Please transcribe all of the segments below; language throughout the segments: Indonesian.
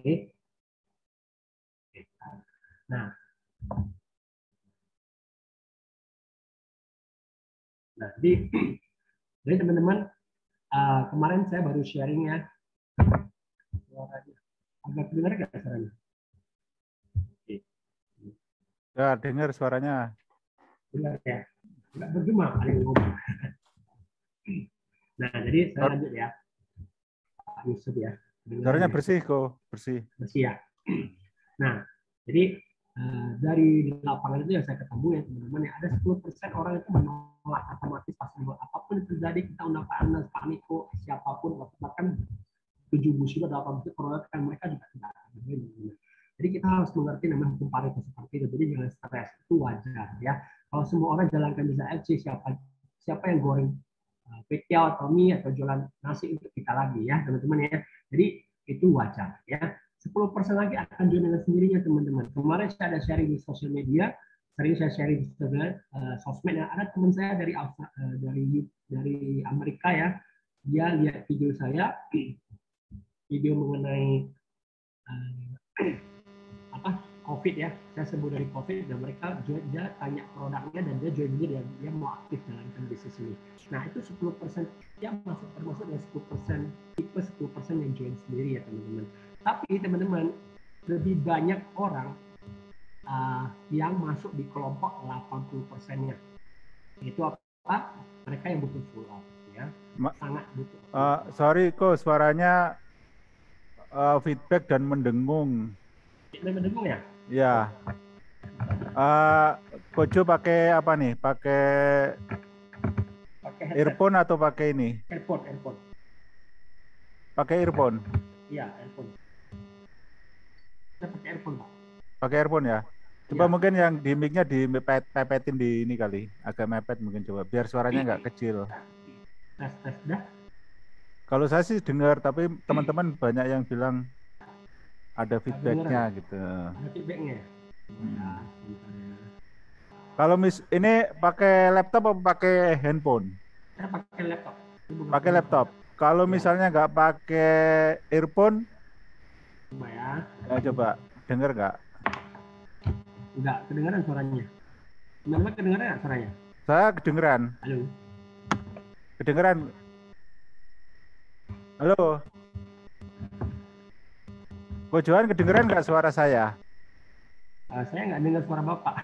Oke. Nah, jadi teman-teman, kemarin saya baru sharing ya, suaranya agak dengar nggak suaranya? Oke. Ya, dengar suaranya. Dengar ya, nggak bergema ada yang ngomong. Nah, jadi saya lanjut ya, Pak Yusuf ya. Suaranya Ya? bersih kok, bersih. Bersih ya. Nah, jadi dari lapangan itu yang saya ketemu ya teman-teman, ya ada 10% orang itu menolak otomatis pasal apapun yang terjadi, kita undang panas, paniko, siapapun, bahkan 7 musibah atau apa produk kan mereka juga tidak akan. Jadi kita harus mengerti namanya hukum Pareto seperti itu. Jadi jangan stres, itu wajar ya. Kalau semua orang jalankan bisa FC, siapa yang goreng pekiao atau mie atau jualan nasi untuk kita lagi ya teman-teman ya. Jadi itu wajar ya. 10% lagi akan join dengan sendirinya teman-teman. Kemarin saya ada sharing di sosial media, sering saya sharing di sosmed. Ada teman saya dari Amerika ya, dia lihat video saya, video mengenai COVID ya, saya sembuh dari COVID dan mereka dia tanya produknya dan dia join dia mau aktif jalankan bisnis ini. Nah itu 10% yang termasuk dari 10% tipe 10% yang join sendiri ya teman-teman. Tapi teman-teman lebih banyak orang yang masuk di kelompok 80%-nya. Itu apa? Mereka yang butuh full out ya, sangat butuh. Sorry kok suaranya feedback dan mendengung. Mendengung ya? Ya. Kojo pakai apa nih? Pakai earphone atau pakai ini? Earphone. Pakai earphone? Iya, earphone. Saya pakai earphone, Pak. Pakai earphone ya? Coba ya. Mungkin yang di mic-nya dipepetin di ini kali. Agak mepet mungkin coba. Biar suaranya nggak kecil. Tes, dah. Kalau saya sih dengar, tapi teman-teman banyak yang bilang ada feedbacknya gitu. Ada feedbacknya. Kalau ini pakai laptop atau pakai handphone? Saya pakai laptop. Pakai laptop. Kalau misalnya nggak pakai earphone, coba ya. Coba dengar nggak? Nggak kedengaran suaranya. Gimana kedengaran nggak suaranya? Saya kedengeran. Halo. Kedengeran. Halo. Kojoan kedengeran nggak suara saya? Saya nggak dengar suara Bapak.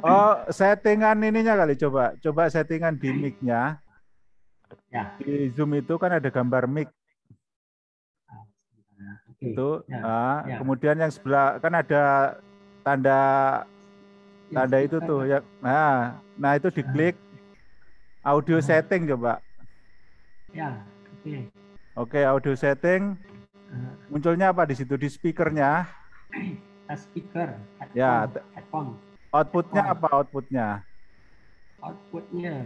Oh, settingan ininya kali coba. Coba settingan di mic-nya. Ya. Di Zoom itu kan ada gambar mic. Okay. Itu. Ya. Ya. Kemudian yang sebelah kan ada tanda itu tuh ya. Nah itu diklik audio setting coba. Ya. Oke. Oke, audio setting. Munculnya apa di situ di speakernya? Speaker. Headphone, ya. Headphone. Outputnya apa outputnya? Outputnya.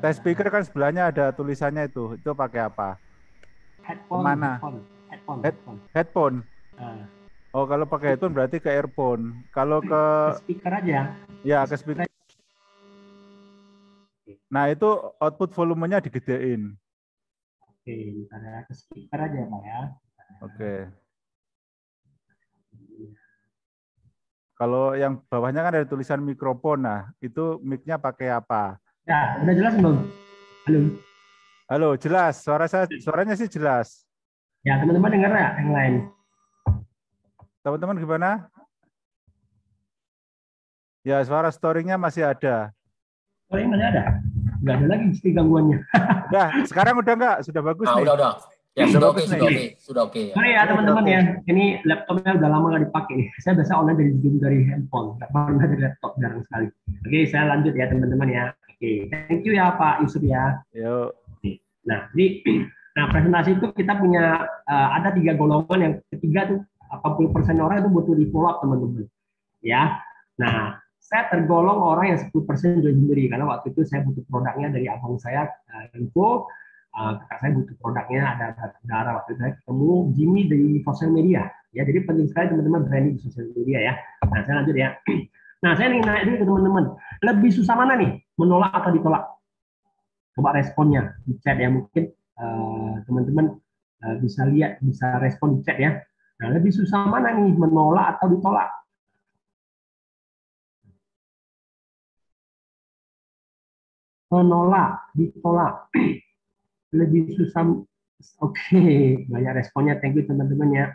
Tes speaker kan sebelahnya ada tulisannya itu. Itu pakai apa? Headphone. Kemana? Headphone. Oh, kalau pakai headphone berarti ke earphone. Kalau ke speaker aja. Ya, ke speaker. Nah, itu output volumenya digedein. Oke, ada ke speaker aja, Pak ya. Oke. Kalau yang bawahnya kan ada tulisan mikrofon. Nah, itu mic-nya pakai apa? Ya, udah jelas belum? Halo. Halo, jelas. Suaranya sih jelas. Ya, teman-teman dengar nggak yang lain? Teman-teman gimana? Ya, suara storing-nya masih ada. Storing masih ada? Nggak ada lagi gangguannya. Udah, sekarang udah nggak? Sudah bagus nih? Udah. Ya, sudah oke. Sorry ya teman-teman ya, ini laptopnya udah lama nggak dipakai. Saya biasa online dari handphone, nggak pernah dari laptop, jarang sekali. Oke, saya lanjut ya teman-teman ya. Oke, thank you ya Pak Yusuf ya. Yuk. Nah, presentasi itu kita punya ada 3 golongan. Yang ketiga tuh 80% orang itu butuh di follow up teman-teman. Ya, nah saya tergolong orang yang 10% join sendiri karena waktu itu saya butuh produknya dari abang saya info. Kakak saya butuh produknya, ada darah waktu itu saya ketemu Jimmy di sosial media ya, jadi penting sekali teman-teman branding di sosial media ya. Nah saya lanjut ya. Nah saya ingin nanya dulu ke teman-teman, lebih susah mana nih, menolak atau ditolak? Coba responnya di chat ya, mungkin teman-teman bisa lihat, bisa respon di chat ya. Nah, lebih susah mana nih, menolak atau ditolak? Menolak, ditolak. Lebih susah. Oke, banyak responnya. Thank you teman-teman ya.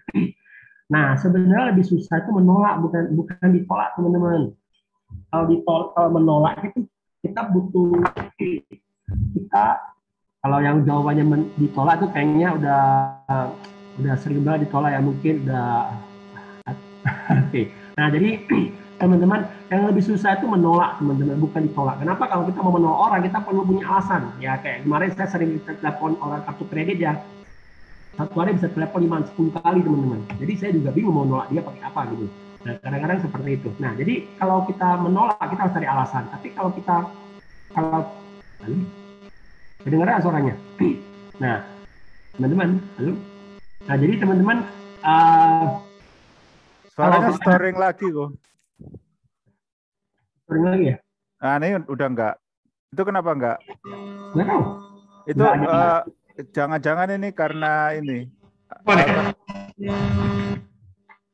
Nah, sebenarnya lebih susah itu menolak, bukan ditolak teman-teman. Kalau ditolak, kalau menolak itu kita butuh, kita kalau yang jawabannya ditolak itu kayaknya udah sering banget ditolak ya, mungkin udah. Oke. Nah, jadi teman-teman, yang lebih susah itu menolak teman-teman, bukan ditolak. Kenapa? Kalau kita mau menolak orang, kita perlu punya alasan. Ya kayak kemarin saya sering telepon orang kartu kredit ya. Satu hari bisa telepon 5-10 kali teman-teman. Jadi saya juga bingung mau nolak dia pakai apa gitu. Nah, kadang-kadang seperti itu. Nah, jadi kalau kita menolak, kita harus cari alasan. Tapi kalau kedengaran suaranya. Nah, teman-teman, halo. Nah, jadi teman-teman, Suaranya storing lagi kok. Storing lagi ya? Nah, ini udah enggak. Itu kenapa enggak? Nggak tahu. Itu jangan-jangan ini karena ini.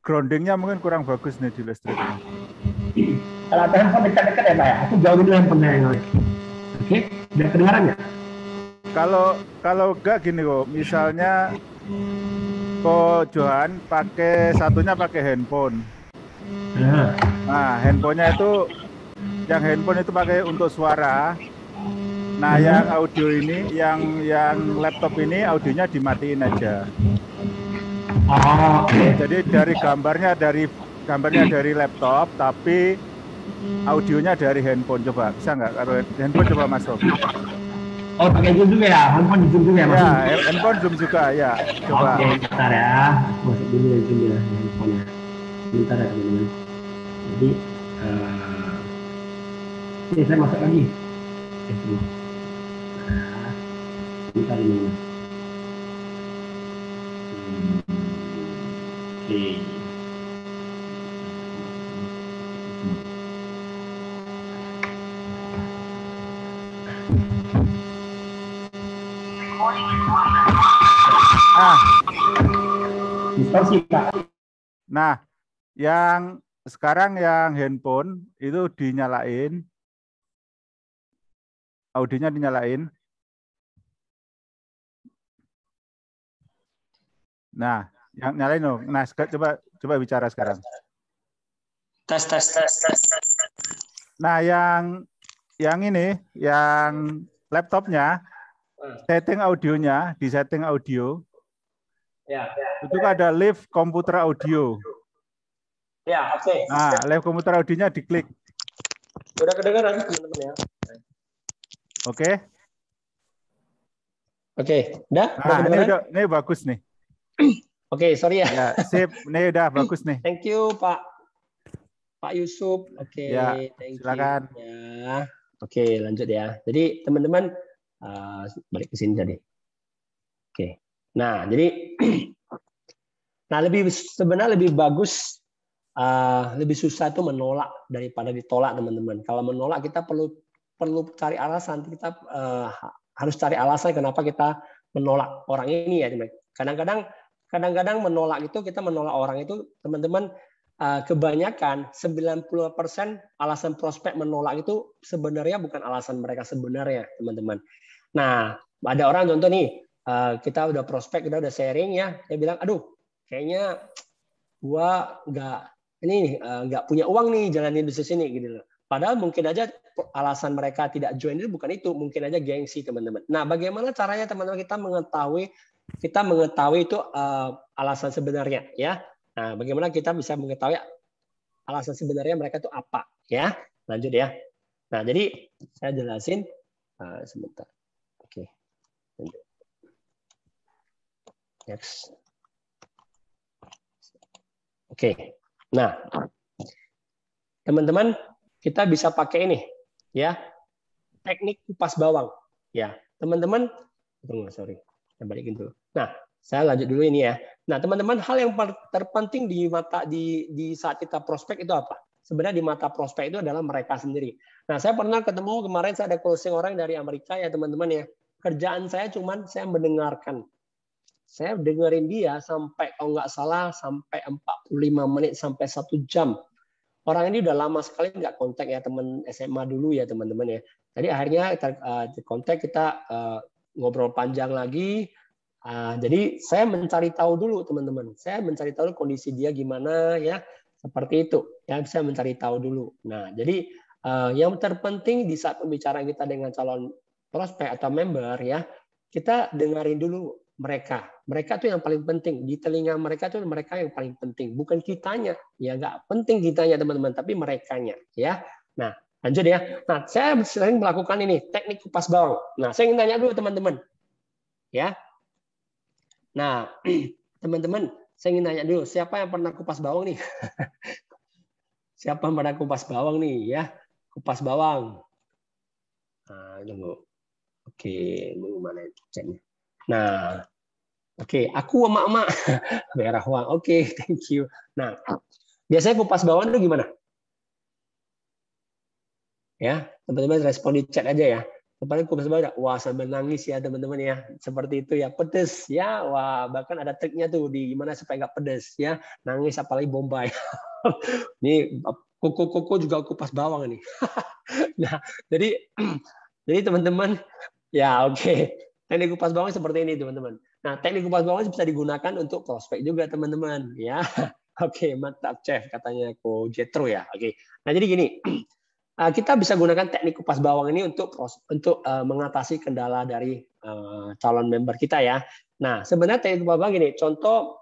Groundingnya mungkin kurang bagus nih di listriknya. Kalau ada handphone dekat-dekat ya Pak ya? Aku jauh dulu handphone yang lain. Oke, udah kedengaran ya? Kalau enggak gini kok, misalnya kok Johan satunya pakai handphone. Nah, handphonenya itu yang handphone itu pakai untuk suara. Nah, yang audio ini, yang laptop ini audionya dimatiin aja. Oh, jadi dari gambarnya dari laptop, tapi audionya dari handphone. Coba bisa nggak? Kalau handphone coba masuk. Oh, pakai zoom juga ya? Handphone di zoom juga ya? Ya, handphone zoom juga ya. Coba. Oke, bentar ya. Masuk dulu ya zoom ya handphonenya. Bentar ya teman-teman. Jadi, ini saya masuk lagi. Bentar ini. Oke. Distorsi, Pak. Nah, yang sekarang yang handphone itu dinyalain. Audionya dinyalain. Nah, yang nyalain dong. Nah, coba bicara sekarang. Tes. Nah, yang ini, yang laptopnya, setting audionya, di setting audio, Ya. itu ada live komputer audio. Ya, oke. Nah, live komputer audionya diklik. Udah kedengaran teman-teman ya. Oke. Oke, udah? Nah, ini bagus nih. Oke, sorry ya. Ya, sip. Ini udah bagus nih. Thank you, Pak Yusuf. Oke, ya, thank silakan. you. Ya. Oke, lanjut ya. Jadi teman-teman balik ke sini tadi. Oke. Nah, jadi sebenarnya lebih bagus, lebih susah itu menolak daripada ditolak, teman-teman. Kalau menolak kita perlu cari alasan. Kita harus cari alasan kenapa kita menolak orang ini ya. Kadang-kadang menolak itu, kita menolak orang itu, teman-teman, kebanyakan 90% alasan prospek menolak itu sebenarnya bukan alasan mereka sebenarnya, teman-teman. Nah, ada orang contoh nih, kita udah prospek, kita udah sharing ya, dia bilang, aduh, kayaknya gua nggak punya uang nih jalanin bisnis ini gitu loh. Padahal mungkin aja alasan mereka tidak join itu bukan itu, mungkin aja gengsi, teman-teman. Nah, bagaimana caranya teman-teman kita mengetahui itu alasan sebenarnya ya. Nah, bagaimana kita bisa mengetahui alasan sebenarnya mereka itu apa ya? Lanjut ya. Nah, jadi saya jelasin sebentar. Oke. Lanjut. Next. Oke. Nah, teman-teman, kita bisa pakai ini ya. Teknik kupas bawang ya. Teman-teman, sorry. Saya balikin dulu. Nah, saya lanjut dulu ini ya. Nah, teman-teman, hal yang terpenting di saat kita prospek itu apa? Sebenarnya di mata prospek itu adalah mereka sendiri. Nah, saya pernah ketemu kemarin, saya ada closing orang dari Amerika ya, teman-teman ya. Kerjaan saya cuman saya mendengarkan. Saya dengerin dia sampai kalau nggak salah sampai 45 menit sampai 1 jam. Orang ini udah lama sekali nggak kontak ya, teman SMA dulu ya teman-teman ya. Jadi akhirnya kontak, kita ngobrol panjang lagi. Jadi saya mencari tahu dulu teman-teman. Saya mencari tahu kondisi dia gimana ya, seperti itu. Ya, saya mencari tahu dulu. Nah, jadi yang terpenting di saat pembicaraan kita dengan calon prospek atau member ya, kita dengerin dulu mereka. Mereka tuh yang paling penting. Di telinga mereka tuh mereka yang paling penting, bukan kitanya. Ya nggak penting kitanya teman-teman, tapi merekanya ya. Nah, lanjut ya. Nah, saya sering melakukan ini teknik kupas bawang. Nah, saya ingin tanya dulu teman-teman. Ya. Nah, teman-teman, saya ingin nanya dulu, siapa yang pernah kupas bawang nih? Siapa yang pernah kupas bawang nih ya? Kupas bawang. Nah, tunggu. Oke, ini mana chatnya? Nah, oke, aku emak-emak merah uang. Oke, thank you. Nah, biasanya kupas bawang itu gimana? Ya, teman-teman respon di chat aja ya. Kemarin kupas bawang, wah sambil nangis ya teman-teman ya. Seperti itu ya, pedes ya. Wah, bahkan ada triknya tuh di gimana supaya nggak pedes ya. Nangis apalagi Bombay. Ini koko juga kupas bawang ini. Nah, jadi teman-teman ya oke. Teknik kupas bawang seperti ini teman-teman. Nah, teknik kupas bawang bisa digunakan untuk prospek juga teman-teman ya. Oke, mantap chef katanya Ko Jetro ya. Oke. Nah, jadi gini. Kita bisa gunakan teknik kupas bawang ini untuk mengatasi kendala dari calon member kita ya. Nah, sebenarnya teknik kupas bawang gini, contoh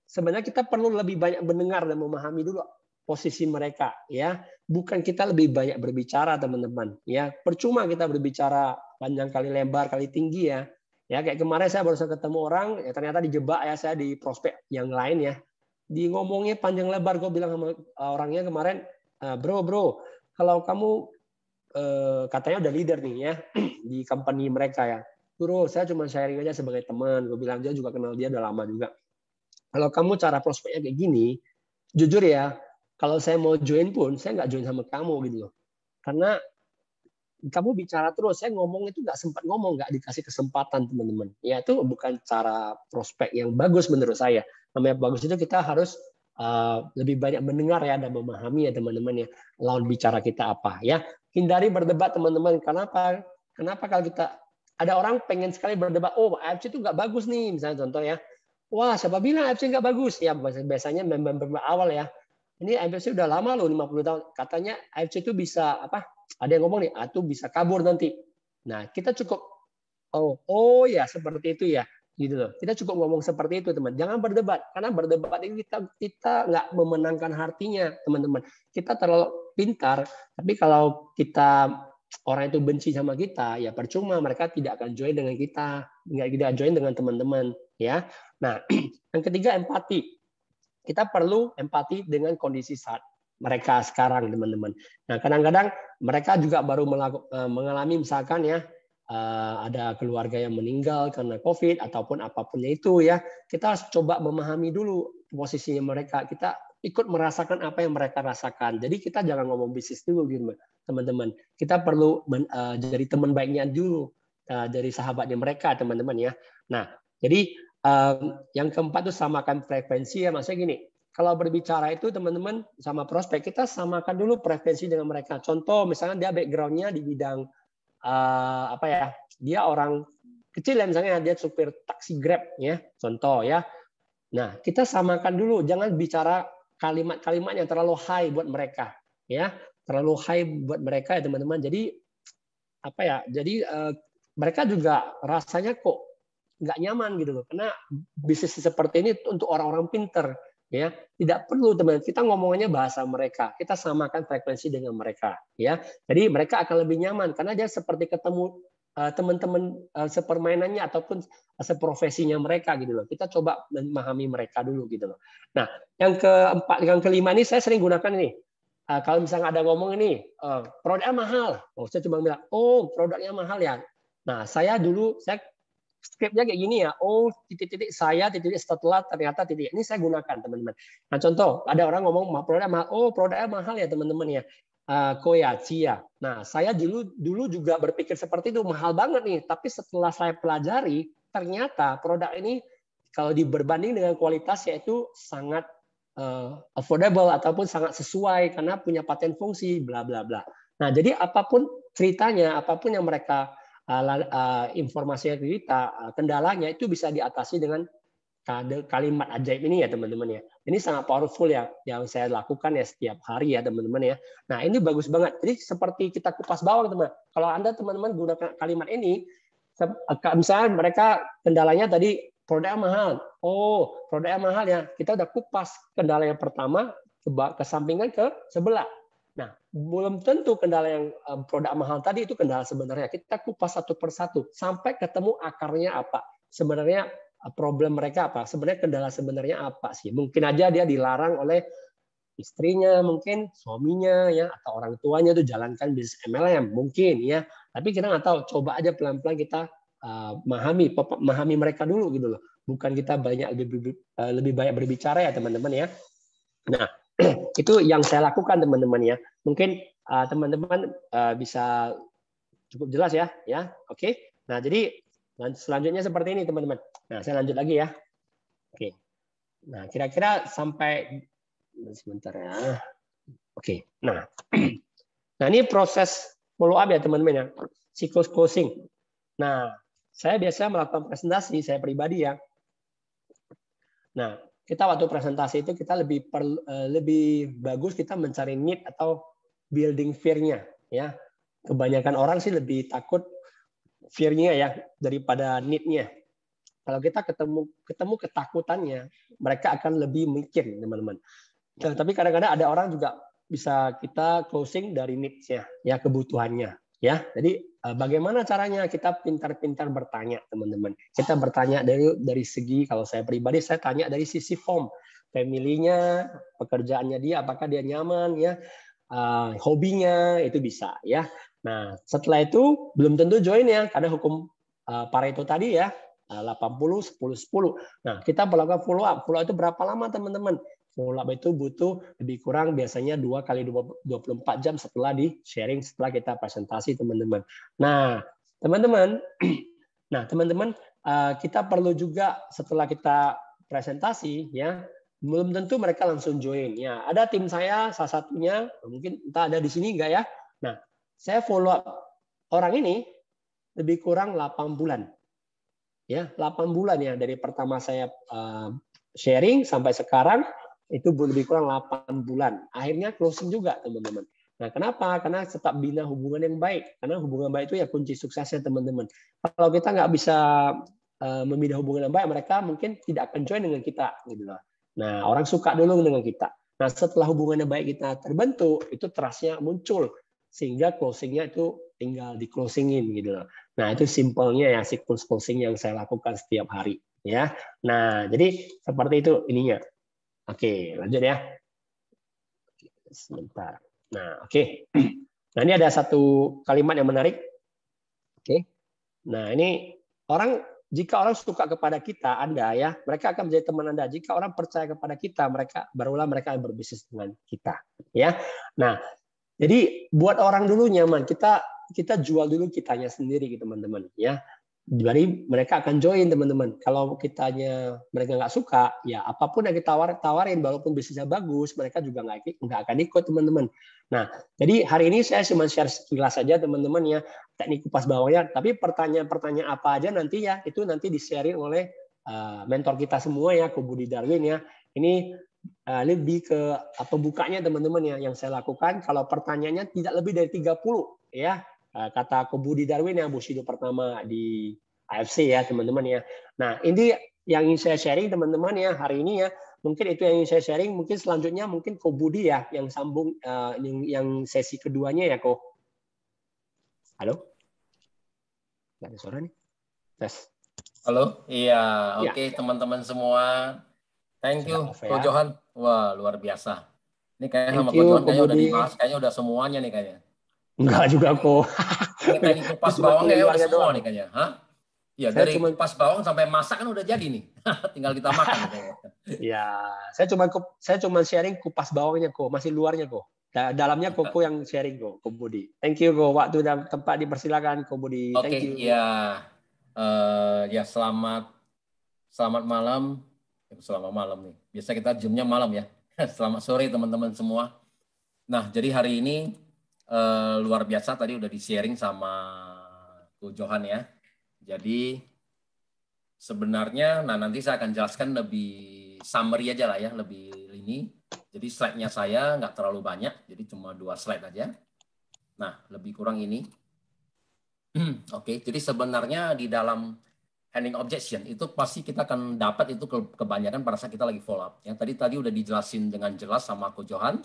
sebenarnya kita perlu lebih banyak mendengar dan memahami dulu posisi mereka ya. Bukan kita lebih banyak berbicara teman-teman ya. Percuma kita berbicara panjang kali lebar kali tinggi ya. Ya kayak kemarin saya baru ketemu orang ya, ternyata dijebak ya saya di prospek yang lain ya. Di ngomongnya panjang lebar, gue bilang sama orangnya kemarin, bro, kalau kamu katanya udah leader nih ya di company mereka ya, bro, saya cuma sharing aja sebagai teman. Gue bilang dia juga kenal dia udah lama juga. Kalau kamu cara prospeknya kayak gini, jujur ya, kalau saya mau join pun saya nggak join sama kamu gitu loh. Karena kamu bicara terus, saya ngomong itu nggak sempat ngomong, nggak dikasih kesempatan teman-teman. Ya itu bukan cara prospek yang bagus menurut saya. Namanya bagus itu kita harus lebih banyak mendengar ya dan memahami ya teman-teman ya lawan bicara kita apa ya. Hindari berdebat teman-teman. Kenapa kalau kita ada orang pengen sekali berdebat, oh AFC itu nggak bagus nih misalnya contoh ya. Wah siapa bilang AFC nggak bagus ya, biasanya member awal ya. Ini AFC udah lama loh 50 tahun. Katanya AFC itu bisa apa? Ada yang ngomong nih, itu bisa kabur nanti. Nah kita cukup oh ya seperti itu ya. Gitu loh. Kita cukup ngomong seperti itu teman. Jangan berdebat karena berdebat itu kita nggak memenangkan hatinya teman-teman. Kita terlalu pintar, tapi kalau kita orang itu benci sama kita ya percuma, mereka tidak akan join dengan kita, nggak join dengan teman-teman ya. Nah yang ketiga empati. Kita perlu empati dengan kondisi saat mereka sekarang teman-teman. Nah kadang-kadang mereka juga baru mengalami misalkan ya. Ada keluarga yang meninggal karena COVID ataupun apapunnya itu ya, kita harus coba memahami dulu posisinya mereka, kita ikut merasakan apa yang mereka rasakan. Jadi kita jangan ngomong bisnis dulu gitu teman-teman, kita perlu jadi teman baiknya dulu dari sahabatnya mereka teman-teman ya. Nah jadi yang keempat itu samakan frekuensi ya, maksudnya gini, kalau berbicara itu teman-teman sama prospek kita samakan dulu frekuensi dengan mereka. Contoh misalnya dia backgroundnya di bidang apa ya, dia orang kecil ya misalnya dia supir taksi Grab ya contoh ya. Nah kita samakan dulu, jangan bicara kalimat-kalimat yang terlalu high buat mereka ya, terlalu high buat mereka ya teman-teman. Jadi apa ya, jadi mereka juga rasanya kok nggak nyaman gitu loh, karena bisnis seperti ini untuk orang-orang pinter ya, tidak perlu teman, kita ngomongnya bahasa mereka, kita samakan frekuensi dengan mereka ya, jadi mereka akan lebih nyaman karena dia seperti ketemu teman-teman sepermainannya ataupun seprofesinya mereka gitu loh. Kita coba memahami mereka dulu gitu loh. Nah yang keempat, yang kelima ini saya sering gunakan ini, kalau misalnya ada ngomong ini produknya mahal, saya cuma bilang produknya mahal ya. Nah saya skripnya kayak gini ya, titik-titik saya, titik-titik setelah ternyata titik. Ini saya gunakan teman-teman. Nah contoh, ada orang ngomong produknya mahal, produknya mahal ya teman-teman ya. Koyachi. Nah saya dulu juga berpikir seperti itu, mahal banget nih. Tapi setelah saya pelajari, ternyata produk ini kalau diberbanding dengan kualitas yaitu sangat affordable ataupun sangat sesuai karena punya paten fungsi bla bla bla. Nah, jadi apapun ceritanya, apapun yang mereka informasinya ke kita, kendalanya itu bisa diatasi dengan kalimat ajaib ini ya teman-teman ya. Ini sangat powerful ya yang saya lakukan ya setiap hari ya teman-teman ya. Nah, ini bagus banget. Jadi seperti kita kupas bawang teman. Kalau Anda teman-teman gunakan kalimat ini, misalnya mereka kendalanya tadi produknya mahal. Oh, produknya mahal ya. Kita udah kupas kendala yang pertama, kesampingkan ke sebelah. Nah, belum tentu kendala yang produk mahal tadi itu kendala sebenarnya. Kita kupas satu persatu sampai ketemu akarnya apa. Sebenarnya problem mereka apa? Sebenarnya kendala sebenarnya apa sih? Mungkin aja dia dilarang oleh istrinya, mungkin suaminya ya, atau orang tuanya tuh jalankan bisnis MLM, mungkin ya. Tapi kita nggak tahu. Coba aja pelan-pelan kita memahami mereka dulu gitu loh. Bukan kita lebih banyak berbicara ya teman-teman ya. Nah, itu yang saya lakukan teman-teman ya. Mungkin teman-teman bisa cukup jelas ya. Oke. Nah, jadi selanjutnya seperti ini teman-teman. Nah, saya lanjut lagi ya. Oke. Nah, kira-kira sampai sebentar ya. Oke. Nah, ini proses follow up ya teman-teman ya. Siklus closing. Nah, saya biasa melakukan presentasi, saya pribadi ya. Nah, kita waktu presentasi itu kita lebih bagus kita mencari need atau building fear-nya ya. Kebanyakan orang sih lebih takut fear-nya ya daripada need-nya. Kalau kita ketemu ketakutannya, mereka akan lebih mikir teman-teman. Nah, tapi kadang-kadang ada orang juga bisa kita closing dari needs-nya ya, kebutuhannya ya. Jadi bagaimana caranya kita pintar-pintar bertanya teman-teman. Kita bertanya dari segi, kalau saya pribadi saya tanya dari sisi form, family-nya, pekerjaannya dia, apakah dia nyaman ya, hobinya itu bisa ya. Nah, setelah itu belum tentu join ya, karena hukum Pareto tadi ya, 80 10 10. Nah, kita melakukan follow up. Follow up itu berapa lama teman-teman? Follow up itu butuh lebih kurang biasanya 2 kali 24 jam setelah di sharing, setelah kita presentasi teman-teman. Nah, teman-teman, kita perlu juga setelah kita presentasi ya, belum tentu mereka langsung join ya. Ada tim saya salah satunya, mungkin entah ada di sini enggak ya. Nah, saya follow up orang ini lebih kurang 8 bulan. Ya, 8 bulan ya dari pertama saya sharing sampai sekarang itu lebih kurang 8 bulan. Akhirnya closing juga, teman-teman. Nah, kenapa? Karena tetap bina hubungan yang baik. Karena hubungan baik itu ya kunci suksesnya, teman-teman. Kalau kita nggak bisa membina hubungan yang baik, mereka mungkin tidak akan join dengan kita gitu loh. Nah, orang suka dulu dengan kita. Nah, setelah hubungan yang baik kita terbentuk, itu trust-nya muncul sehingga closing-nya itu tinggal di closing-in gitu loh. Nah, itu simpelnya ya siklus closing yang saya lakukan setiap hari ya. Nah, jadi seperti itu ininya. Oke, lanjut ya. Sebentar. Nah, oke. Nah, ini ada satu kalimat yang menarik. Oke. Nah, ini jika orang suka kepada kita, Anda ya, mereka akan menjadi teman Anda. Jika orang percaya kepada kita, barulah mereka akan berbisnis dengan kita, ya. Nah, jadi buat orang dulu nyaman, kita jual dulu kitanya sendiri gitu, teman-teman, ya. Jadi mereka akan join, teman-teman. Kalau mereka nggak suka, ya apapun yang kita tawarin, walaupun bisnisnya bagus, mereka juga nggak akan ikut, teman-teman. Nah, jadi hari ini saya cuma share sekilas saja, teman-teman ya, teknik kupas bawangnya. Tapi pertanyaan-pertanyaan apa aja nanti ya, itu nanti di-sharing oleh mentor kita semua ya, Ko Budi Darwin ya. Ini lebih ke pembukanya, teman-teman ya, yang saya lakukan. Kalau pertanyaannya tidak lebih dari 30 ya. Kata Ko Budi Darwin yang Bushido pertama di AFC ya teman-teman ya. Nah, ini yang ingin saya sharing teman-teman ya hari ini ya. Mungkin itu yang ingin saya sharing. Mungkin selanjutnya mungkin Ko Budi ya yang sambung yang sesi keduanya ya Ko. Halo? Nggak ada suara nih. Tes. Halo? Iya, oke teman-teman semua. Thank you Ko Johan. Wah, luar biasa. Ini kayaknya sama Ko Johan kayaknya udah dibahas, kayaknya udah semuanya nih kayaknya. Enggak juga kok. Teknik kupas bawang kayaknya udah semua nih kayaknya. Hah? Ya, dari kupas bawang sampai masak kan udah jadi nih. Tinggal kita makan. Ya, saya cuma sharing kupas bawangnya kok, masih luarnya kok. Dalamnya Koko yang sharing kok, Ko Budi. Thank you kok, waktu dan tempat dipersilakan Ko Budi. Oke, ya. Ya selamat Selamat malam. Selamat malam nih. Biasa kita jamnya malam ya. Selamat sore teman-teman semua. Nah, jadi hari ini luar biasa tadi udah di-sharing sama Ko Johan ya. Jadi sebenarnya, nah nanti saya akan jelaskan lebih summary aja lah ya, lebih ini. Jadi slide-nya saya nggak terlalu banyak, jadi cuma 2 slide aja. Nah, lebih kurang ini. Oke, jadi sebenarnya di dalam handling objection itu pasti kita akan dapat itu kebanyakan pada saat kita lagi follow up. Ya, tadi udah dijelasin dengan jelas sama Ko Johan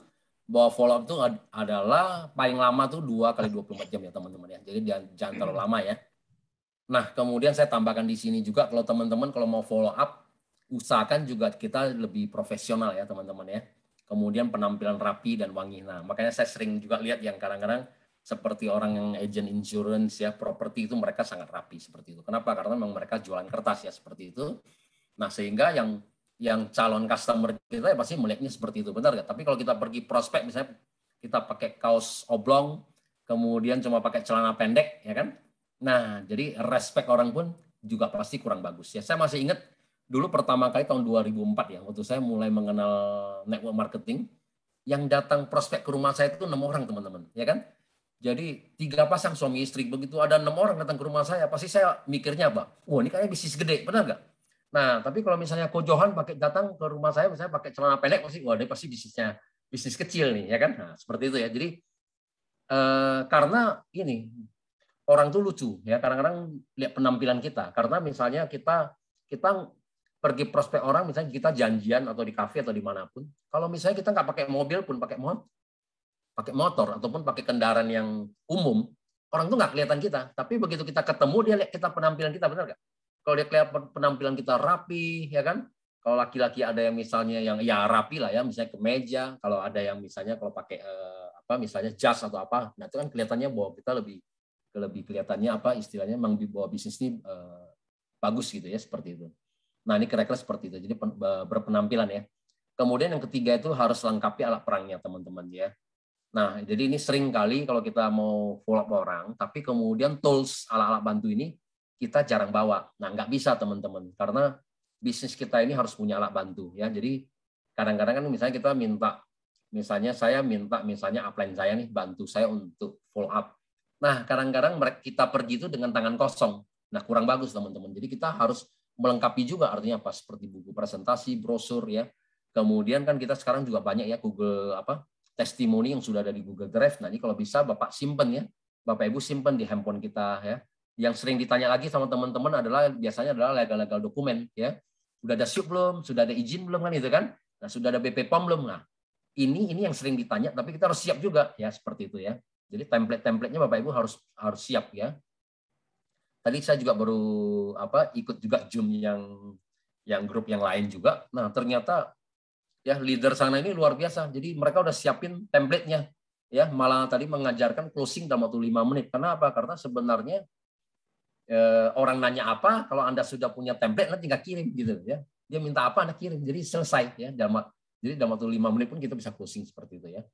bahwa follow up itu adalah paling lama tuh 2 kali 24 jam ya teman-teman ya. Jadi jangan terlalu lama ya. Nah, kemudian saya tambahkan di sini juga kalau teman-teman kalau mau follow up usahakan juga kita lebih profesional ya teman-teman ya. Kemudian penampilan rapi dan wangi. Nah, makanya saya sering juga lihat yang kadang-kadang seperti orang yang agent insurance ya, properti itu mereka sangat rapi seperti itu. Kenapa? Karena memang mereka jualan kertas ya seperti itu. Nah, sehingga yang calon customer kita ya pasti melihatnya seperti itu, benar nggak? Tapi kalau kita pergi prospek misalnya kita pakai kaos oblong, kemudian cuma pakai celana pendek, ya kan? Nah, jadi respect orang pun juga pasti kurang bagus ya. Saya masih ingat dulu pertama kali tahun 2004 ya, waktu saya mulai mengenal network marketing, yang datang prospek ke rumah saya itu 6 orang teman-teman, ya kan? Jadi 3 pasang suami istri, begitu ada 6 orang datang ke rumah saya, pasti saya mikirnya apa? Wah, ini kayaknya bisnis gede, benar nggak? Nah, tapi kalau misalnya Ko Johan datang ke rumah saya, misalnya pakai celana pendek, wah dia pasti bisnis kecil nih, ya kan? Nah, seperti itu ya. Jadi karena ini orang tuh lucu ya, kadang-kadang lihat penampilan kita. Karena misalnya kita pergi prospek orang, misalnya kita janjian atau di kafe atau dimanapun, kalau misalnya kita nggak pakai mobil pun pakai motor ataupun pakai kendaraan yang umum, orang tuh nggak kelihatan kita. Tapi begitu kita ketemu, dia lihat kita penampilan kita, benar nggak? Kalau dia kelihatan penampilan kita rapi, ya kan? Kalau laki-laki ada yang misalnya yang ya rapi lah ya, misalnya kemeja. Kalau ada yang misalnya kalau pakai misalnya jas atau apa, nah itu kan kelihatannya bahwa kita lebih kelihatannya apa istilahnya memang bahwa bisnis ini bagus gitu ya, seperti itu. Nah ini kira-kira seperti itu. Jadi berpenampilan ya. Kemudian yang ketiga itu harus lengkapi alat perangnya teman-teman ya. Nah, jadi ini sering kali kalau kita mau follow up orang, tapi kemudian tools alat-alat bantu ini kita jarang bawa. Nah, nggak bisa teman-teman, karena bisnis kita ini harus punya alat bantu ya. Jadi kadang-kadang kan misalnya kita saya minta misalnya upline saya nih bantu saya untuk follow up. Nah, kadang-kadang kita pergi itu dengan tangan kosong. Nah, kurang bagus teman-teman. Jadi kita harus melengkapi juga, artinya apa? Seperti buku presentasi, brosur ya. Kemudian kan kita sekarang juga banyak ya Google testimoni yang sudah ada di Google Drive. Nah, ini kalau bisa Bapak simpen ya. Bapak Ibu simpen di handphone kita ya. Yang sering ditanya lagi sama teman-teman biasanya adalah legal dokumen ya. Sudah ada SIUP belum? Sudah ada izin belum kan itu kan? Nah, sudah ada BP POM belum? Nah, ini yang sering ditanya tapi kita harus siap juga ya seperti itu ya. Jadi template-templatenya Bapak Ibu harus siap ya. Tadi saya juga baru ikut juga Zoom yang grup yang lain juga. Nah, ternyata ya leader sana ini luar biasa. Jadi mereka udah siapin template-nya. Ya, malah tadi mengajarkan closing dalam waktu 5 menit. Kenapa? Karena sebenarnya orang nanya apa, kalau Anda sudah punya template, Anda tinggal kirim gitu ya. Dia minta apa, Anda kirim. Jadi selesai ya. Jadi dalam waktu 5 menit pun kita bisa closing seperti itu ya.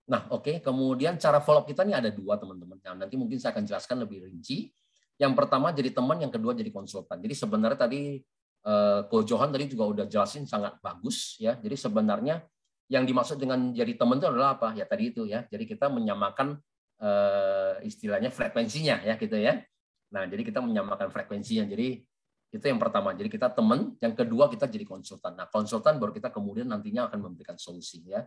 Nah, oke. Kemudian cara follow up kita ini ada 2 teman-teman. Nah, nanti mungkin saya akan jelaskan lebih rinci. Yang pertama jadi teman, yang kedua jadi konsultan. Jadi sebenarnya tadi Ko Johan tadi juga udah jelasin sangat bagus ya. Jadi sebenarnya yang dimaksud dengan jadi teman itu adalah apa? Ya tadi itu ya. Jadi kita menyamakan istilahnya frekuensinya ya gitu ya. Nah, jadi kita menyamakan frekuensinya. Jadi itu yang pertama. Jadi kita teman, yang kedua kita jadi konsultan. Nah, konsultan baru kita kemudian nantinya akan memberikan solusi ya.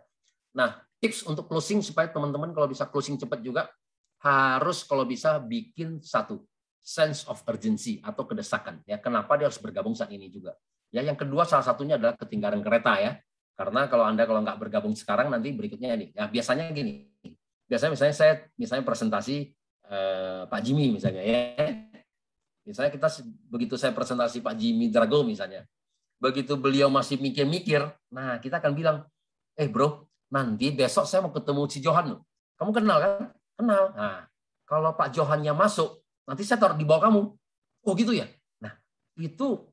Nah, tips untuk closing supaya teman-teman kalau bisa closing cepat juga harus kalau bisa bikin satu sense of urgency atau kedesakan ya. Kenapa dia harus bergabung saat ini juga? Ya, yang kedua salah satunya adalah ketinggalan kereta ya. Karena kalau Anda nggak bergabung sekarang nanti berikutnya ini. Ya biasanya gini. Biasanya misalnya saya presentasi Pak Jimmy misalnya ya. Misalnya begitu saya presentasi Pak Jimmy Drago misalnya. Begitu beliau masih mikir-mikir, nah kita akan bilang, bro, nanti besok saya mau ketemu si Johan. Kamu kenal kan? Kenal. Nah, kalau Pak Johannya masuk, nanti saya taruh di bawah kamu. Oh gitu ya. Nah, itu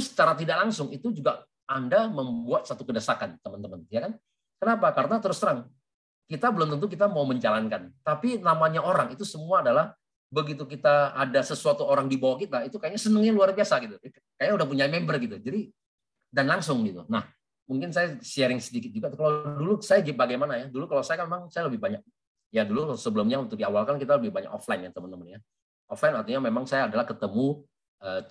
secara tidak langsung itu juga Anda membuat satu kedesakan, teman-teman, ya kan? Kenapa? Karena terus terang kita belum tentu kita mau menjalankan. Tapi namanya orang itu semua adalah begitu kita ada sesuatu orang di bawah kita, itu kayaknya senengnya luar biasa gitu. Kayaknya udah punya member gitu. Jadi dan langsung gitu. Nah, mungkin saya sharing sedikit juga. Kalau dulu saya bagaimana ya? Dulu kalau saya kan memang saya lebih banyak. Ya dulu sebelumnya untuk di awal kan kita lebih banyak offline ya teman-teman ya. Offline artinya memang saya adalah ketemu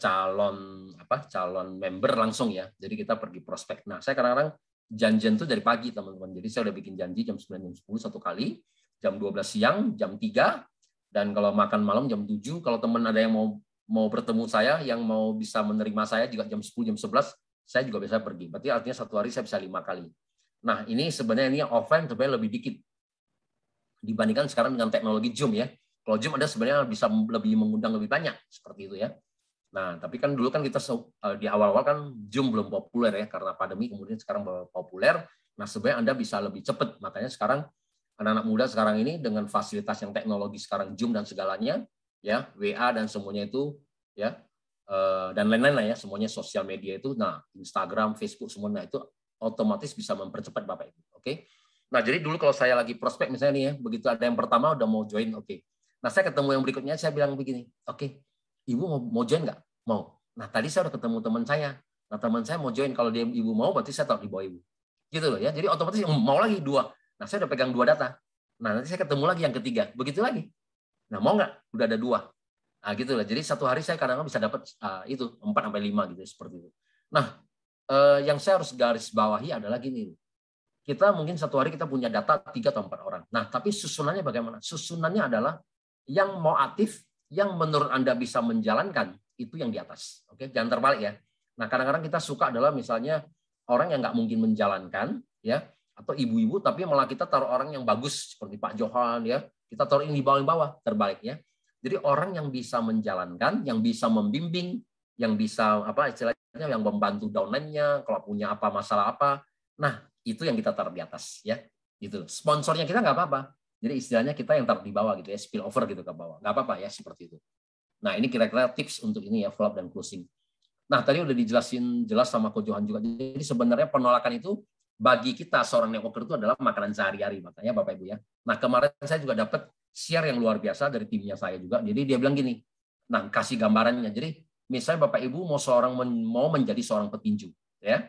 calon member langsung ya. Jadi kita pergi prospek. Nah, saya kadang-kadang janjian tuh dari pagi teman-teman. Jadi saya udah bikin janji jam 9 jam 10 satu kali, jam 12 siang, jam 3, dan kalau makan malam jam 7. Kalau teman ada yang mau bertemu saya, yang mau bisa menerima saya juga jam 10 jam 11, saya juga bisa pergi. Berarti artinya satu hari saya bisa 5 kali. Nah, ini sebenarnya ini offline sebenarnya lebih dikit dibandingkan sekarang dengan teknologi Zoom ya. Kalau Zoom ada sebenarnya bisa lebih mengundang lebih banyak seperti itu ya. Nah, tapi kan dulu kan kita di awal-awal kan Zoom belum populer ya, karena pandemi kemudian sekarang populer. Nah, sebenarnya Anda bisa lebih cepat. Makanya sekarang anak-anak muda sekarang ini dengan fasilitas yang teknologi sekarang Zoom dan segalanya, ya WA dan semuanya itu, ya dan lain-lain lah ya, semuanya sosial media itu, nah Instagram, Facebook semuanya itu otomatis bisa mempercepat Bapak Ibu. Oke. Nah, jadi dulu kalau saya lagi prospek misalnya nih ya, begitu ada yang pertama udah mau join, oke. Nah, saya ketemu yang berikutnya, saya bilang begini, oke. Ibu mau join nggak? Mau. Nah, tadi saya udah ketemu teman saya. Nah, teman saya mau join. Kalau dia ibu mau, berarti saya taruh di bawah ibu. Gitu loh ya. Jadi otomatis mau lagi 2. Nah, saya udah pegang 2 data. Nah, nanti saya ketemu lagi yang ketiga. Begitu lagi. Nah, mau nggak? Udah ada 2. Nah, gitu loh. Jadi satu hari saya kadang-kadang bisa dapat itu 4-5 gitu seperti itu. Nah, yang saya harus garis bawahi adalah gini. Kita mungkin satu hari kita punya data 3 atau 4 orang. Nah, tapi susunannya bagaimana? Susunannya adalah yang mau aktif, yang menurut Anda bisa menjalankan, itu yang di atas. Oke, jangan terbalik ya. Nah, kadang-kadang kita suka adalah misalnya orang yang nggak mungkin menjalankan, ya, atau ibu-ibu, tapi malah kita taruh orang yang bagus seperti Pak Johan, ya, kita taruh ini di bawah, terbalik ya. Jadi orang yang bisa menjalankan, yang bisa membimbing, yang bisa apa istilahnya, yang membantu downline-nya, kalau punya apa masalah apa, nah itu yang kita taruh di atas, ya. Gitu. Sponsornya kita nggak apa-apa. Jadi istilahnya kita yang taruh di bawah gitu ya, spill over gitu ke bawah. Nggak apa-apa ya, seperti itu. Nah, ini kira-kira tips untuk ini ya, follow up dan closing. Nah, tadi udah dijelasin jelas sama Ko Johan juga. Jadi sebenarnya penolakan itu bagi kita seorang networker itu adalah makanan sehari-hari, makanya Bapak Ibu ya. Nah, kemarin saya juga dapat share yang luar biasa dari timnya saya juga. Jadi dia bilang gini, nah kasih gambarannya. Jadi misalnya Bapak Ibu mau menjadi seorang petinju, ya.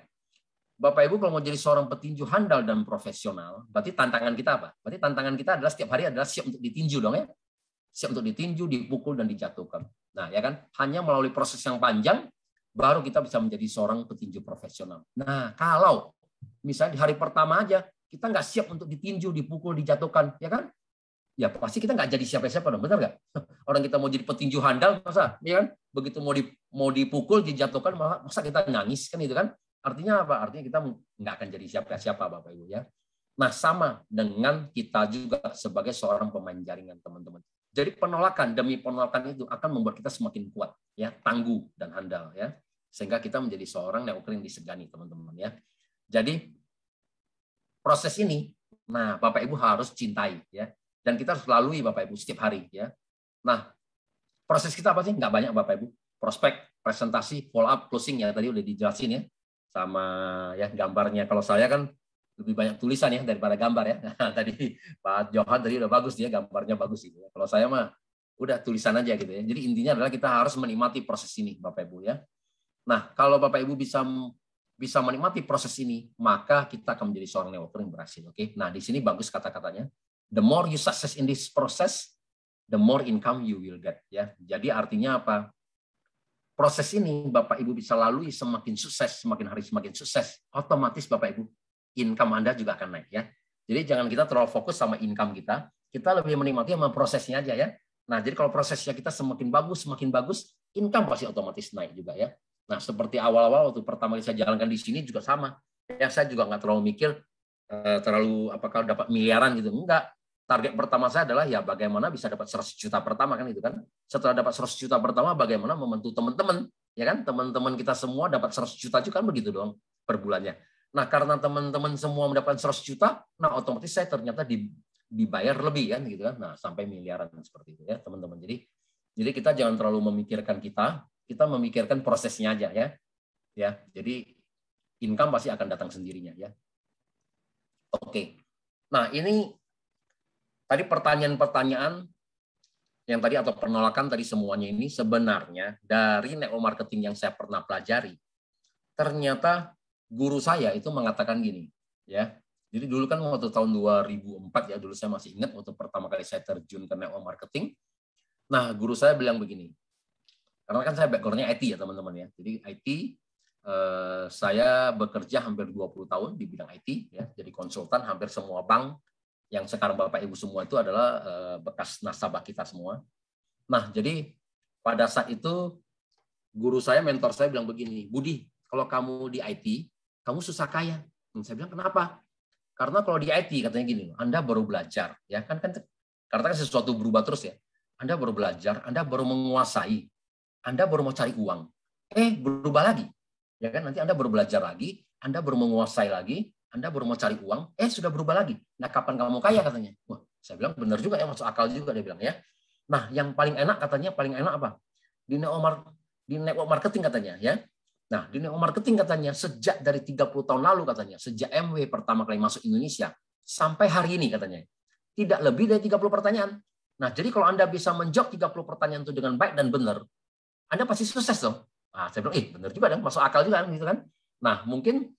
Bapak Ibu kalau mau jadi seorang petinju handal dan profesional, berarti tantangan kita apa? Berarti tantangan kita adalah setiap hari adalah siap untuk ditinju dong ya. Siap untuk ditinju, dipukul dan dijatuhkan. Nah, ya kan? Hanya melalui proses yang panjang baru kita bisa menjadi seorang petinju profesional. Nah, kalau misalnya di hari pertama aja kita nggak siap untuk ditinju, dipukul, dijatuhkan, ya kan? Ya pasti kita nggak jadi siapa-siapa dong, benar nggak? Orang kita mau jadi petinju handal, masa, ya kan? Begitu mau dipukul, dijatuhkan, masa kita nangis kan itu kan? Artinya apa? Artinya kita nggak akan jadi siapa-siapa, Bapak Ibu ya. Nah, sama dengan kita juga sebagai seorang pemain jaringan, teman-teman. Jadi penolakan demi penolakan itu akan membuat kita semakin kuat, ya, tangguh dan handal, ya, sehingga kita menjadi seorang networker yang disegani, teman-teman, ya. Jadi proses ini, nah, Bapak Ibu harus cintai, ya, dan kita harus lalui, Bapak Ibu, setiap hari, ya. Nah, proses kita apa sih? Nggak banyak, Bapak Ibu. Prospek, presentasi, follow up, closing ya tadi udah dijelasin ya, sama ya gambarnya. Kalau saya kan lebih banyak tulisan ya daripada gambar ya. Nah, tadi Pak Johan tadi udah bagus dia, gambarnya bagus gitu ya. Kalau saya mah udah tulisan aja gitu ya. Jadi intinya adalah kita harus menikmati proses ini, Bapak Ibu ya. Nah, kalau Bapak Ibu bisa menikmati proses ini, maka kita akan menjadi seorang networker yang berhasil. Oke. Nah, di sini bagus kata-katanya. The more you success in this process, the more income you will get ya. Jadi artinya apa? Proses ini Bapak Ibu bisa lalui semakin sukses, semakin hari semakin sukses, otomatis Bapak Ibu income Anda juga akan naik ya. Jadi jangan kita terlalu fokus sama income kita lebih menikmati sama prosesnya aja ya. Nah, jadi kalau prosesnya kita semakin bagus, income pasti otomatis naik juga ya. Nah, seperti awal-awal waktu pertama kali saya jalankan di sini juga sama. Ya, saya juga nggak terlalu mikir apakah dapat miliaran gitu. Enggak. Target pertama saya adalah ya bagaimana bisa dapat 100 juta pertama kan itu kan. Setelah dapat 100 juta pertama bagaimana membantu teman-teman ya kan, teman-teman kita semua dapat 100 juta juga kan begitu doang per bulannya. Nah, karena teman-teman semua mendapatkan 100 juta, nah otomatis saya ternyata dibayar lebih kan gitu kan. Nah, sampai miliaran seperti itu ya, teman-teman. Jadi kita jangan terlalu memikirkan kita memikirkan prosesnya aja ya. Ya, jadi income pasti akan datang sendirinya ya. Oke. Nah, ini tadi pertanyaan-pertanyaan yang tadi atau penolakan tadi semuanya ini sebenarnya dari network marketing yang saya pernah pelajari. Ternyata guru saya itu mengatakan gini, ya. Jadi dulu kan waktu tahun 2004 ya, dulu saya masih ingat waktu pertama kali saya terjun ke network marketing. Nah, guru saya bilang begini. Karena kan saya background-nya IT ya, teman-teman ya. Jadi IT saya bekerja hampir 20 tahun di bidang IT ya, jadi konsultan hampir semua bank yang sekarang Bapak Ibu semua itu adalah bekas nasabah kita semua. Nah, jadi pada saat itu guru saya, mentor saya bilang begini, Budi, kalau kamu di IT, kamu susah kaya. Dan saya bilang, kenapa? Karena kalau di IT katanya gini, Anda baru belajar, ya kan karena kan sesuatu berubah terus ya. Anda baru belajar, Anda baru menguasai, Anda baru mau cari uang, berubah lagi, ya kan? Nanti Anda baru belajar lagi, Anda baru menguasai lagi, Anda baru mau cari uang, sudah berubah lagi. Nah, kapan kamu kaya katanya? Wah, saya bilang benar juga ya, masuk akal juga dia bilang ya. Nah, yang paling enak katanya, paling enak apa? Di network marketing katanya ya. Nah, di network marketing katanya sejak dari 30 tahun lalu katanya, sejak MW pertama kali masuk Indonesia sampai hari ini katanya. Tidak lebih dari 30 pertanyaan. Nah, jadi kalau Anda bisa menjawab 30 pertanyaan itu dengan baik dan benar, Anda pasti sukses dong. Nah, saya bilang, benar juga dong, masuk akal juga gitu kan. Nah, mungkin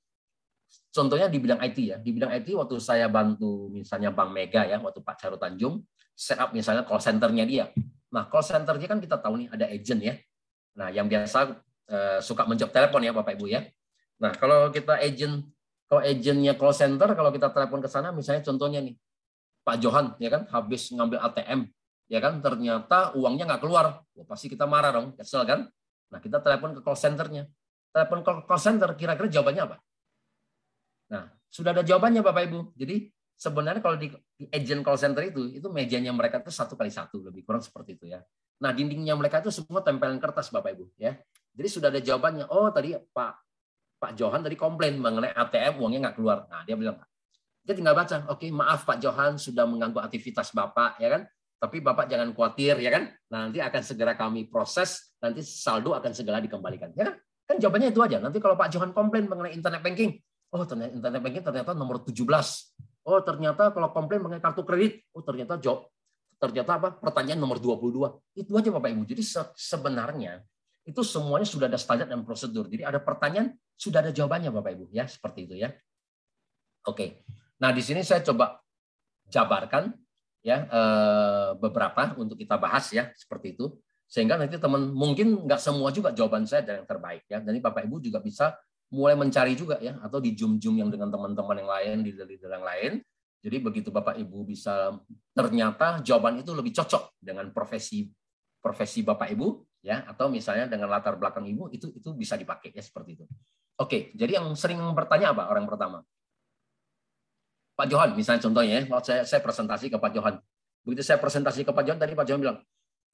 contohnya di bidang IT ya. Di bidang IT waktu saya bantu misalnya Bank Mega ya, waktu Pak Charu Tanjung set up misalnya call center-nya dia. Nah, call center-nya kan kita tahu nih ada agent ya. Nah, yang biasa suka menjawab telepon ya Bapak Ibu ya. Nah, kalau agentnya call center, kalau kita telepon ke sana misalnya contohnya nih, Pak Johan ya kan habis ngambil ATM ya kan, ternyata uangnya nggak keluar. Pasti kita marah dong, kesel kan. Nah, kita telepon ke call center-nya. Telepon ke call center, kira-kira jawabannya apa? Nah, sudah ada jawabannya Bapak Ibu. Jadi sebenarnya kalau di agent call center itu mejanya mereka itu 1x1, lebih kurang seperti itu ya. Nah, dindingnya mereka itu semua tempelan kertas Bapak Ibu ya. Jadi sudah ada jawabannya. Oh, tadi Pak Johan tadi komplain mengenai ATM uangnya nggak keluar. Nah, dia bilang, dia tinggal baca, oke, maaf Pak Johan sudah mengganggu aktivitas Bapak ya kan. Tapi Bapak jangan khawatir ya kan. Nanti akan segera kami proses, nanti saldo akan segera dikembalikan. Ya kan? Kan jawabannya itu aja. Nanti kalau Pak Johan komplain mengenai internet banking, oh ternyata internet banking ternyata nomor 17. Oh ternyata kalau komplain mengenai kartu kredit, oh ternyata apa? Pertanyaan nomor 22. Itu aja Bapak Ibu. Jadi sebenarnya itu semuanya sudah ada standar dan prosedur. Jadi ada pertanyaan, sudah ada jawabannya Bapak Ibu ya, seperti itu ya. Oke. Nah, di sini saya coba jabarkan ya beberapa untuk kita bahas ya, seperti itu. Sehingga nanti teman mungkin nggak semua juga jawaban saya yang terbaik ya. Jadi Bapak Ibu juga bisa mulai mencari juga ya, atau di Zoom yang dengan teman-teman yang lain, di leader yang lain. Jadi begitu Bapak Ibu bisa ternyata jawaban itu lebih cocok dengan profesi Bapak Ibu ya, atau misalnya dengan latar belakang Ibu, itu bisa dipakai ya, seperti itu. Oke, jadi yang sering bertanya apa orang pertama? Pak Johan, misalnya contohnya ya, waktu saya presentasi ke Pak Johan. Begitu saya presentasi ke Pak Johan, tadi Pak Johan bilang,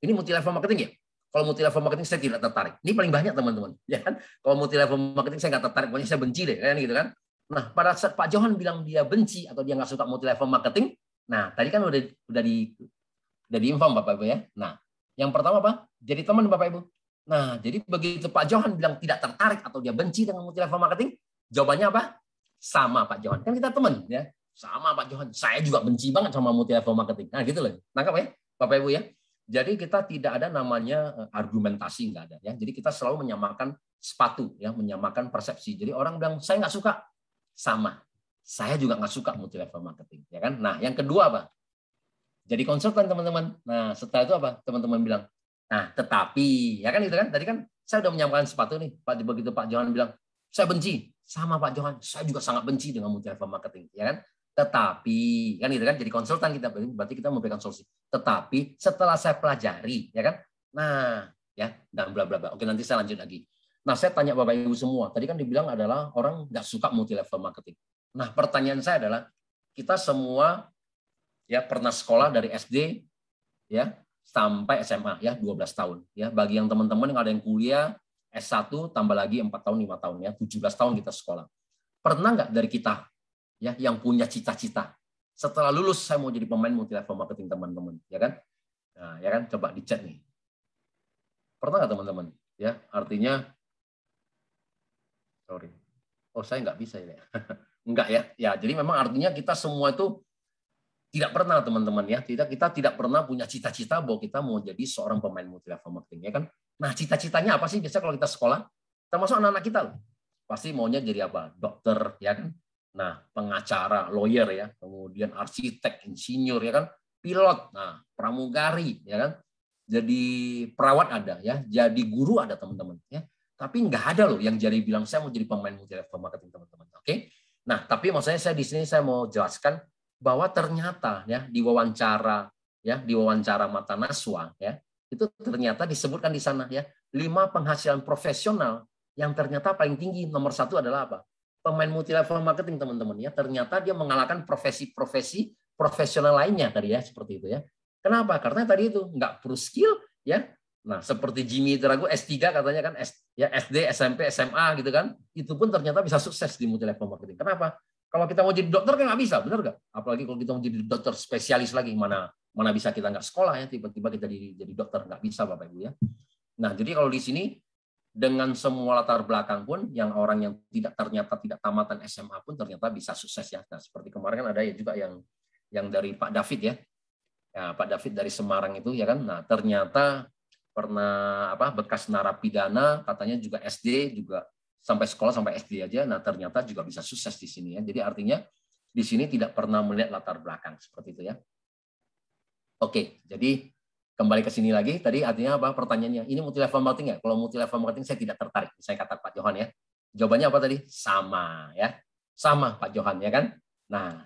ini multi level marketing ya? Kalau multi level marketing saya tidak tertarik. Ini paling banyak teman-teman, ya kan? Kalau multi level marketing saya nggak tertarik, pokoknya saya benci deh, kan gitu kan? Nah, pada saat Pak Johan bilang dia benci atau dia nggak suka multi level marketing, nah tadi kan udah diinform Bapak Ibu ya. Nah, yang pertama apa? Jadi teman Bapak Ibu. Nah, jadi begitu Pak Johan bilang tidak tertarik atau dia benci dengan multi level marketing, jawabannya apa? Sama Pak Johan. Kan kita teman ya. Sama Pak Johan, saya juga benci banget sama multi level marketing. Nah gitu loh, nangkap ya Bapak Ibu ya. Jadi kita tidak ada namanya argumentasi, nggak ada ya. Jadi kita selalu menyamakan sepatu ya, menyamakan persepsi. Jadi orang bilang saya nggak suka, sama. Saya juga nggak suka multi level marketing, ya kan. Nah yang kedua apa? Jadi konsultan teman-teman. Nah setelah itu apa? Teman-teman bilang, nah tetapi ya kan itu kan. Tadi kan saya udah menyamakan sepatu nih. Begitu Pak Johan bilang saya benci, sama Pak Johan, saya juga sangat benci dengan multi level marketing, ya kan. Tetapi kan gitu kan, jadi konsultan kita berarti kita memberikan solusi. Tetapi setelah saya pelajari, ya kan, nah ya dan bla bla bla. Oke, nanti saya lanjut lagi. Nah saya tanya Bapak Ibu semua, tadi kan dibilang adalah orang nggak suka multi level marketing. Nah pertanyaan saya adalah kita semua ya pernah sekolah dari SD ya sampai SMA ya 12 tahun ya. Bagi yang teman-teman yang ada yang kuliah S1 tambah lagi 4 tahun 5 tahun ya 17 tahun kita sekolah. Pernah nggak dari kita ya yang punya cita-cita setelah lulus saya mau jadi pemain multi level marketing teman-teman, ya kan? Nah, ya kan, coba dicek nih. Pernah nggak teman-teman? Ya, artinya sorry. Oh, saya nggak bisa ya. Enggak ya. Ya, jadi memang artinya kita semua itu Tidak pernah teman-teman ya, kita tidak pernah punya cita-cita bahwa kita mau jadi seorang pemain multi level marketing ya kan. Nah, cita-citanya apa sih biasanya kalau kita sekolah? Termasuk anak-anak kita loh. Pasti maunya jadi apa? Dokter ya kan. Nah, pengacara, lawyer ya, kemudian arsitek, insinyur ya kan, pilot, nah, pramugari ya kan. Jadi perawat ada ya, jadi guru ada teman-teman ya. Tapi nggak ada loh yang jadi bilang saya mau jadi pemain multi level marketing teman-teman. Oke. Nah, tapi maksudnya saya di sini saya mau jelaskan bahwa ternyata ya di wawancara Mata Naswa ya, itu ternyata disebutkan di sana ya 5 penghasilan profesional yang ternyata paling tinggi nomor 1 adalah apa? Pemain multi level marketing teman-teman ya. Ternyata dia mengalahkan profesi-profesi profesional lainnya tadi ya, seperti itu ya. Kenapa? Karena tadi itu nggak perlu skill ya. Nah, seperti Jimmy Drago S3 katanya kan SD, SMP, SMA gitu kan. Itu pun ternyata bisa sukses di multi level marketing. Kenapa? Kalau kita mau jadi dokter kan nggak bisa, benar nggak? Apalagi kalau kita mau jadi dokter spesialis lagi, mana bisa kita nggak sekolah ya, tiba-tiba kita jadi dokter, nggak bisa Bapak Ibu ya. Nah, jadi kalau di sini dengan semua latar belakang pun, yang orang yang ternyata tidak tamatan SMA pun ternyata bisa sukses ya. Nah, seperti kemarin kan ada ya juga yang dari Pak David ya. Ya, Pak David dari Semarang itu ya kan. Nah, ternyata pernah bekas narapidana, katanya juga SD juga sampai sekolah sampai SD aja. Nah, ternyata juga bisa sukses di sini ya. Jadi artinya di sini tidak pernah melihat latar belakang seperti itu ya. Oke, jadi kembali ke sini lagi. Tadi artinya apa pertanyaannya? Ini multi level marketing ya? Kalau multi level marketing saya tidak tertarik. Saya kata Pak Johan ya. Jawabannya apa tadi? Sama ya. Sama Pak Johan ya kan? Nah,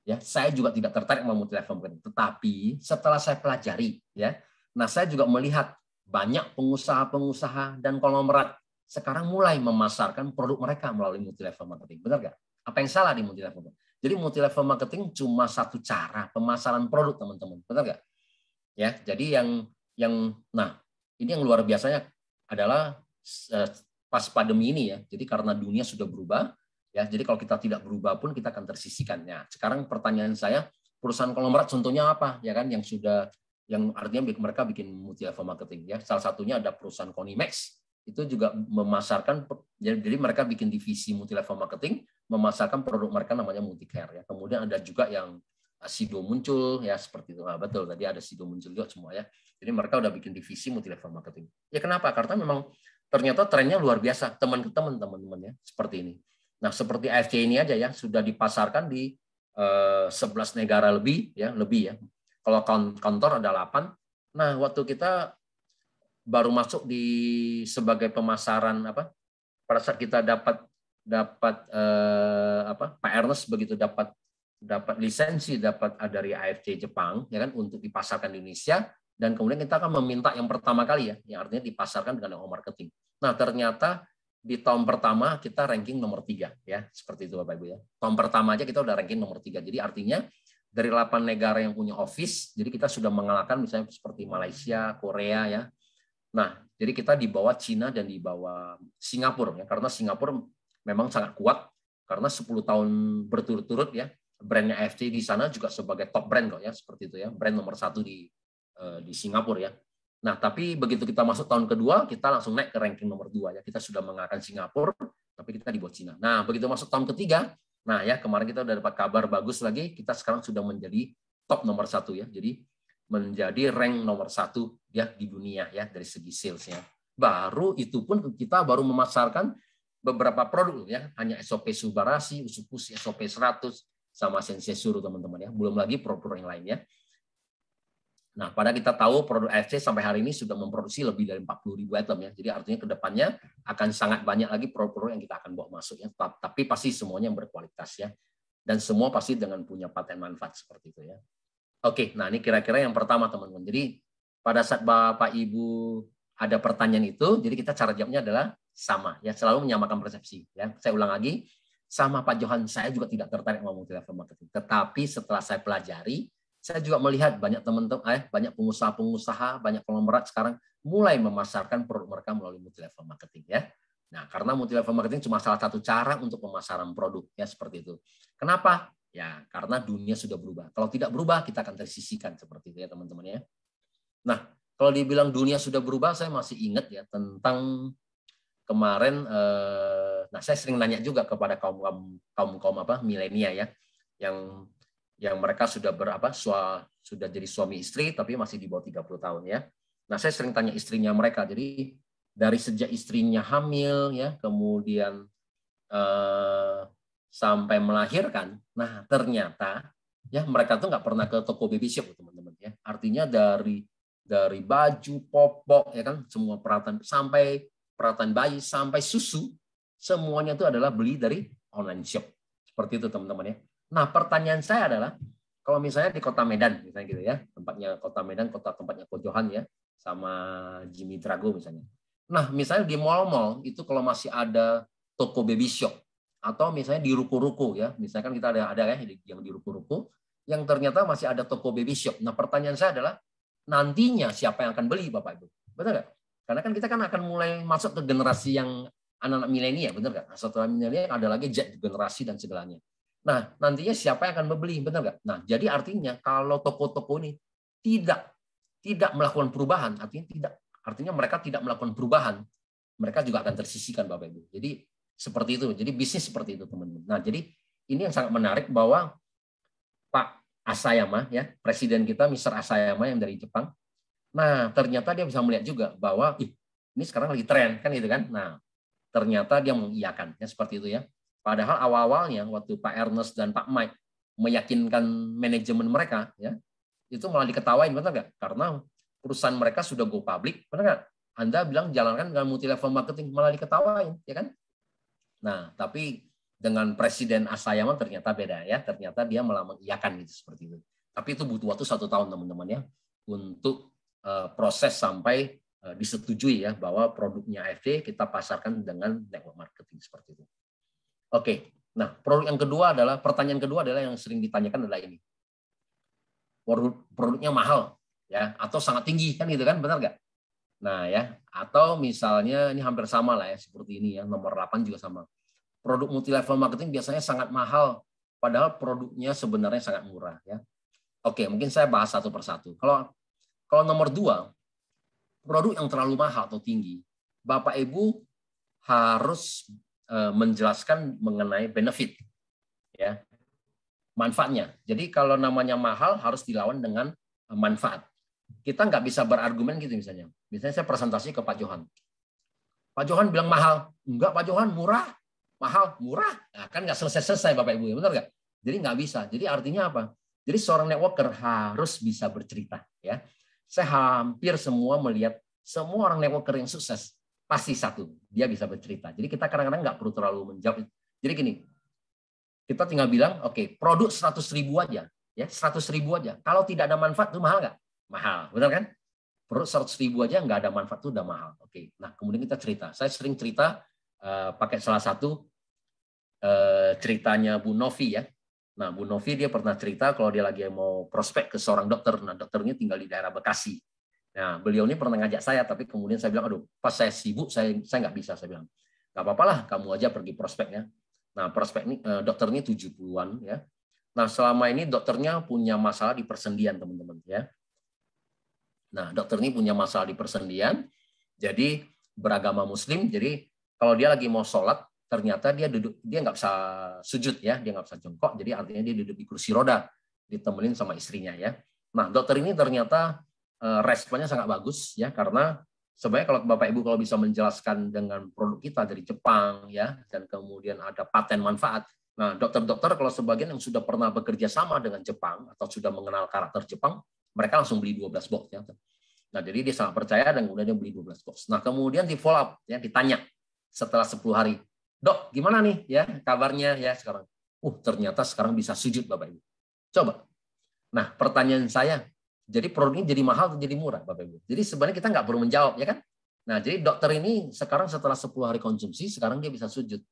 ya saya juga tidak tertarik sama multi level marketing. Tetapi setelah saya pelajari ya, nah saya juga melihat banyak pengusaha-pengusaha dan konglomerat sekarang mulai memasarkan produk mereka melalui multi level marketing. Benar nggak? Apa yang salah di multi level marketing? Jadi multi level marketing cuma satu cara pemasaran produk teman-teman. Benar nggak? Ya, jadi nah ini yang luar biasanya adalah pas pandemi ini ya. Jadi karena dunia sudah berubah ya. Jadi kalau kita tidak berubah pun kita akan tersisihkannya. Sekarang pertanyaan saya, perusahaan konglomerat contohnya apa ya kan yang artinya mereka bikin multi level marketing ya. Salah satunya ada perusahaan Konimax. Itu juga memasarkan, jadi mereka bikin divisi multi level marketing, memasarkan produk mereka namanya Multicare ya. Kemudian ada juga yang Sido muncul ya, seperti itu. Nah, betul, tadi ada Sido muncul juga semua ya. Jadi mereka udah bikin divisi multi level marketing. Ya kenapa? Karena memang ternyata trennya luar biasa, teman-teman ya, seperti ini. Nah, seperti AFC ini aja ya, sudah dipasarkan di 11 negara lebih ya. Kalau kantor ada 8. Nah, waktu kita baru masuk sebagai pemasaran pada saat kita dapat Pak Ernest begitu dapat lisensi dari AFC Jepang ya kan untuk dipasarkan di Indonesia, dan kemudian kita akan meminta yang pertama kali ya, yang artinya dipasarkan dengan marketing. Nah, ternyata di tahun pertama kita ranking nomor 3 ya, seperti itu Bapak Ibu ya. Tahun pertama aja kita udah ranking nomor 3. Jadi artinya dari 8 negara yang punya office, jadi kita sudah mengalahkan misalnya seperti Malaysia, Korea ya. Nah, jadi kita di bawah Cina dan di bawah Singapura ya, karena Singapura memang sangat kuat karena 10 tahun berturut-turut ya, brandnya AFC di sana juga sebagai top brand kok ya, seperti itu ya, brand nomor 1 di Singapura ya. Nah, tapi begitu kita masuk tahun kedua, kita langsung naik ke ranking nomor 2 ya, kita sudah mengalahkan Singapura, tapi kita di bawah Cina. Nah, begitu masuk tahun ketiga, nah ya kemarin kita udah dapat kabar bagus lagi, kita sekarang sudah menjadi top nomor 1 ya, jadi menjadi rank nomor 1 ya di dunia ya dari segi salesnya. Baru itu pun kita baru memasarkan beberapa produk ya, hanya SOP Subarasi, Usukushi, SOP 100 sama Sensei Suru teman-teman ya, belum lagi produk yang lainnya. Nah, pada kita tahu produk AFC sampai hari ini sudah memproduksi lebih dari 40.000 item ya. Jadi artinya ke depannya akan sangat banyak lagi produk-produk yang kita akan bawa masuk ya. Tapi pasti semuanya yang berkualitas ya. Dan semua pasti dengan punya paten manfaat seperti itu ya. Oke, nah ini kira-kira yang pertama teman-teman. Jadi pada saat Bapak Ibu ada pertanyaan itu, jadi kita cara jawabnya adalah sama ya, selalu menyamakan persepsi ya. Saya ulang lagi, sama Pak Johan, saya juga tidak tertarik mau multi level marketing. Tetapi setelah saya pelajari, saya juga melihat banyak teman-teman, banyak pengusaha-pengusaha, banyak konglomerat sekarang mulai memasarkan produk mereka melalui multi level marketing ya. Nah, karena multi level marketing cuma salah satu cara untuk pemasaran produk ya, seperti itu. Kenapa? Ya, karena dunia sudah berubah. Kalau tidak berubah, kita akan tersisihkan seperti itu ya, teman-teman ya. Nah, kalau dibilang dunia sudah berubah, saya masih ingat ya tentang kemarin. Nah, saya sering nanya juga kepada kaum milenial ya, yang mereka sudah sudah jadi suami istri tapi masih di bawah 30 tahun ya. Nah, saya sering tanya istrinya mereka. Jadi dari sejak istrinya hamil ya, kemudian sampai melahirkan, nah ternyata ya mereka tuh nggak pernah ke toko baby shop, teman-teman ya. Artinya dari baju, popok ya kan, semua peralatan sampai peralatan bayi sampai susu semuanya itu adalah beli dari online shop. Seperti itu teman-teman ya. Nah, pertanyaan saya adalah kalau misalnya di Kota Medan misalnya gitu ya, tempatnya Kota Medan, tempatnya Ko Johan ya, sama Jimmy Drago misalnya. Nah, misalnya di mall-mall itu kalau masih ada toko baby shop atau misalnya di ruko-ruko ya, misalkan kita ada ya yang di ruko-ruko yang ternyata masih ada toko baby shop. Nah, pertanyaan saya adalah nantinya siapa yang akan beli, Bapak Ibu? Betul nggak? Karena kan kita akan mulai masuk ke generasi yang anak-anak milenial, benar nggak? Setelah milenial ada lagi generasi dan segalanya. Nah, nantinya siapa yang akan membeli, benar nggak? Nah, jadi artinya kalau toko-toko ini tidak melakukan perubahan, artinya mereka tidak melakukan perubahan, mereka juga akan tersisihkan, Bapak Ibu. Jadi seperti itu. Jadi bisnis seperti itu, teman-teman. Nah, jadi ini yang sangat menarik bahwa Pak Asayama ya, presiden kita Mr. Asayama yang dari Jepang. Nah, ternyata dia bisa melihat juga bahwa ini sekarang lagi tren kan gitu kan. Nah, ternyata dia mengiyakan ya seperti itu ya. Padahal awal-awalnya waktu Pak Ernest dan Pak Mike meyakinkan manajemen mereka ya, itu malah diketawain, benar nggak? Karena perusahaan mereka sudah go public, benar nggak? Anda bilang jalankan dengan multi level marketing, malah diketawain, ya kan? Nah, tapi dengan Presiden Asayama ternyata beda ya, ternyata dia malah mengiyakan gitu seperti itu. Tapi itu butuh waktu 1 tahun teman-teman ya untuk proses sampai disetujui ya bahwa produknya AFD kita pasarkan dengan network marketing seperti itu. Oke, nah produk yang kedua adalah pertanyaan kedua adalah yang sering ditanyakan adalah ini. Produknya mahal ya atau sangat tinggi kan gitu kan, benar nggak? Nah ya, atau misalnya ini hampir sama lah ya seperti ini ya, nomor 8 juga sama. Produk multi level marketing biasanya sangat mahal padahal produknya sebenarnya sangat murah ya. Oke, mungkin saya bahas satu persatu. Kalau nomor 2, produk yang terlalu mahal atau tinggi, Bapak Ibu harus menjelaskan mengenai benefit ya, manfaatnya. Jadi kalau namanya mahal harus dilawan dengan manfaat. Kita nggak bisa berargumen gitu misalnya. Misalnya saya presentasi ke Pak Johan. Pak Johan bilang mahal. Enggak, Pak Johan murah. Mahal, murah. Nah, kan nggak selesai-selesai Bapak Ibu, ya benar nggak? Jadi nggak bisa. Jadi artinya apa? Jadi seorang networker harus bisa bercerita. Ya, saya hampir semua melihat semua orang networker yang sukses pasti satu, dia bisa bercerita. Jadi kita kadang-kadang nggak perlu terlalu menjawab. Jadi gini, kita tinggal bilang, oke, produk 100.000 aja, ya 100.000 aja. Kalau tidak ada manfaat itu mahal nggak? Mahal, benar kan? Produk 100.000 aja nggak ada manfaat itu udah mahal. Oke, nah kemudian kita cerita. Saya sering cerita pakai salah satu ceritanya Bu Novi ya. Nah, Bu Novi dia pernah cerita kalau dia lagi mau prospek ke seorang dokter. Nah, dokternya tinggal di daerah Bekasi. Nah, beliau ini pernah ngajak saya, tapi kemudian saya bilang, aduh, pas saya sibuk, saya nggak bisa. Saya bilang, nggak apa-apa lah, kamu aja pergi prospeknya. Nah, prospek ini dokternya 70-an ya. Nah, selama ini dokternya punya masalah di persendian, teman-teman ya. Nah, dokter ini punya masalah di persendian, jadi beragama Muslim. Jadi kalau dia lagi mau sholat, ternyata dia nggak bisa sujud ya, dia nggak bisa jongkok. Jadi artinya dia duduk di kursi roda, ditemenin sama istrinya ya. Nah, dokter ini ternyata responnya sangat bagus ya, karena sebenarnya kalau Bapak Ibu kalau bisa menjelaskan dengan produk kita dari Jepang ya, dan kemudian ada paten manfaat. Nah, dokter-dokter kalau sebagian yang sudah pernah bekerja sama dengan Jepang atau sudah mengenal karakter Jepang, mereka langsung beli 12 box ya. Nah, jadi dia sangat percaya dan kemudian dia beli 12 box. Nah, kemudian di follow up ya, ditanya setelah 10 hari. Dok, gimana nih ya kabarnya ya sekarang? Ternyata sekarang bisa sujud Bapak Ibu. Coba. Nah, pertanyaan saya, jadi produk ini jadi mahal atau jadi murah Bapak Ibu? Jadi sebenarnya kita nggak perlu menjawab ya kan? Nah, jadi dokter ini sekarang setelah 10 hari konsumsi, sekarang dia bisa sujud.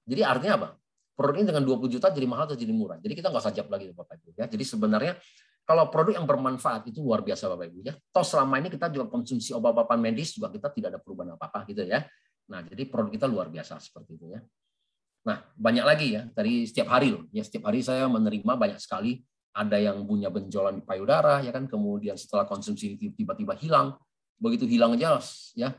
Jadi artinya apa? Produk ini dengan 20 juta jadi mahal atau jadi murah? Jadi kita nggak usah jawab lagi Bapak Ibu ya. Jadi sebenarnya kalau produk yang bermanfaat itu luar biasa Bapak Ibu ya. Toh selama ini kita juga konsumsi obat-obatan medis juga kita tidak ada perubahan apa-apa gitu ya. Nah, jadi produk kita luar biasa seperti itu ya. Nah, banyak lagi ya. Tadi setiap hari loh. Ya, setiap hari saya menerima banyak sekali. Ada yang punya benjolan di payudara ya kan, kemudian setelah konsumsi tiba-tiba hilang. Begitu hilang aja ya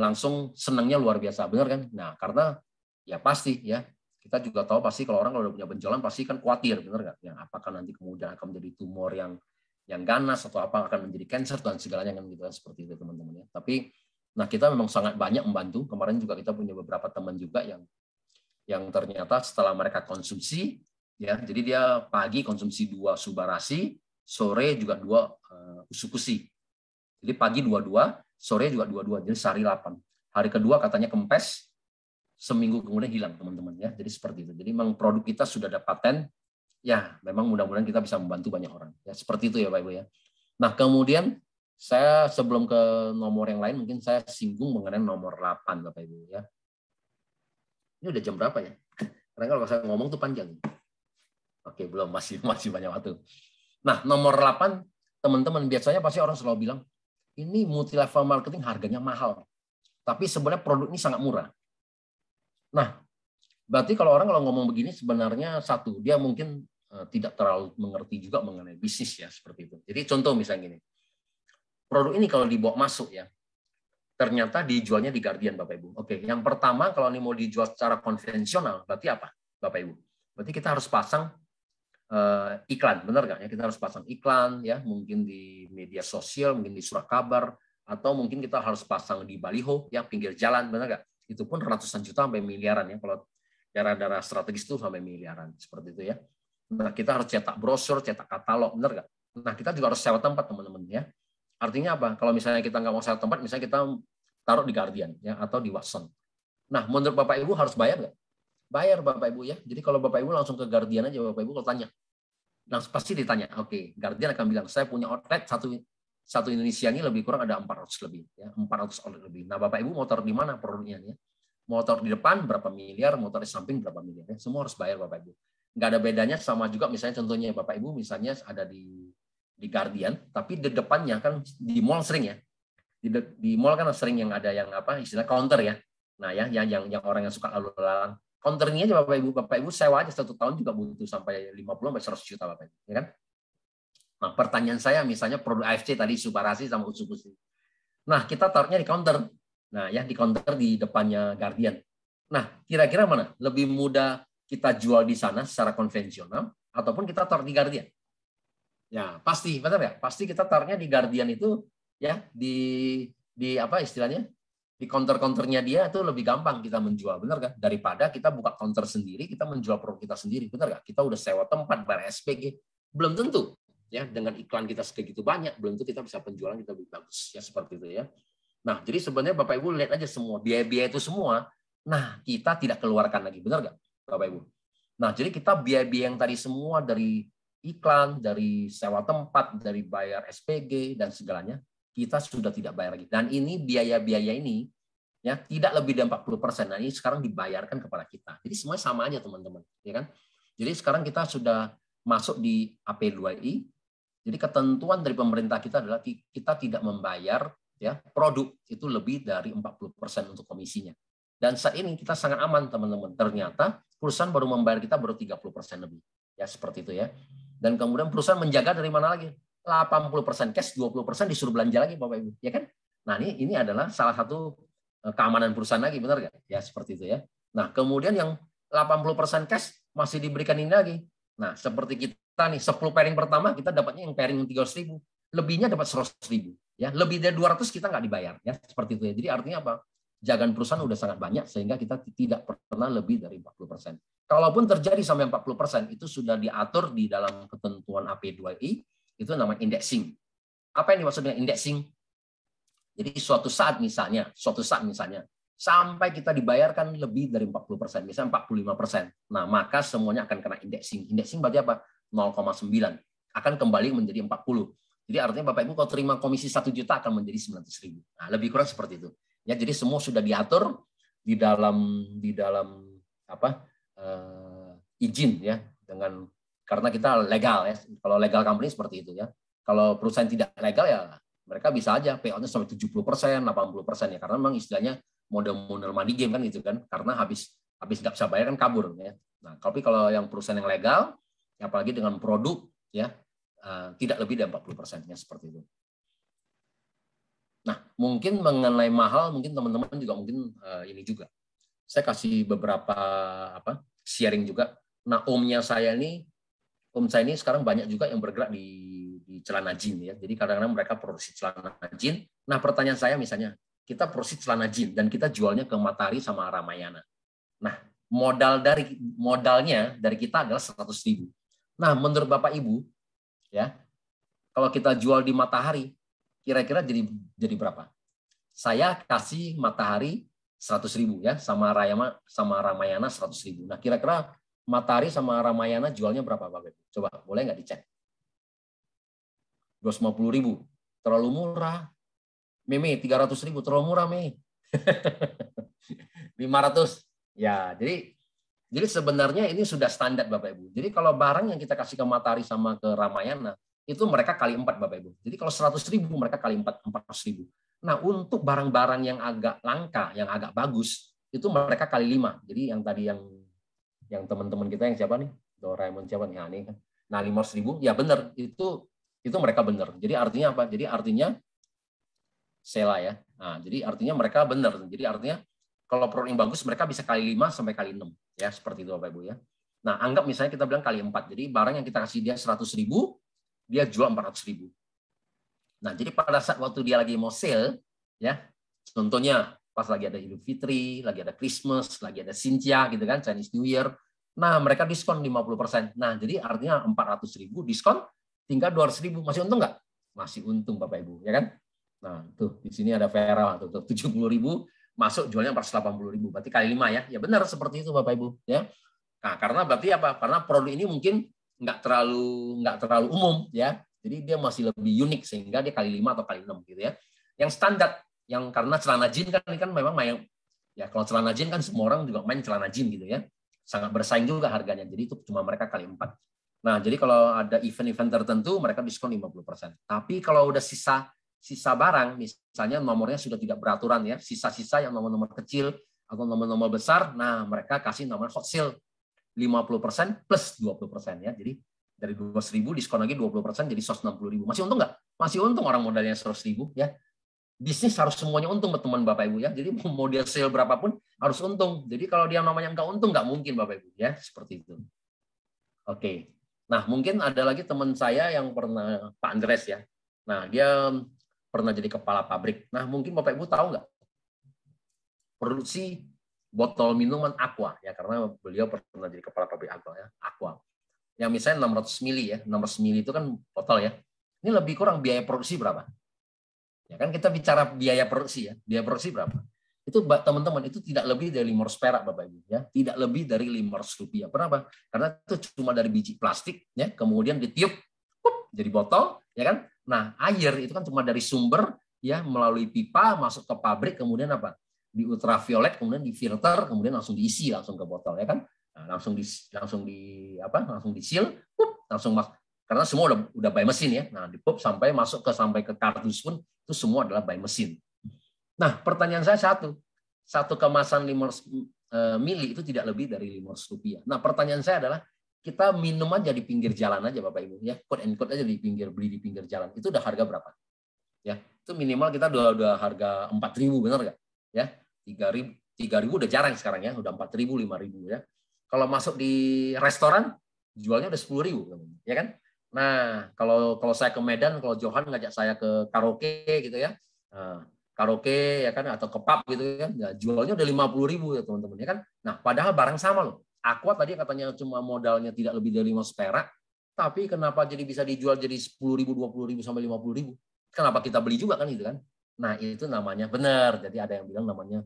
langsung senangnya luar biasa, benar kan? Nah, karena ya pasti ya kita juga tahu pasti kalau orang kalau udah punya benjolan pasti kan khawatir, benar nggak? Ya, apakah nanti kemudian akan menjadi tumor yang ganas atau apa akan menjadi cancer dan segalanya kan gitu kan, seperti itu teman-teman ya. Tapi nah kita memang sangat banyak membantu. Kemarin juga kita punya beberapa teman juga yang ternyata setelah mereka konsumsi ya, jadi dia pagi konsumsi 2 subarasi, sore juga 2 usukusi. Jadi pagi 22, sore juga 22, jadi sehari 8. Hari kedua katanya kempes, seminggu kemudian hilang teman-teman ya. Jadi seperti itu. Jadi memang produk kita sudah ada paten, ya memang mudah-mudahan kita bisa membantu banyak orang. Ya seperti itu ya Pak Ibu ya. Nah kemudian saya sebelum ke nomor yang lain mungkin saya singgung mengenai nomor 8 Bapak Ibu ya. Ini udah jam berapa ya? Karena kalau saya ngomong tuh panjang. Oke belum, masih banyak waktu. Nah nomor 8 teman-teman biasanya pasti orang selalu bilang ini multi level marketing harganya mahal. Tapi sebenarnya produk ini sangat murah. Nah, berarti kalau ngomong begini sebenarnya satu, dia mungkin tidak terlalu mengerti juga mengenai bisnis ya, seperti itu. Jadi contoh misalnya gini. Produk ini kalau dibawa masuk ya, ternyata dijualnya di Guardian Bapak Ibu. Oke, yang pertama kalau ini mau dijual secara konvensional, berarti apa Bapak Ibu? Berarti kita harus pasang iklan, benar nggak ya? Kita harus pasang iklan ya, mungkin di media sosial, mungkin di surat kabar, atau mungkin kita harus pasang di baliho ya pinggir jalan, benar nggak? Itu pun ratusan juta sampai miliaran ya, kalau daerah-daerah strategis itu sampai miliaran seperti itu ya. Nah kita harus cetak brosur, cetak katalog, benar nggak? Nah kita juga harus sewa tempat teman-teman ya. Artinya apa? Kalau misalnya kita nggak mau sewa tempat, misalnya kita taruh di Guardian ya atau di Watson. Nah menurut Bapak Ibu harus bayar nggak? Bayar Bapak Ibu ya. Jadi kalau Bapak Ibu langsung ke Guardian aja Bapak Ibu kalau tanya, langsung pasti ditanya. Oke, Guardian akan bilang saya punya outlet satu Indonesia ini lebih kurang ada 400 lebih ya, 400 outlet lebih. Nah Bapak Ibu mau taruh di mana produknya ya? Mau taruh di depan berapa miliar, mau taruh di samping berapa miliar ya? Semua harus bayar Bapak Ibu. Nggak ada bedanya sama juga misalnya contohnya Bapak Ibu misalnya ada di Guardian, tapi di depannya kan di mall sering ya. Di mall kan sering yang ada yang apa istilah counter ya. Nah ya yang orang yang suka lalu lalang. Counternya aja Bapak Ibu sewa aja 1 tahun juga butuh sampai 50 sampai 100 juta Bapak Ibu, ya kan? Nah, pertanyaan saya misalnya produk AFC tadi Subarasi sama Utsukushi. Nah, kita taruhnya di counter. Nah, ya di counter di depannya Guardian. Nah, kira-kira mana? Lebih mudah kita jual di sana secara konvensional ataupun kita taruh di Guardian? Ya, pasti, benar ya? Pasti kita taruhnya di Guardian itu ya di apa istilahnya? Di counter-counternya dia itu lebih gampang kita menjual, benar kan? Daripada kita buka counter sendiri, kita menjual produk kita sendiri, benar nggak? Kita udah sewa tempat, bayar SPG, belum tentu ya dengan iklan kita segitu banyak, belum tentu kita bisa penjualan kita lebih bagus ya seperti itu ya. Nah, jadi sebenarnya Bapak Ibu lihat aja semua biaya-biaya itu semua, nah kita tidak keluarkan lagi, benar nggak, Bapak Ibu? Nah, jadi kita biaya-biaya yang tadi semua dari iklan, dari sewa tempat, dari bayar SPG dan segalanya, kita sudah tidak bayar lagi. Dan ini biaya-biaya ini ya tidak lebih dari 40%. Nah, ini sekarang dibayarkan kepada kita. Jadi semuanya sama aja teman-teman, ya kan? Jadi sekarang kita sudah masuk di AP2I. Jadi ketentuan dari pemerintah kita adalah kita tidak membayar ya produk itu lebih dari 40% untuk komisinya. Dan saat ini kita sangat aman teman-teman. Ternyata perusahaan baru membayar kita baru 30% lebih. Ya seperti itu ya. Dan kemudian perusahaan menjaga dari mana lagi? 80% cash, 20% disuruh belanja lagi Bapak Ibu, ya kan? Nah, ini adalah salah satu keamanan perusahaan lagi, benar nggak? Ya, seperti itu ya. Nah, kemudian yang 80% cash masih diberikan ini lagi. Nah, seperti kita nih, 10 pairing pertama kita dapatnya yang pairing 300.000, lebihnya dapat 100.000, ya. Lebih dari 200 kita nggak dibayar, ya. Seperti itu ya. Jadi artinya apa? Jagaan perusahaan udah sangat banyak sehingga kita tidak pernah lebih dari 40%. Kalaupun terjadi sampai 40%, itu sudah diatur di dalam ketentuan AP2I. Itu namanya indexing. Apa yang dimaksud dengan indexing? Jadi suatu saat misalnya sampai kita dibayarkan lebih dari 40%, misalnya 45%. Nah, maka semuanya akan kena indexing. Indexing berarti apa? 0,9 akan kembali menjadi 40. Jadi artinya Bapak Ibu kalau terima komisi 1 juta akan menjadi 900.000. Nah, lebih kurang seperti itu. Ya, jadi semua sudah diatur di dalam apa? Izin ya dengan karena kita legal ya. Kalau legal company seperti itu ya. Kalau perusahaan tidak legal ya mereka bisa aja payout-nya sampai 70%, 80% ya. Karena memang istilahnya model money game kan gitu kan. Karena habis nggak bisa bayar kan kabur ya. Nah, tapi kalau yang perusahaan yang legal, apalagi dengan produk ya tidak lebih dari 40% ya seperti itu. Nah, mungkin mengenai mahal, mungkin teman-teman juga mungkin ini juga. Saya kasih beberapa sharing juga. Nah, om saya ini sekarang banyak juga yang bergerak di celana jean ya. Jadi kadang-kadang mereka produksi celana jean. Nah, pertanyaan saya misalnya, kita produksi celana jean dan kita jualnya ke Matahari sama Ramayana. Nah, modalnya dari kita adalah 100.000. Nah, menurut Bapak Ibu ya, kalau kita jual di Matahari kira-kira jadi berapa? Saya kasih Matahari 100.000 ya, sama Ramayana 100.000. Nah, kira-kira Matahari sama Ramayana jualnya berapa, Bapak Ibu? Coba, boleh nggak dicek? 250.000. Terlalu murah. Meme, 300.000. Terlalu murah, Meme. 500. Ya, jadi sebenarnya ini sudah standar, Bapak Ibu. Jadi kalau barang yang kita kasih ke Matahari sama ke Ramayana, itu mereka kali 4, Bapak Ibu. Jadi kalau 100.000, mereka kali 4, 400.000. Nah, untuk barang-barang yang agak langka, yang agak bagus, itu mereka kali 5. Jadi yang tadi yang teman-teman kita yang siapa nih? Doraemon siapa nih? Nah, ini kan. Nah, 500.000, ya benar. Itu mereka benar. Jadi artinya apa? Jadi artinya Sela ya. Nah, jadi artinya mereka benar. Jadi artinya kalau produk yang bagus mereka bisa kali 5 sampai kali 6 ya, seperti itu Bapak Ibu ya. Nah, anggap misalnya kita bilang kali 4. Jadi barang yang kita kasih dia 100.000, dia jual 400.000. Nah, jadi pada saat waktu dia lagi mau sale ya, contohnya pas lagi ada Idul Fitri, lagi ada Christmas, lagi ada Xinjia gitu kan, Chinese New Year. Nah, mereka diskon 50%. Nah, jadi artinya 400.000 diskon tinggal 200.000. Masih untung nggak? Masih untung Bapak Ibu, ya kan? Nah, tuh di sini ada Vera tuh 70.000 masuk jualnya 480.000. Berarti kali 5 ya. Ya benar seperti itu Bapak Ibu, ya. Nah, karena berarti apa? Karena produk ini mungkin nggak terlalu umum ya. Jadi dia masih lebih unik sehingga dia kali 5 atau kali 6 gitu ya. Yang standar yang karena celana jean kan memang main ya, kalau celana jean kan semua orang juga main celana jean gitu ya. Sangat bersaing juga harganya. Jadi itu cuma mereka kali 4. Nah, jadi kalau ada event-event tertentu mereka diskon 50%. Tapi kalau udah sisa barang, misalnya nomornya sudah tidak beraturan ya, sisa-sisa yang nomor-nomor kecil atau nomor-nomor besar, nah mereka kasih nomor hot sale 50% plus 20% ya. Jadi dari 200.000 diskon lagi 20% jadi 160.000. Masih untung nggak? Masih untung orang modalnya 100.000 ya. Bisnis harus semuanya untung teman Bapak Ibu ya. Jadi mau dia sale berapapun harus untung. Jadi kalau dia namanya nggak untung nggak mungkin Bapak Ibu ya, seperti itu. Oke. Nah, mungkin ada lagi teman saya yang pernah Pak Andres ya. Nah, dia pernah jadi kepala pabrik. Nah, mungkin Bapak Ibu tahu nggak? Produksi botol minuman Aqua ya, karena beliau pernah jadi kepala pabrik Aqua ya, Aqua. Yang misalnya 600 mili ya, 600 mili itu kan botol ya. Ini lebih kurang biaya produksi berapa? Ya kan kita bicara biaya produksi ya. Biaya produksi berapa? Itu teman-teman itu tidak lebih dari 500 perak Bapak Ibu ya, tidak lebih dari 500 rupiah. Kenapa? Karena itu cuma dari biji plastik ya, kemudian ditiup jadi botol ya kan. Nah, air itu kan cuma dari sumber ya, melalui pipa masuk ke pabrik, kemudian apa? Di ultraviolet, kemudian difilter, kemudian langsung diisi langsung ke botol ya kan. Nah, langsung disil, langsung masuk. Karena semua udah by mesin ya. Nah, di pop sampai ke kardus pun itu semua adalah by mesin. Nah, pertanyaan saya satu kemasan 500 mili itu tidak lebih dari 500 rupiah. Nah, pertanyaan saya adalah kita minum aja di pinggir jalan aja Bapak Ibu ya, quote and quote aja beli di pinggir jalan. Itu udah harga berapa? Ya, itu minimal kita udah harga 4.000 benar nggak? Ya, 3.000 udah jarang sekarang ya, udah 4.000, 5.000 ya. Kalau masuk di restoran jualnya udah 10.000 ya kan? Nah, kalau saya ke Medan, kalau Johan ngajak saya ke karaoke gitu ya. Nah, karaoke ya kan, atau ke pub gitu ya, jualnya udah 50.000 ya teman-teman ya kan. Nah, padahal barang sama loh. Aqua tadi katanya cuma modalnya tidak lebih dari 500 perak, tapi kenapa jadi bisa dijual jadi 10.000, 20.000 sampai 50.000? Kenapa kita beli juga kan gitu kan? Nah, itu namanya benar. Jadi ada yang bilang namanya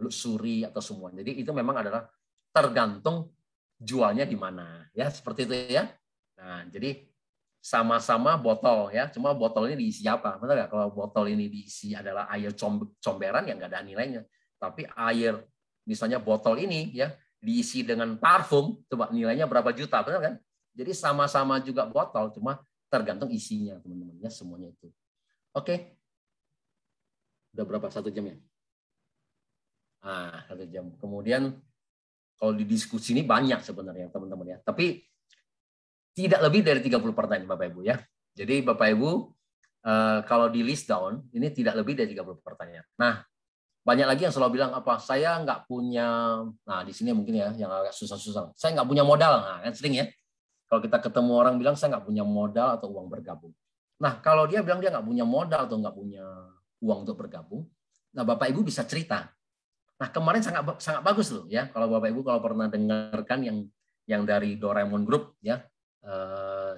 luxury atau semua. Jadi itu memang adalah tergantung jualnya di mana ya, seperti itu ya. Nah, jadi sama-sama botol ya, cuma botolnya diisi apa? Benar nggak? Kalau botol ini diisi adalah air comberan ya nggak ada nilainya. Tapi air misalnya botol ini ya diisi dengan parfum, coba nilainya berapa juta, benar kan? Jadi sama-sama juga botol, cuma tergantung isinya teman-teman ya, semuanya itu. Oke. Udah berapa? 1 jam ya? 1 jam. Kemudian kalau di diskusi ini banyak sebenarnya teman-teman ya, tapi tidak lebih dari 30 pertanyaan Bapak Ibu ya. Jadi Bapak Ibu kalau di list down ini tidak lebih dari 30 pertanyaan. Nah, Banyak lagi yang selalu bilang apa, saya nggak punya, nah di sini mungkin ya yang agak susah-susah, saya nggak punya modal, nah kan sering ya. Kalau kita ketemu orang bilang saya nggak punya modal atau uang bergabung. Nah kalau dia bilang dia nggak punya modal atau nggak punya uang untuk bergabung, nah Bapak Ibu bisa cerita. Nah kemarin sangat bagus loh ya, kalau Bapak Ibu kalau pernah dengarkan yang dari Doraemon Group ya,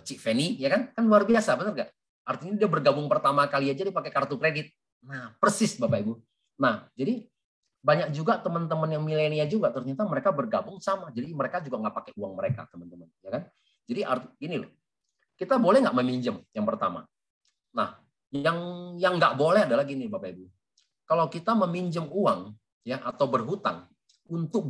Cik Feni ya kan luar biasa, benar nggak? Artinya dia bergabung pertama kali aja dia pakai kartu kredit. Nah persis Bapak Ibu. Nah, jadi banyak juga teman-teman yang milenial juga ternyata mereka bergabung sama. Jadi mereka juga nggak pakai uang mereka, teman-teman, ya kan? Jadi gini loh, kita boleh nggak meminjam yang pertama. Nah, yang nggak boleh adalah gini, Bapak Ibu. Kalau kita meminjam uang ya atau berhutang untuk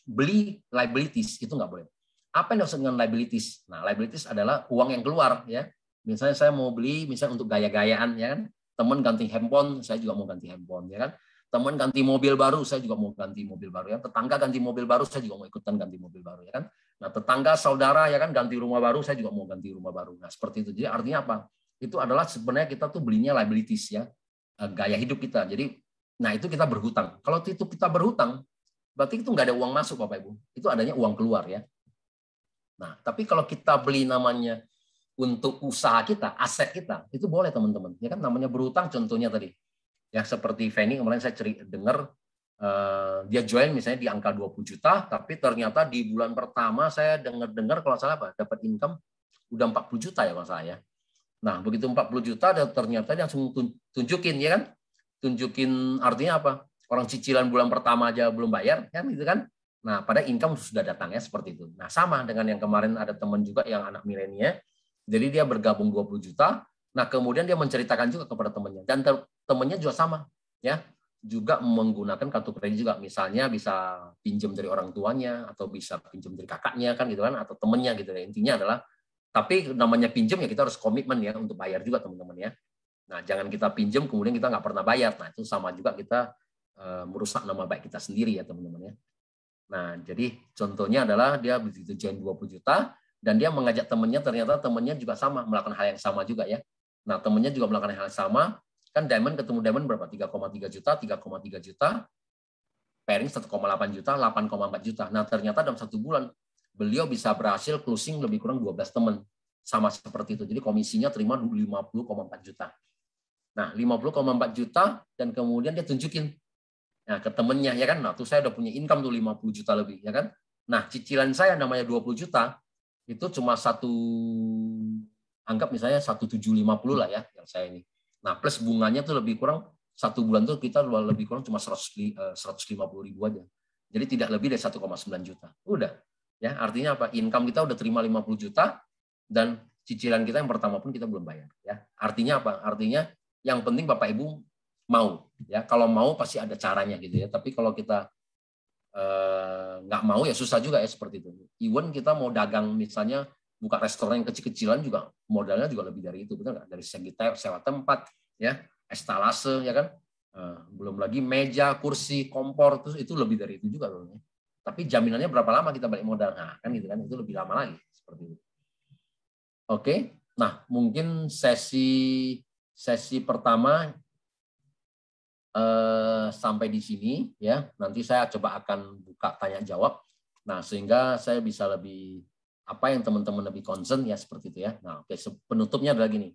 beli liabilities itu nggak boleh. Apa yang dimaksud dengan liabilities? Nah, liabilities adalah uang yang keluar ya. Misalnya saya mau beli misalnya untuk gaya-gayaan ya kan. Teman ganti handphone, saya juga mau ganti handphone ya kan. Teman ganti mobil baru, saya juga mau ganti mobil baru ya. Tetangga ganti mobil baru, saya juga mau ikutan ganti mobil baru ya kan. Nah, tetangga saudara ya kan ganti rumah baru, saya juga mau ganti rumah baru. Nah, seperti itu. Jadi artinya apa? Itu adalah sebenarnya kita tuh belinya liabilities ya. Gaya hidup kita. Jadi nah itu kita berhutang. Kalau itu kita berhutang, berarti itu nggak ada uang masuk Bapak Ibu. Itu adanya uang keluar ya. Nah, tapi kalau kita beli namanya untuk usaha kita, aset kita, itu boleh teman-teman. Ya kan namanya berhutang contohnya tadi. Ya seperti Feni kemarin saya dengar dia join misalnya di angka 20 juta, tapi ternyata di bulan pertama saya dengar kalau salah apa dapat income udah 40 juta ya kalau saya. Nah, begitu 40 juta ternyata dia langsung tunjukin ya kan? Tunjukin artinya apa? Orang cicilan bulan pertama aja belum bayar kan gitu kan. Nah, pada income sudah datang ya seperti itu. Nah, sama dengan yang kemarin ada teman juga yang anak milenial. Jadi dia bergabung 20 juta. Nah, kemudian dia menceritakan juga kepada temannya dan temannya juga sama ya. Juga menggunakan kartu kredit juga. Misalnya bisa pinjam dari orang tuanya atau bisa pinjam dari kakaknya kan gitu kan atau temannya gitu ya. Intinya adalah tapi namanya pinjam ya kita harus komitmen ya untuk bayar juga teman-teman ya. Nah, jangan kita pinjam kemudian kita nggak pernah bayar. Nah, itu sama juga kita merusak nama baik kita sendiri ya teman-teman ya. Nah, jadi contohnya adalah dia begitu join 20 juta dan dia mengajak temannya, ternyata temannya juga sama, melakukan hal yang sama juga ya. Nah, temannya juga melakukan hal yang sama, kan Diamond ketemu Diamond berapa? 3,3 juta, 3,3 juta, pairing 1,8 juta, 8,4 juta. Nah, ternyata dalam 1 bulan beliau bisa berhasil closing lebih kurang 12 teman. Sama seperti itu. Jadi komisinya terima 50,4 juta. Nah, 50,4 juta dan kemudian dia tunjukin nah, ke temennya ya kan. Nah, tuh saya udah punya income tuh 50 juta lebih ya kan. Nah, cicilan saya namanya 20 juta itu cuma anggap misalnya 1,750 lah ya yang saya ini. Nah, plus bunganya tuh lebih kurang 1 bulan tuh kita lebih kurang cuma 150.000 aja. Jadi tidak lebih dari 1,9 juta. Udah. Ya, artinya apa? Income kita udah terima 50 juta dan cicilan kita yang pertama pun kita belum bayar ya. Artinya apa? Artinya yang penting Bapak Ibu mau ya. Kalau mau pasti ada caranya gitu ya. Tapi kalau kita nggak mau ya susah juga ya seperti itu. Even kita mau dagang misalnya buka restoran yang kecil-kecilan juga modalnya juga lebih dari itu, betul nggak? Dari segi sewa tempat ya, estalase ya kan. Belum lagi meja, kursi, kompor itu lebih dari itu juga loh. Tapi jaminannya berapa lama kita balik modal? Nah, kan gitu kan itu lebih lama lagi seperti itu. Oke. Nah, mungkin sesi pertama sampai di sini ya. Nanti saya coba akan buka tanya jawab. Nah, sehingga saya bisa lebih apa yang teman-teman lebih concern ya seperti itu ya. Nah, oke, penutupnya adalah gini.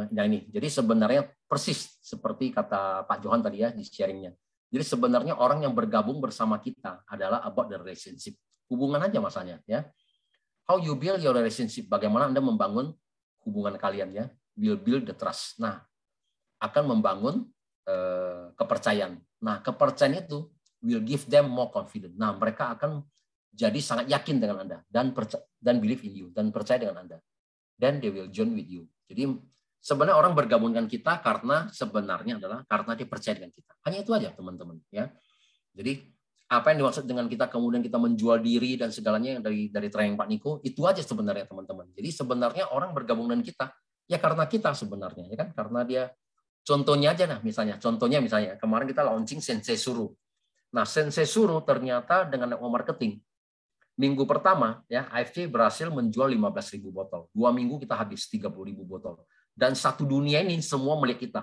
Nah ini, jadi sebenarnya persis seperti kata Pak Johan tadi ya di sharingnya. Jadi sebenarnya orang yang bergabung bersama kita adalah about the relationship. Hubungan aja masanya ya. How you build your relationship? Bagaimana Anda membangun hubungan kalian ya? Will build the trust. Nah, akan membangun kepercayaan. Nah, kepercayaan itu will give them more confidence. Nah, mereka akan jadi sangat yakin dengan Anda dan believe in you dan percaya dengan Anda. Then they will join with you. Jadi sebenarnya orang bergabung dengan kita karena sebenarnya adalah karena dia percaya dengan kita. Hanya itu aja, teman-teman, ya. Jadi apa yang dimaksud dengan kita kemudian kita menjual diri dan segalanya yang dari training Pak Niko, itu aja sebenarnya, teman-teman. Jadi sebenarnya orang bergabung dengan kita ya karena kita sebenarnya, ya kan? Karena dia contohnya aja nah, misalnya kemarin kita launching Sensei Suru. Nah, Sensei Suru ternyata dengan marketing minggu pertama ya AFC berhasil menjual 15.000 botol. 2 minggu kita habis 30.000 botol. Dan satu dunia ini semua melihat kita.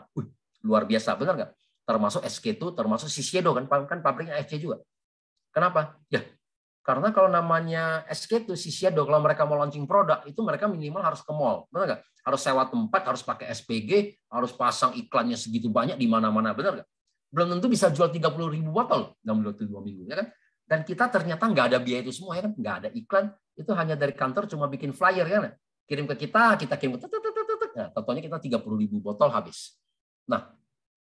Luar biasa, benar nggak? termasuk SK2, termasuk Shiseido kan pabriknya FC juga. Kenapa? Ya, karena kalau namanya SK2, Shiseido, kalau mereka mau launching produk, itu mereka minimal harus ke mall, benar nggak? Harus sewa tempat, harus pakai SPG, harus pasang iklannya segitu banyak di mana-mana, benar nggak? Belum tentu bisa jual 30.000 botol dalam 2 minggu, ya kan? Dan kita ternyata nggak ada biaya itu semua, ya kan? Nggak ada iklan, itu hanya dari kantor cuma bikin flyer, ya kan? Kirim ke kita kirim ke nah, totalnya kita 30.000 botol habis. Nah,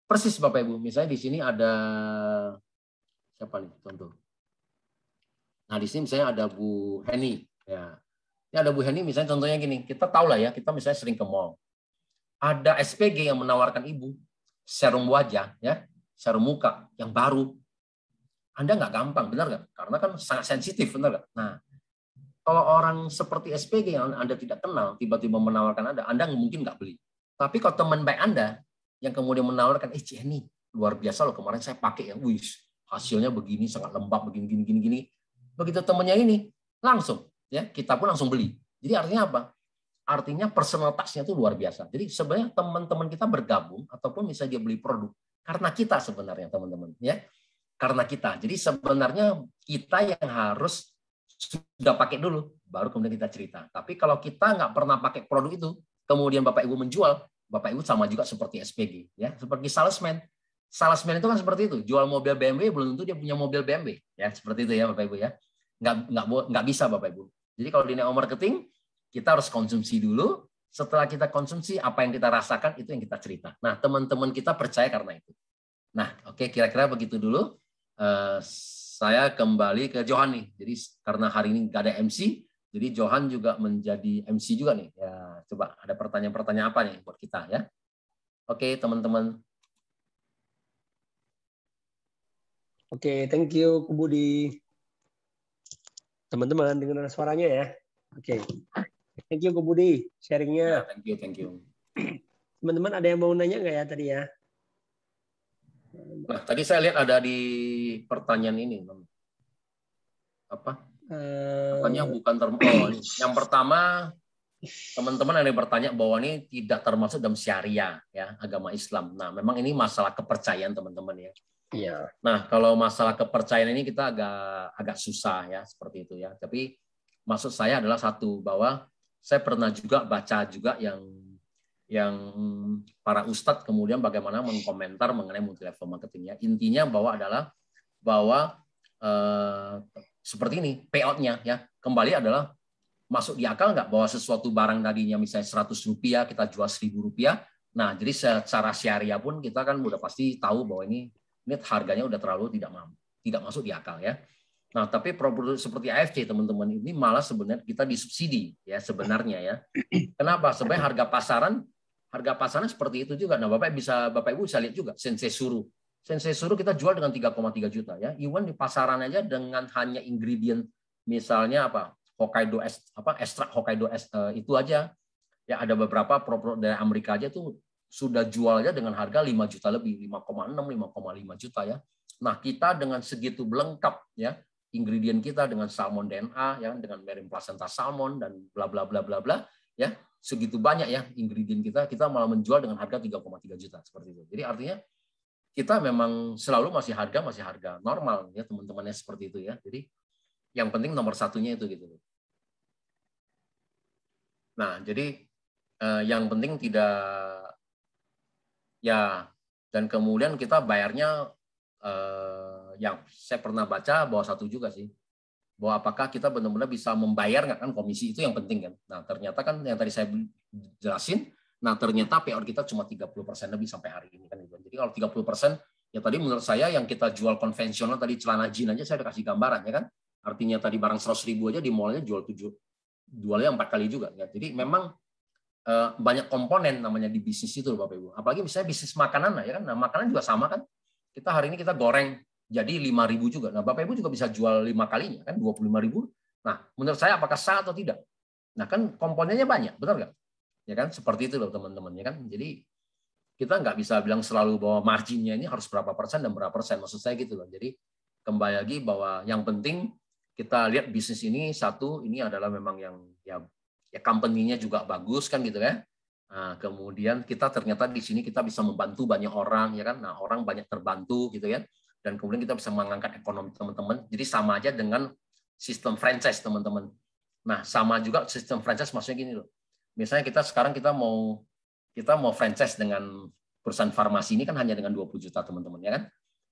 persis Bapak Ibu, misalnya di sini ada siapa nih contoh? Nah, di sini misalnya ada Bu Heni, ya. Ini ada Bu Heni, misalnya contohnya gini, kita tahu lah ya, kita misalnya sering ke mall. Ada SPG yang menawarkan Ibu serum wajah, ya, serum muka yang baru. Anda nggak gampang, benar nggak? Karena kan sangat sensitif, benar nggak? Nah, kalau orang seperti SPG yang Anda tidak kenal, tiba-tiba menawarkan Anda mungkin nggak beli. Tapi kalau teman baik Anda yang kemudian menawarkan, Jenny, luar biasa loh, kemarin saya pakai yang, hasilnya begini, sangat lembab, begini. Begitu temannya ini, langsung, ya kita pun langsung beli. Jadi artinya apa? Artinya personal touch-nya itu luar biasa. Jadi sebenarnya teman-teman kita bergabung, ataupun misalnya dia beli produk, karena kita sebenarnya teman-teman, ya, karena kita. Jadi sebenarnya kita yang harus sudah pakai dulu, baru kemudian kita cerita. Tapi kalau kita nggak pernah pakai produk itu, kemudian Bapak Ibu menjual, Bapak Ibu sama juga seperti SPG, ya, seperti salesman. Salesman itu kan seperti itu, jual mobil BMW belum tentu dia punya mobil BMW, ya, seperti itu ya Bapak Ibu ya. Nggak bisa Bapak Ibu. Jadi kalau di network marketing kita harus konsumsi dulu. Setelah kita konsumsi, apa yang kita rasakan itu yang kita cerita. Nah, teman-teman kita percaya karena itu. Nah, oke, kira-kira begitu dulu. Saya kembali ke Johan nih. Jadi karena hari ini nggak ada MC, jadi Johan juga menjadi MC juga nih. Ya, coba ada pertanyaan-pertanyaan apa nih buat kita ya? Oke, teman-teman. Oke, thank you, Bu Budi. Teman-teman, dengar suaranya ya. Oke. Thank you, Bu Budi, sharingnya. Ya, thank you. Teman-teman, ada yang mau nanya nggak ya tadi ya? Nah, tadi saya lihat ada di pertanyaan ini. Apa? Apanya bukan yang pertama, teman-teman ada yang bertanya bahwa ini tidak termasuk dalam syariah, ya, agama Islam. Nah, memang ini masalah kepercayaan teman-teman ya. Iya. Nah, kalau masalah kepercayaan ini kita agak susah ya, seperti itu ya. Tapi maksud saya adalah satu, bahwa saya pernah juga baca juga yang para ustadz kemudian bagaimana mengkomentar mengenai multi level marketing ya. Intinya bahwa seperti ini payout-nya ya. Kembali adalah masuk di akal nggak bahwa sesuatu barang tadinya misalnya Rp100 kita jual Rp1.000. Nah, jadi secara syariah pun kita kan udah pasti tahu bahwa ini harganya udah terlalu tidak masuk di akal ya. Nah, tapi produk seperti AFC teman-teman ini malah sebenarnya kita disubsidi ya sebenarnya ya. Kenapa? Sebenarnya harga pasaran seperti itu juga. Nah, Bapak Ibu bisa lihat juga Sensei Suru kita jual dengan 3,3 juta ya. Even di pasaran aja dengan hanya ingredient misalnya apa? Hokkaido ekstrak Hokkaido itu aja. Ya ada beberapa produk dari Amerika aja tuh sudah jual aja dengan harga 5 juta lebih, 5,6, 5,5 juta ya. Nah, kita dengan segitu lengkap ya, ingredient kita dengan salmon DNA ya, dengan marine placenta salmon dan bla bla bla bla bla ya, segitu banyak ya ingredient kita malah menjual dengan harga 3,3 juta seperti itu. Jadi artinya kita memang selalu masih harga normal ya teman-temannya seperti itu ya. Jadi yang penting nomor satunya itu gitu. Nah, jadi yang penting tidak ya, dan kemudian kita bayarnya yang saya pernah baca bahwa satu juga sih, bahwa apakah kita benar-benar bisa membayar nggak kan komisi, itu yang penting kan. Nah, ternyata kan yang tadi saya jelasin, nah ternyata payout kita cuma 30% lebih sampai hari ini kan. Jadi kalau 30% ya tadi menurut saya yang kita jual konvensional tadi celana jeans aja saya udah kasih gambaran ya kan. Artinya tadi barang 100.000 aja di mallnya jualnya 4 kali juga ya. Jadi memang banyak komponen namanya di bisnis itu Bapak Ibu. Apalagi misalnya bisnis makanan ya kan. Nah, makanan juga sama kan. Kita hari ini kita goreng jadi 5.000 juga. Nah, Bapak Ibu juga bisa jual 5 kalinya kan 25.000. Nah, menurut saya apakah sah atau tidak? Nah, kan komponennya banyak, benar nggak? Ya kan seperti itu loh teman-teman ya kan. Jadi kita nggak bisa bilang selalu bahwa marginnya ini harus berapa persen dan berapa persen. Maksud saya gitu loh. Jadi kembali lagi bahwa yang penting kita lihat bisnis ini satu, ini adalah memang yang ya company-nya juga bagus kan gitu kan. Nah, kemudian kita ternyata di sini kita bisa membantu banyak orang, ya kan? Nah, orang banyak terbantu gitu ya. Dan kemudian kita bisa mengangkat ekonomi teman-teman. Jadi sama aja dengan sistem franchise, teman-teman. Nah, sama juga sistem franchise maksudnya gini loh. Misalnya sekarang kita mau franchise dengan perusahaan farmasi ini kan hanya dengan 20 juta, teman-teman, ya kan?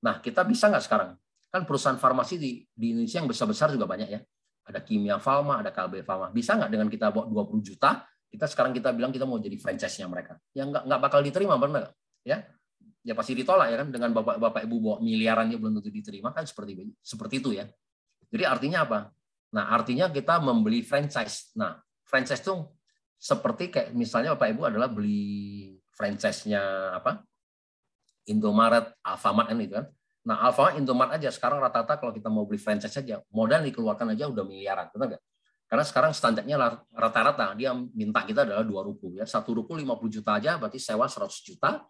Nah, kita bisa nggak sekarang? Kan perusahaan farmasi di Indonesia yang besar-besar juga banyak ya. Ada Kimia Farma, ada Kalbe Farma. Bisa nggak dengan kita bawa 20 juta, sekarang kita bilang kita mau jadi franchise-nya mereka? Ya nggak bakal diterima, benar nggak? Ya pasti ditolak ya kan, dengan bapak ibu bawa miliarannya belum tentu diterima kan, seperti itu ya. Jadi artinya apa? Nah, artinya kita membeli franchise. Nah, franchise itu seperti kayak misalnya bapak ibu adalah beli franchise-nya apa? Indomaret, Alfamart kan itu kan. Nah, Alfamart, Indomaret aja sekarang rata-rata kalau kita mau beli franchise aja, modal dikeluarkan aja udah miliaran, benar nggak? Karena sekarang standarnya rata-rata dia minta kita adalah 2 ruko ya. 1 ruko 50 juta aja berarti sewa 100 juta.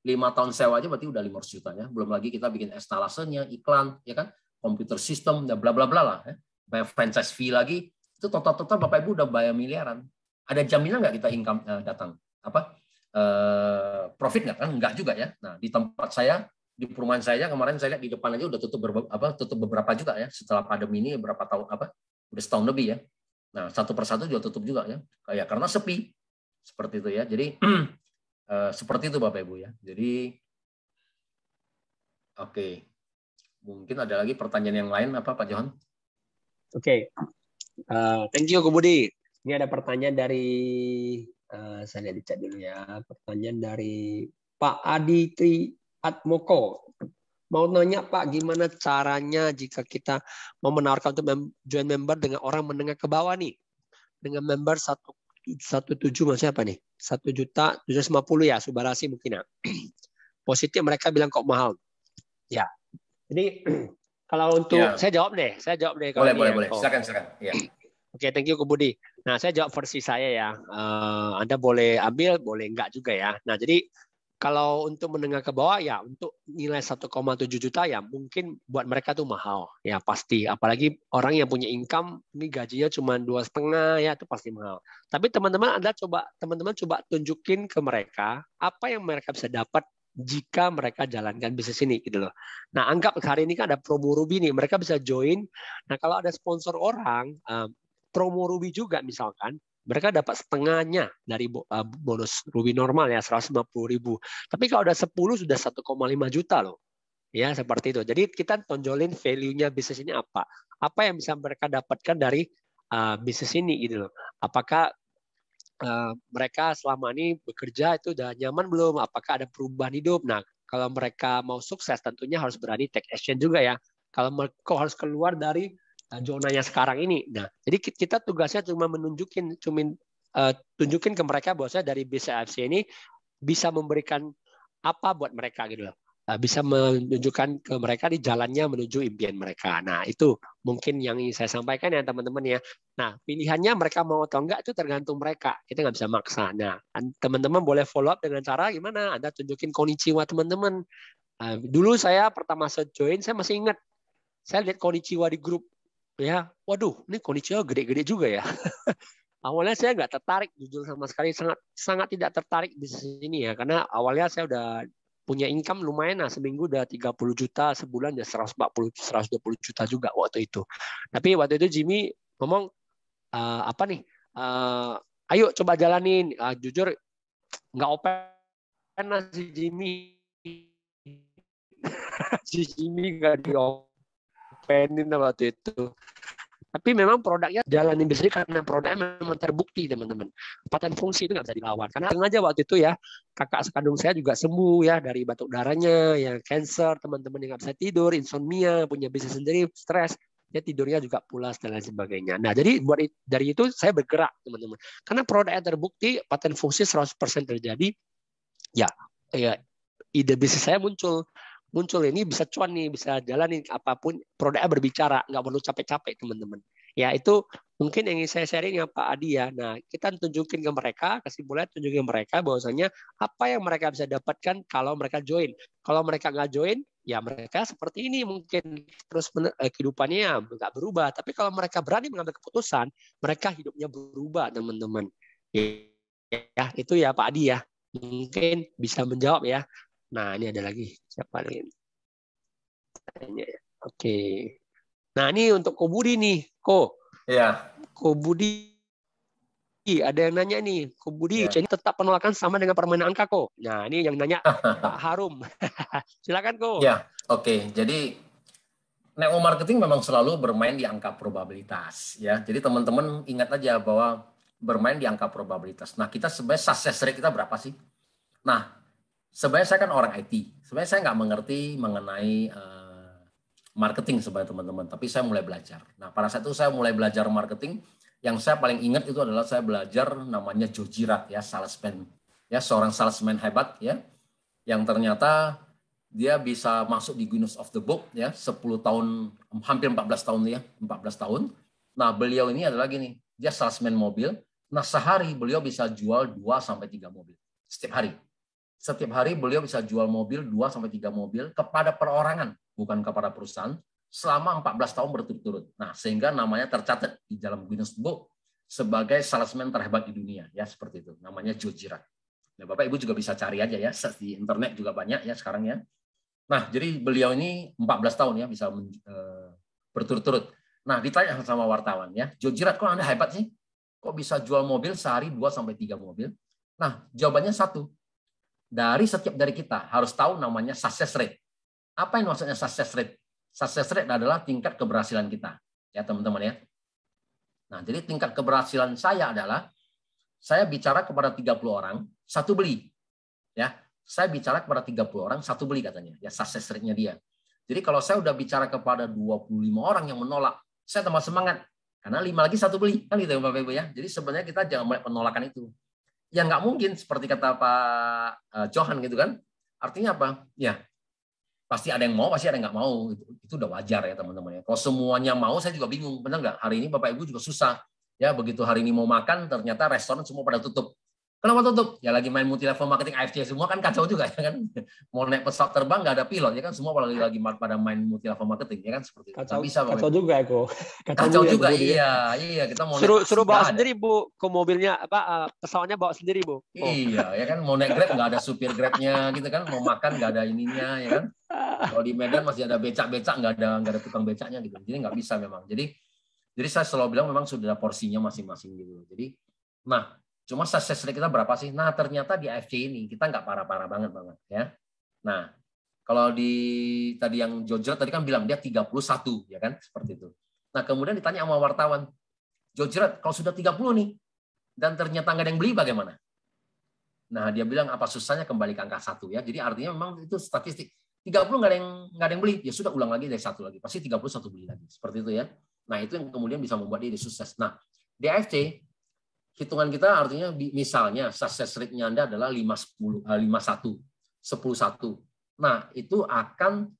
5 tahun sewa aja berarti udah 500 juta ya. Belum lagi kita bikin estalasenya, iklan, ya kan, komputer sistem, dan bla bla bla lah. Ya. Bayar franchise fee lagi, itu total Bapak Ibu udah bayar miliaran. Ada jaminan nggak kita income datang? Profit nggak kan? Nggak juga ya. Nah, di tempat saya, di perumahan saya kemarin saya lihat di depan aja udah tutup beberapa juga ya. Setelah pandemi ini berapa tahun udah setahun lebih ya. Nah, satu persatu juga tutup juga ya. Kayak karena sepi. Seperti itu ya. Jadi seperti itu Bapak Ibu ya. Jadi oke. Mungkin ada lagi pertanyaan yang lain apa Pak Johan? Oke. Thank you Ko Budi. Ini ada pertanyaan dari saya lihat di chat dulu ya. Pertanyaan dari Pak Adi Tri Atmoko. Mau nanya Pak, gimana caranya jika kita mau menawarkan untuk join member dengan orang menengah ke bawah nih? Dengan member 17 maksudnya apa nih? 1.750.000 ya, Subarasi mungkin ya. Positif mereka bilang kok mahal. Ya. Jadi kalau untuk ya. Saya jawab deh. Boleh. Silakan. Ya. Oke, thank you Ko Budi. Nah, saya jawab versi saya ya. Anda boleh ambil, boleh enggak juga ya. Nah, jadi kalau untuk menengah ke bawah ya untuk nilai 1,7 juta ya mungkin buat mereka tuh mahal ya pasti, apalagi orang yang punya income ini gajinya cuma 2,5 ya itu pasti mahal. Tapi teman-teman coba tunjukin ke mereka apa yang mereka bisa dapat jika mereka jalankan bisnis ini gitu loh. Nah, anggap hari ini kan ada promo Ruby nih, mereka bisa join. Nah, kalau ada sponsor orang promo Ruby juga misalkan, mereka dapat setengahnya dari bonus Ruby normal ya 150.000. Tapi kalau udah 10 sudah 1,5 juta loh. Ya seperti itu. Jadi kita tonjolin value-nya bisnis ini apa? Apa yang bisa mereka dapatkan dari bisnis ini gitu loh. Apakah mereka selama ini bekerja itu udah nyaman belum? Apakah ada perubahan hidup? Nah, kalau mereka mau sukses tentunya harus berani take action juga ya. Kalau mereka harus keluar dari zonanya sekarang ini. Nah, jadi kita tugasnya cuma tunjukin ke mereka bahwasanya dari BCFC ini bisa memberikan apa buat mereka gitu loh. Bisa menunjukkan ke mereka di jalannya menuju impian mereka. Nah, itu mungkin yang ingin saya sampaikan ya teman-teman ya. Nah, pilihannya mereka mau atau enggak itu tergantung mereka. Kita nggak bisa maksa. Nah, teman-teman boleh follow up dengan cara gimana? Anda tunjukin konnichiwa teman-teman. Dulu saya pertama join, saya masih ingat. Saya lihat konnichiwa di grup. Ya, waduh, ini konnichiwa gede-gede juga ya. Awalnya saya nggak tertarik, jujur sama sekali sangat tidak tertarik di sini ya, karena awalnya saya udah punya income lumayan, nah seminggu udah 30 juta, sebulan ya 120 juta juga waktu itu. Tapi waktu itu Jimmy ngomong ayo coba jalanin. Jujur nggak open lah si Jimmy. Si Jimmy nggak diopenin waktu itu. Tapi memang produknya jalanin bisnis karena produknya memang terbukti teman-teman. Paten fungsi itu nggak bisa dilawan. Karena sengaja waktu itu ya kakak sekandung saya juga sembuh ya dari batuk darahnya, ya cancer, teman-teman yang nggak bisa tidur, insomnia, punya bisnis sendiri, stres, dia tidurnya juga pulas dan lain sebagainya. Nah jadi dari itu saya bergerak teman-teman. Karena produknya terbukti, paten fungsi 100% terjadi, ya ide bisnis saya muncul ini bisa cuan nih, bisa jalanin apapun, produknya berbicara, nggak perlu capek-capek teman-teman. Ya itu mungkin yang ingin saya sharing ya Pak Adi ya. Nah kita tunjukin ke mereka, kesimpulannya tunjukin ke mereka bahwasanya apa yang mereka bisa dapatkan kalau mereka join. Kalau mereka nggak join, ya mereka seperti ini mungkin terus kehidupannya nggak berubah. Tapi kalau mereka berani mengambil keputusan, mereka hidupnya berubah teman-teman. Ya, itu ya Pak Adi ya. Mungkin bisa menjawab ya. Nah, ini ada lagi. Siapa nih? Oke. Nah, ini untuk Ko Budi nih. Iya. Ko Budi, ada yang nanya nih. Ko Budi, Ya. ini tetap penolakan sama dengan permainan angka, Ko. Nah, ini yang nanya Pak Harum. Silakan, Ko. Ya, oke. Jadi network marketing memang selalu bermain di angka probabilitas, ya. Jadi teman-teman ingat aja bahwa bermain di angka probabilitas. Nah, kita sebenarnya success rate kita berapa sih? Nah, sebenarnya saya kan orang IT. Sebenarnya saya nggak mengerti mengenai marketing sebenarnya teman-teman, tapi saya mulai belajar. Nah, pada saat itu saya mulai belajar marketing. Yang saya paling ingat itu adalah saya belajar namanya Joe Girard, ya, salesman, ya, seorang salesman hebat, ya, yang ternyata dia bisa masuk di Guinness of the Book, ya, 10 tahun, hampir 14 tahun, ya, 14 tahun. Nah, beliau ini adalah gini, dia salesman mobil. Nah, sehari beliau bisa jual 2-3 mobil setiap hari. Setiap hari beliau bisa jual mobil 2-3 mobil kepada perorangan, bukan kepada perusahaan, selama 14 tahun berturut-turut. Nah, sehingga namanya tercatat di dalam Guinness Book sebagai salesman terhebat di dunia, ya, seperti itu. Namanya Joe Girard. Nah, Bapak Ibu juga bisa cari aja ya, di internet juga banyak ya sekarang ya. Nah, jadi beliau ini 14 tahun ya bisa berturut-turut. Nah, ditanya sama wartawan ya, Joe Girard, kok Anda hebat sih? Kok bisa jual mobil sehari 2-3 mobil? Nah, jawabannya satu. Dari setiap dari kita harus tahu namanya success rate. Apa yang maksudnya success rate? Success rate adalah tingkat keberhasilan kita. Ya, teman-teman ya. Nah, jadi tingkat keberhasilan saya adalah saya bicara kepada 30 orang, satu beli. Ya, saya bicara kepada 30 orang, satu beli katanya. Ya, success rate-nya dia. Jadi kalau saya udah bicara kepada 25 orang yang menolak, saya tambah semangat. Karena 5 lagi satu beli. Kan gitu ya Bapak Ibu ya. Jadi sebenarnya kita jangan mulai penolakan itu. Ya nggak mungkin seperti kata Pak Johan gitu kan. Artinya apa? Ya, pasti ada yang mau, pasti ada yang nggak mau. Itu udah wajar ya teman-teman ya. Kalau semuanya mau, saya juga bingung. Benar nggak? Hari ini Bapak Ibu juga susah. Ya, begitu hari ini mau makan, ternyata restoran semua pada tutup. Kenapa tutup? Ya lagi main multi level marketing AFC semua kan kacau juga ya kan. Mau naik pesawat terbang nggak ada pilot ya kan, semua lagi pada main multi level marketing ya kan, seperti itu. Kacau juga ya kok. Kacau juga iya kita mau suruh bawa sendiri Bu ke mobilnya, pesawatnya bawa sendiri Bu. Iya ya kan, mau naik Grab nggak ada supir Grabnya gitu kan, mau makan nggak ada ininya ya kan. Kalau di Medan masih ada becak nggak ada tukang becaknya gitu. Jadi nggak bisa memang. Jadi saya selalu bilang memang sudah ada porsinya masing-masing gitu. Jadi nah, cuma success rate kita berapa sih? Nah, ternyata di AFC ini kita nggak parah-parah banget ya. Nah, kalau di tadi yang Joe Girard tadi kan bilang dia 31 ya kan, seperti itu. Nah, kemudian ditanya sama wartawan, Joe Girard kalau sudah 30 nih dan ternyata nggak ada yang beli bagaimana? Nah, dia bilang apa susahnya kembali ke angka 1 ya. Jadi artinya memang itu statistik. 30 nggak ada yang beli, ya sudah ulang lagi dari 1 lagi. Pasti 31 beli lagi. Seperti itu ya. Nah, itu yang kemudian bisa membuat dia sukses. Nah, di AFC hitungan kita artinya misalnya success rate-nya Anda adalah 51, 10-1. Nah, itu akan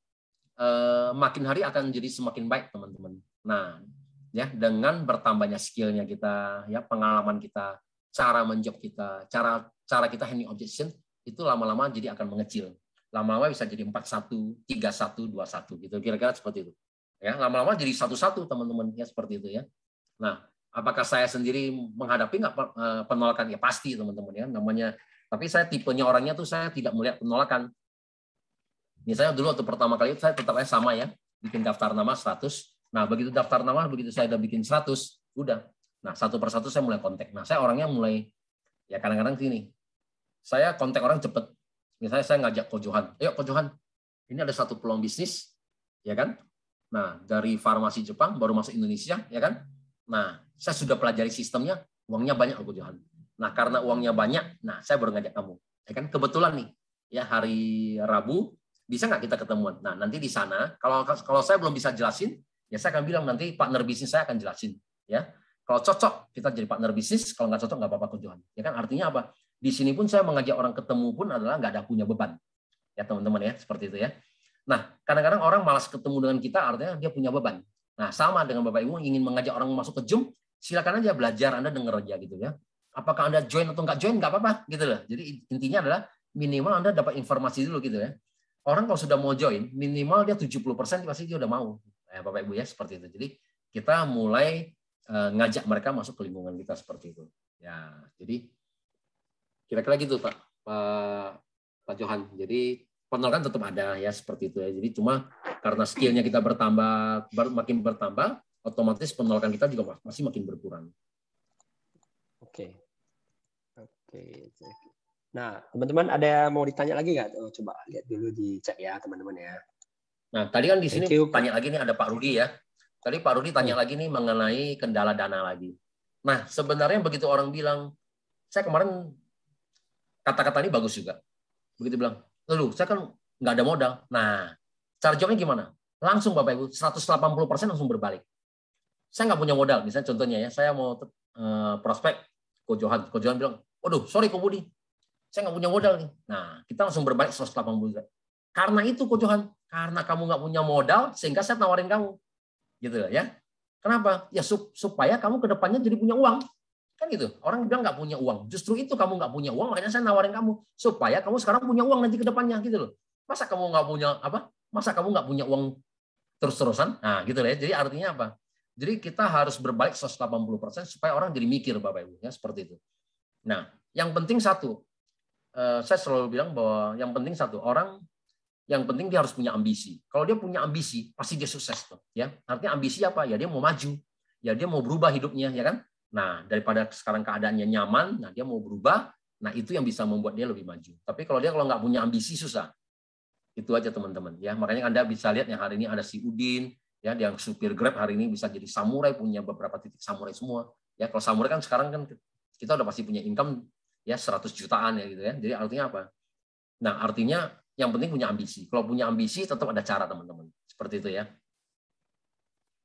makin hari akan jadi semakin baik, teman-teman. Nah, ya dengan bertambahnya skill-nya kita, ya pengalaman kita, cara menjawab kita, cara kita handling objection itu lama-lama jadi akan mengecil. Lama-lama bisa jadi 4-1, 3-1, 2-1 gitu. Kira-kira seperti itu. Ya, lama-lama jadi 1-1, teman-teman, ya seperti itu ya. Nah, apakah saya sendiri menghadapi nggak penolakan? Ya pasti teman-teman ya, namanya. Tapi saya tipenya orangnya tuh saya tidak melihat penolakan. Misalnya dulu waktu pertama kali saya tetapnya sama ya, bikin daftar nama 100. Nah begitu daftar nama, begitu saya udah bikin 100, udah. Nah satu persatu saya mulai kontak. Nah saya orangnya mulai ya kadang-kadang gini. Saya kontak orang cepet. Misalnya saya ngajak Ko Johan, ayo Ko Johan, ini ada satu peluang bisnis, ya kan? Nah dari farmasi Jepang baru masuk Indonesia, ya kan? Nah, saya sudah pelajari sistemnya, uangnya banyak loh, Johan. Nah, karena uangnya banyak, nah saya baru ngajak kamu. Ya kan, kebetulan nih, ya hari Rabu, bisa nggak kita ketemuan? Nah, nanti di sana, kalau saya belum bisa jelasin, ya saya akan bilang nanti partner bisnis saya akan jelasin. Ya, kalau cocok kita jadi partner bisnis, kalau nggak cocok nggak apa-apa, Johan. Ya kan, artinya apa? Di sini pun saya mengajak orang ketemu pun adalah nggak ada punya beban. Ya teman-teman ya, seperti itu ya. Nah, kadang-kadang orang malas ketemu dengan kita, artinya dia punya beban. Nah, sama dengan Bapak Ibu ingin mengajak orang masuk ke Zoom, silakan aja belajar, Anda dengar aja gitu ya. Apakah Anda join atau nggak join, nggak apa-apa gitu loh. Jadi intinya adalah minimal Anda dapat informasi dulu gitu ya. Orang kalau sudah mau join, minimal dia 70% pasti dia udah mau. Nah, Bapak Ibu ya, seperti itu. Jadi kita mulai ngajak mereka masuk ke lingkungan kita seperti itu. Ya, jadi Kira-kira gitu Pak Johan. Jadi penolakan tetap ada ya seperti itu ya. Jadi cuma karena skillnya kita makin bertambah, otomatis penolakan kita juga masih makin berkurang. Oke. Nah, teman-teman ada mau ditanya lagi nggak? Coba lihat dulu di chat ya, teman-teman ya. Nah, tadi kan di sini tanya lagi nih, ada Pak Rudi ya. Tadi Pak Rudi tanya lagi nih mengenai kendala dana lagi. Nah, sebenarnya begitu orang bilang, saya kemarin kata-kata ini bagus juga. Begitu bilang, lalu saya kan nggak ada modal. Nah, cara jawabnya gimana? Langsung Bapak Ibu, 180% langsung berbalik. Saya nggak punya modal, misalnya contohnya ya, saya mau prospek Ko Johan bilang, waduh, sorry Ko Budi, saya nggak punya modal nih. Nah, kita langsung berbalik 180%. Karena itu Ko Johan, karena kamu nggak punya modal, sehingga saya nawarin kamu. Gitu ya. Kenapa? Ya supaya kamu ke depannya jadi punya uang. Kan gitu. Orang bilang nggak punya uang. Justru itu kamu nggak punya uang, makanya saya nawarin kamu. Supaya kamu sekarang punya uang nanti ke depannya. Gitu loh. Masa kamu nggak punya apa? Masa kamu nggak punya uang terus-terusan? Nah, gitu ya. Jadi artinya apa? Jadi kita harus berbalik 180% supaya orang jadi mikir, Bapak Ibu. Ya, seperti itu. Nah, yang penting satu. Saya selalu bilang bahwa yang penting satu, orang yang penting dia harus punya ambisi. Kalau dia punya ambisi, pasti dia sukses tuh, ya. Artinya ambisi apa? Ya dia mau maju, ya dia mau berubah hidupnya, ya kan? Nah, daripada sekarang keadaannya nyaman, nah dia mau berubah, nah itu yang bisa membuat dia lebih maju. Tapi kalau nggak punya ambisi susah. Itu aja teman-teman, ya. Makanya Anda bisa lihat yang hari ini ada si Udin, ya, yang supir Grab hari ini bisa jadi samurai, punya beberapa titik samurai semua. Ya, kalau samurai kan sekarang kan kita udah pasti punya income ya 100 jutaan ya gitu ya. Jadi artinya apa? Nah, artinya yang penting punya ambisi. Kalau punya ambisi tetap ada cara, teman-teman. Seperti itu ya.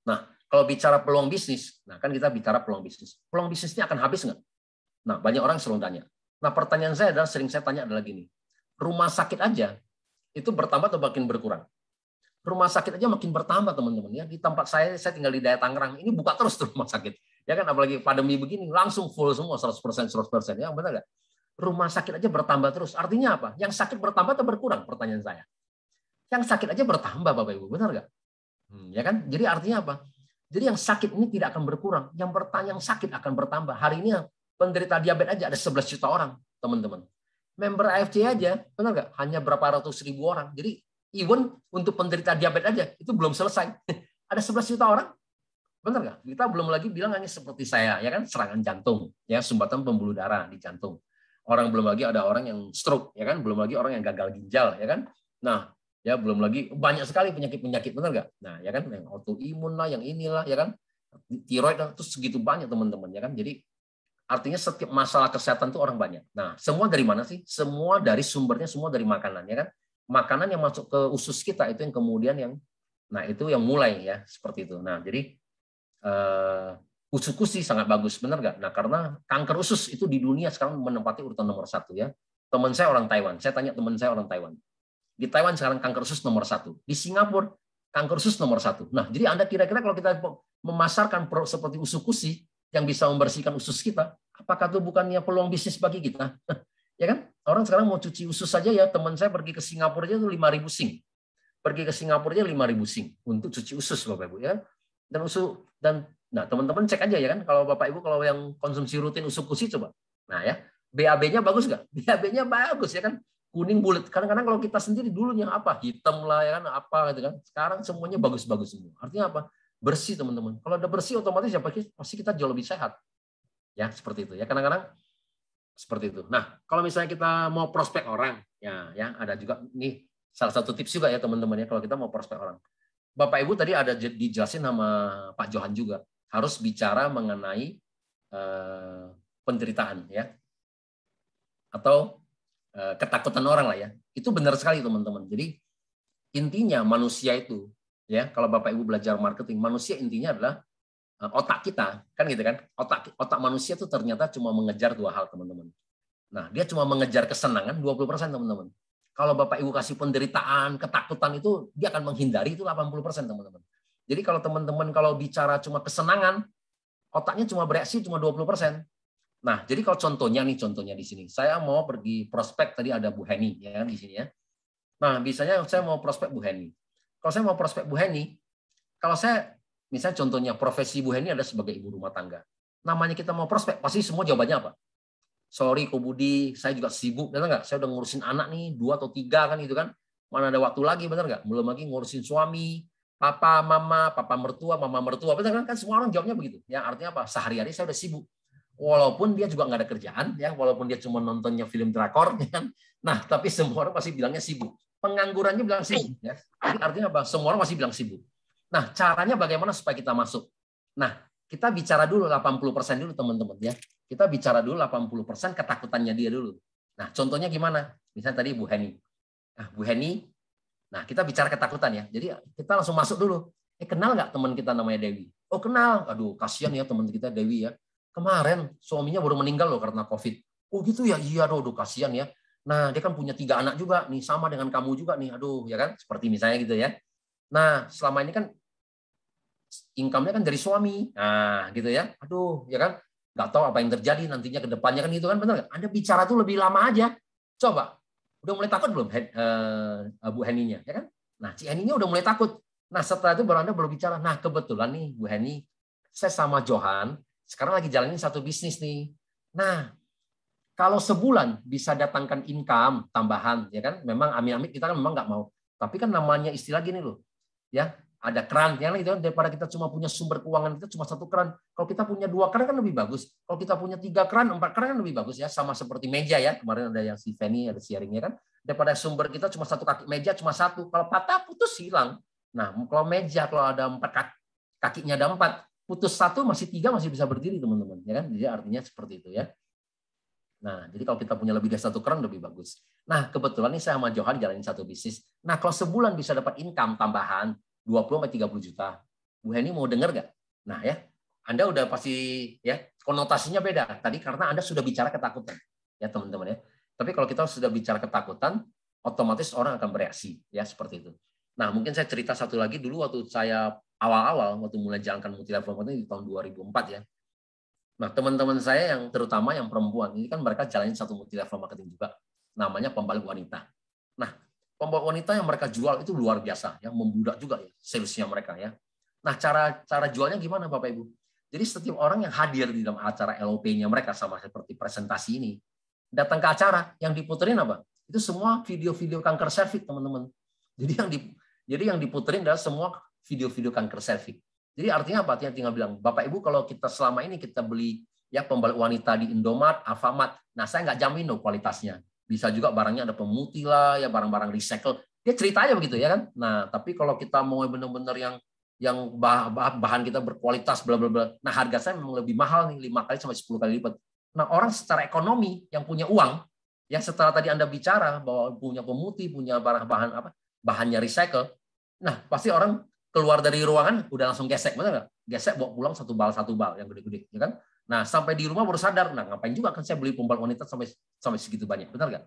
Nah, kalau bicara peluang bisnis, nah kan kita bicara peluang bisnis. Peluang bisnisnya akan habis nggak? Nah, banyak orang selalu tanya. Nah, pertanyaan saya adalah, sering saya tanya adalah gini. Rumah sakit aja itu bertambah atau makin berkurang? Rumah sakit aja makin bertambah, teman-teman. Ya, di tempat saya tinggal di daerah Tangerang, ini buka terus tuh rumah sakit. Ya kan, apalagi pandemi begini, langsung full semua 100%. Ya, benar nggak? Rumah sakit aja bertambah terus. Artinya apa? Yang sakit bertambah atau berkurang? Pertanyaan saya. Yang sakit aja bertambah, Bapak Ibu. Benar nggak? Ya kan? Jadi artinya apa? Jadi yang sakit ini tidak akan berkurang. Yang sakit akan bertambah. Hari ini penderita diabetes aja ada 11 juta orang, teman-teman. Member AFC aja, benar nggak? Hanya berapa ratus ribu orang. Jadi even untuk penderita diabetes aja, itu belum selesai. Ada 11 juta orang. Benar nggak? Kita belum lagi bilang hanya seperti saya, ya kan? Serangan jantung, ya, sumbatan pembuluh darah di jantung. Orang belum lagi ada orang yang stroke, ya kan? Belum lagi orang yang gagal ginjal, ya kan? Nah, ya belum lagi banyak sekali penyakit-penyakit, benar nggak? Nah, ya kan, yang autoimun lah, yang inilah, ya kan? Tiroid lah, terus segitu banyak, teman-teman, ya kan? Jadi artinya setiap masalah kesehatan itu orang banyak. Nah, semua dari mana sih? Semua dari sumbernya, semua dari makanan, ya kan? Makanan yang masuk ke usus kita itu yang kemudian nah itu yang mulai ya seperti itu. Nah, jadi usus sangat bagus, benar nggak? Nah, karena kanker usus itu di dunia sekarang menempati urutan nomor 1 ya. Teman saya orang Taiwan, saya tanya teman saya orang Taiwan. Di Taiwan sekarang kanker usus nomor 1. Di Singapura kanker usus nomor 1. Nah, jadi Anda kira-kira kalau kita memasarkan produk seperti usus yang bisa membersihkan usus kita, apakah itu bukannya peluang bisnis bagi kita? Ya kan? Orang sekarang mau cuci usus saja ya, teman saya pergi ke Singapura aja itu 5.000 sing. Pergi ke Singapura aja 5.000 sing untuk cuci usus, Bapak Ibu ya. Nah, teman-teman cek aja ya kan, kalau Bapak Ibu kalau yang konsumsi rutin usus coba. Nah ya, BAB-nya bagus nggak? BAB-nya bagus ya kan, kuning bulat. Kadang-kadang kalau kita sendiri dulunya apa, hitam lah ya kan, apa gitu kan. Sekarang semuanya bagus-bagus semua. Artinya apa? Bersih, teman-teman. Kalau udah bersih otomatis ya pasti kita jauh lebih sehat. Ya, seperti itu ya. Kadang-kadang seperti itu. Nah, kalau misalnya kita mau prospek orang, ya ada juga nih salah satu tips juga ya teman-teman ya, kalau kita mau prospek orang. Bapak Ibu tadi ada dijelasin sama Pak Johan juga, harus bicara mengenai penderitaan ya, atau ketakutan orang lah ya. Itu benar sekali teman-teman. Jadi intinya manusia itu ya, kalau Bapak Ibu belajar marketing, manusia intinya adalah otak kita, kan gitu kan. Otak manusia itu ternyata cuma mengejar 2 hal, teman-teman. Nah, dia cuma mengejar kesenangan 20%, teman-teman. Kalau Bapak Ibu kasih penderitaan, ketakutan itu dia akan menghindari itu 80%, teman-teman. Jadi kalau teman-teman kalau bicara cuma kesenangan, otaknya cuma bereaksi cuma 20%. Nah, jadi kalau contohnya di sini, saya mau pergi prospek, tadi ada Bu Heni ya di sini ya. Nah, biasanya saya mau prospek Bu Heni. Kalau saya mau prospek Bu Heni, kalau saya misalnya contohnya profesi Bu Heni ada sebagai ibu rumah tangga. Namanya kita mau prospek, pasti semua jawabannya apa? sorry Ko Budi, saya juga sibuk, benar nggak? Saya udah ngurusin anak nih 2 atau 3 kan itu kan, mana ada waktu lagi, benar nggak? Belum lagi ngurusin suami, papa, mama, papa mertua, mama mertua, benar kan? Kan semua orang jawabnya begitu. Ya artinya apa? Sehari-hari saya udah sibuk. Walaupun dia juga nggak ada kerjaan, ya, walaupun dia cuma nontonnya film drakor, ya kan. Nah, tapi semua orang pasti bilangnya sibuk. Penganggurannya bilang sibuk, ya. Jadi artinya apa? Semua orang masih bilang sibuk. Nah, caranya bagaimana supaya kita masuk? Nah, kita bicara dulu 80% dulu teman-teman, ya. Kita bicara dulu 80% ketakutannya dia dulu. Nah, contohnya gimana? Misalnya tadi Bu Heni. Nah, Bu Heni, nah kita bicara ketakutan ya. Jadi kita langsung masuk dulu. Kenal nggak teman kita namanya Dewi? Oh, kenal. Aduh, kasihan ya teman kita Dewi ya. Kemarin suaminya baru meninggal loh karena COVID. Oh gitu ya, iya aduh kasihan ya. Nah dia kan punya 3 anak juga nih, sama dengan kamu juga nih, aduh ya kan, seperti misalnya gitu ya. Nah selama ini kan income-nya kan dari suami, nah gitu ya, aduh ya kan, nggak tahu apa yang terjadi nantinya ke depannya kan gitu kan, benar nggak? Anda bicara tuh lebih lama aja, coba. Udah mulai takut belum Bu Heninya, ya kan? Nah si Heninya udah mulai takut. Nah setelah itu baru Anda belum bicara. Nah kebetulan nih Bu Heni, saya sama Johan sekarang lagi jalanin satu bisnis nih. Nah, kalau sebulan bisa datangkan income tambahan, ya kan? Memang amit-amit kita kan memang nggak mau. Tapi kan namanya istilah gini loh, ya ada keran, ya itu daripada kita cuma punya sumber keuangan kita cuma 1 keran. Kalau kita punya 2 keran kan lebih bagus. Kalau kita punya 3 keran, 4 keran kan lebih bagus ya. Sama seperti meja ya. Kemarin ada yang si Feni ada sharingnya kan. Daripada sumber kita cuma 1 kaki meja cuma 1. Kalau patah putus hilang. Nah, kalau meja kalau ada 4 kakinya ada 4. Putus 1 masih 3 masih bisa berdiri teman-teman, ya kan? Jadi artinya seperti itu ya. Nah, jadi kalau kita punya lebih dari 1 keran lebih bagus. Nah, kebetulan nih saya sama Johan jalanin satu bisnis. Nah, kalau sebulan bisa dapat income tambahan 20-30 juta. Bu Heni mau dengar nggak? Nah ya, Anda udah pasti ya konotasinya beda. Tadi karena Anda sudah bicara ketakutan, ya teman-teman ya. Tapi kalau kita sudah bicara ketakutan, otomatis orang akan bereaksi ya seperti itu. Nah, mungkin saya cerita satu lagi dulu waktu saya awal-awal waktu mulai jalankan multi-level marketing di tahun 2004 ya. Nah, teman-teman saya yang terutama yang perempuan, ini kan mereka jalanin satu multi-level marketing juga. Namanya pembalik wanita. Nah, pembalik wanita yang mereka jual itu luar biasa, ya, membludak juga ya, salesnya mereka ya. Nah, cara jualnya gimana Bapak Ibu? Jadi setiap orang yang hadir di dalam acara LOP-nya mereka sama seperti presentasi ini, datang ke acara, yang diputerin apa? Itu semua video-video kanker serviks, teman-teman. Jadi yang diputerin adalah semua video-video kanker serviks. Jadi artinya apa? Artinya tinggal bilang, Bapak Ibu kalau kita selama ini kita beli ya pembalik wanita di Indomaret, Alfamart, nah saya nggak jamin loh kualitasnya. Bisa juga barangnya ada pemutih lah, ya barang-barang recycle. Dia ceritanya begitu ya kan. Nah tapi kalau kita mau benar-benar yang bahan kita berkualitas, bla bla bla. Nah harga saya memang lebih mahal nih, 5 kali sampai 10 kali lipat. Nah orang secara ekonomi yang punya uang, ya setelah tadi Anda bicara bahwa punya pemutih, punya bahan apa bahannya recycle, nah pasti orang keluar dari ruangan udah langsung gesek, benar nggak? Gesek bawa pulang satu bal yang gede-gede, ya kan? Nah sampai di rumah baru sadar, nah ngapain juga kan saya beli pembalik wanita sampai segitu banyak, benar nggak?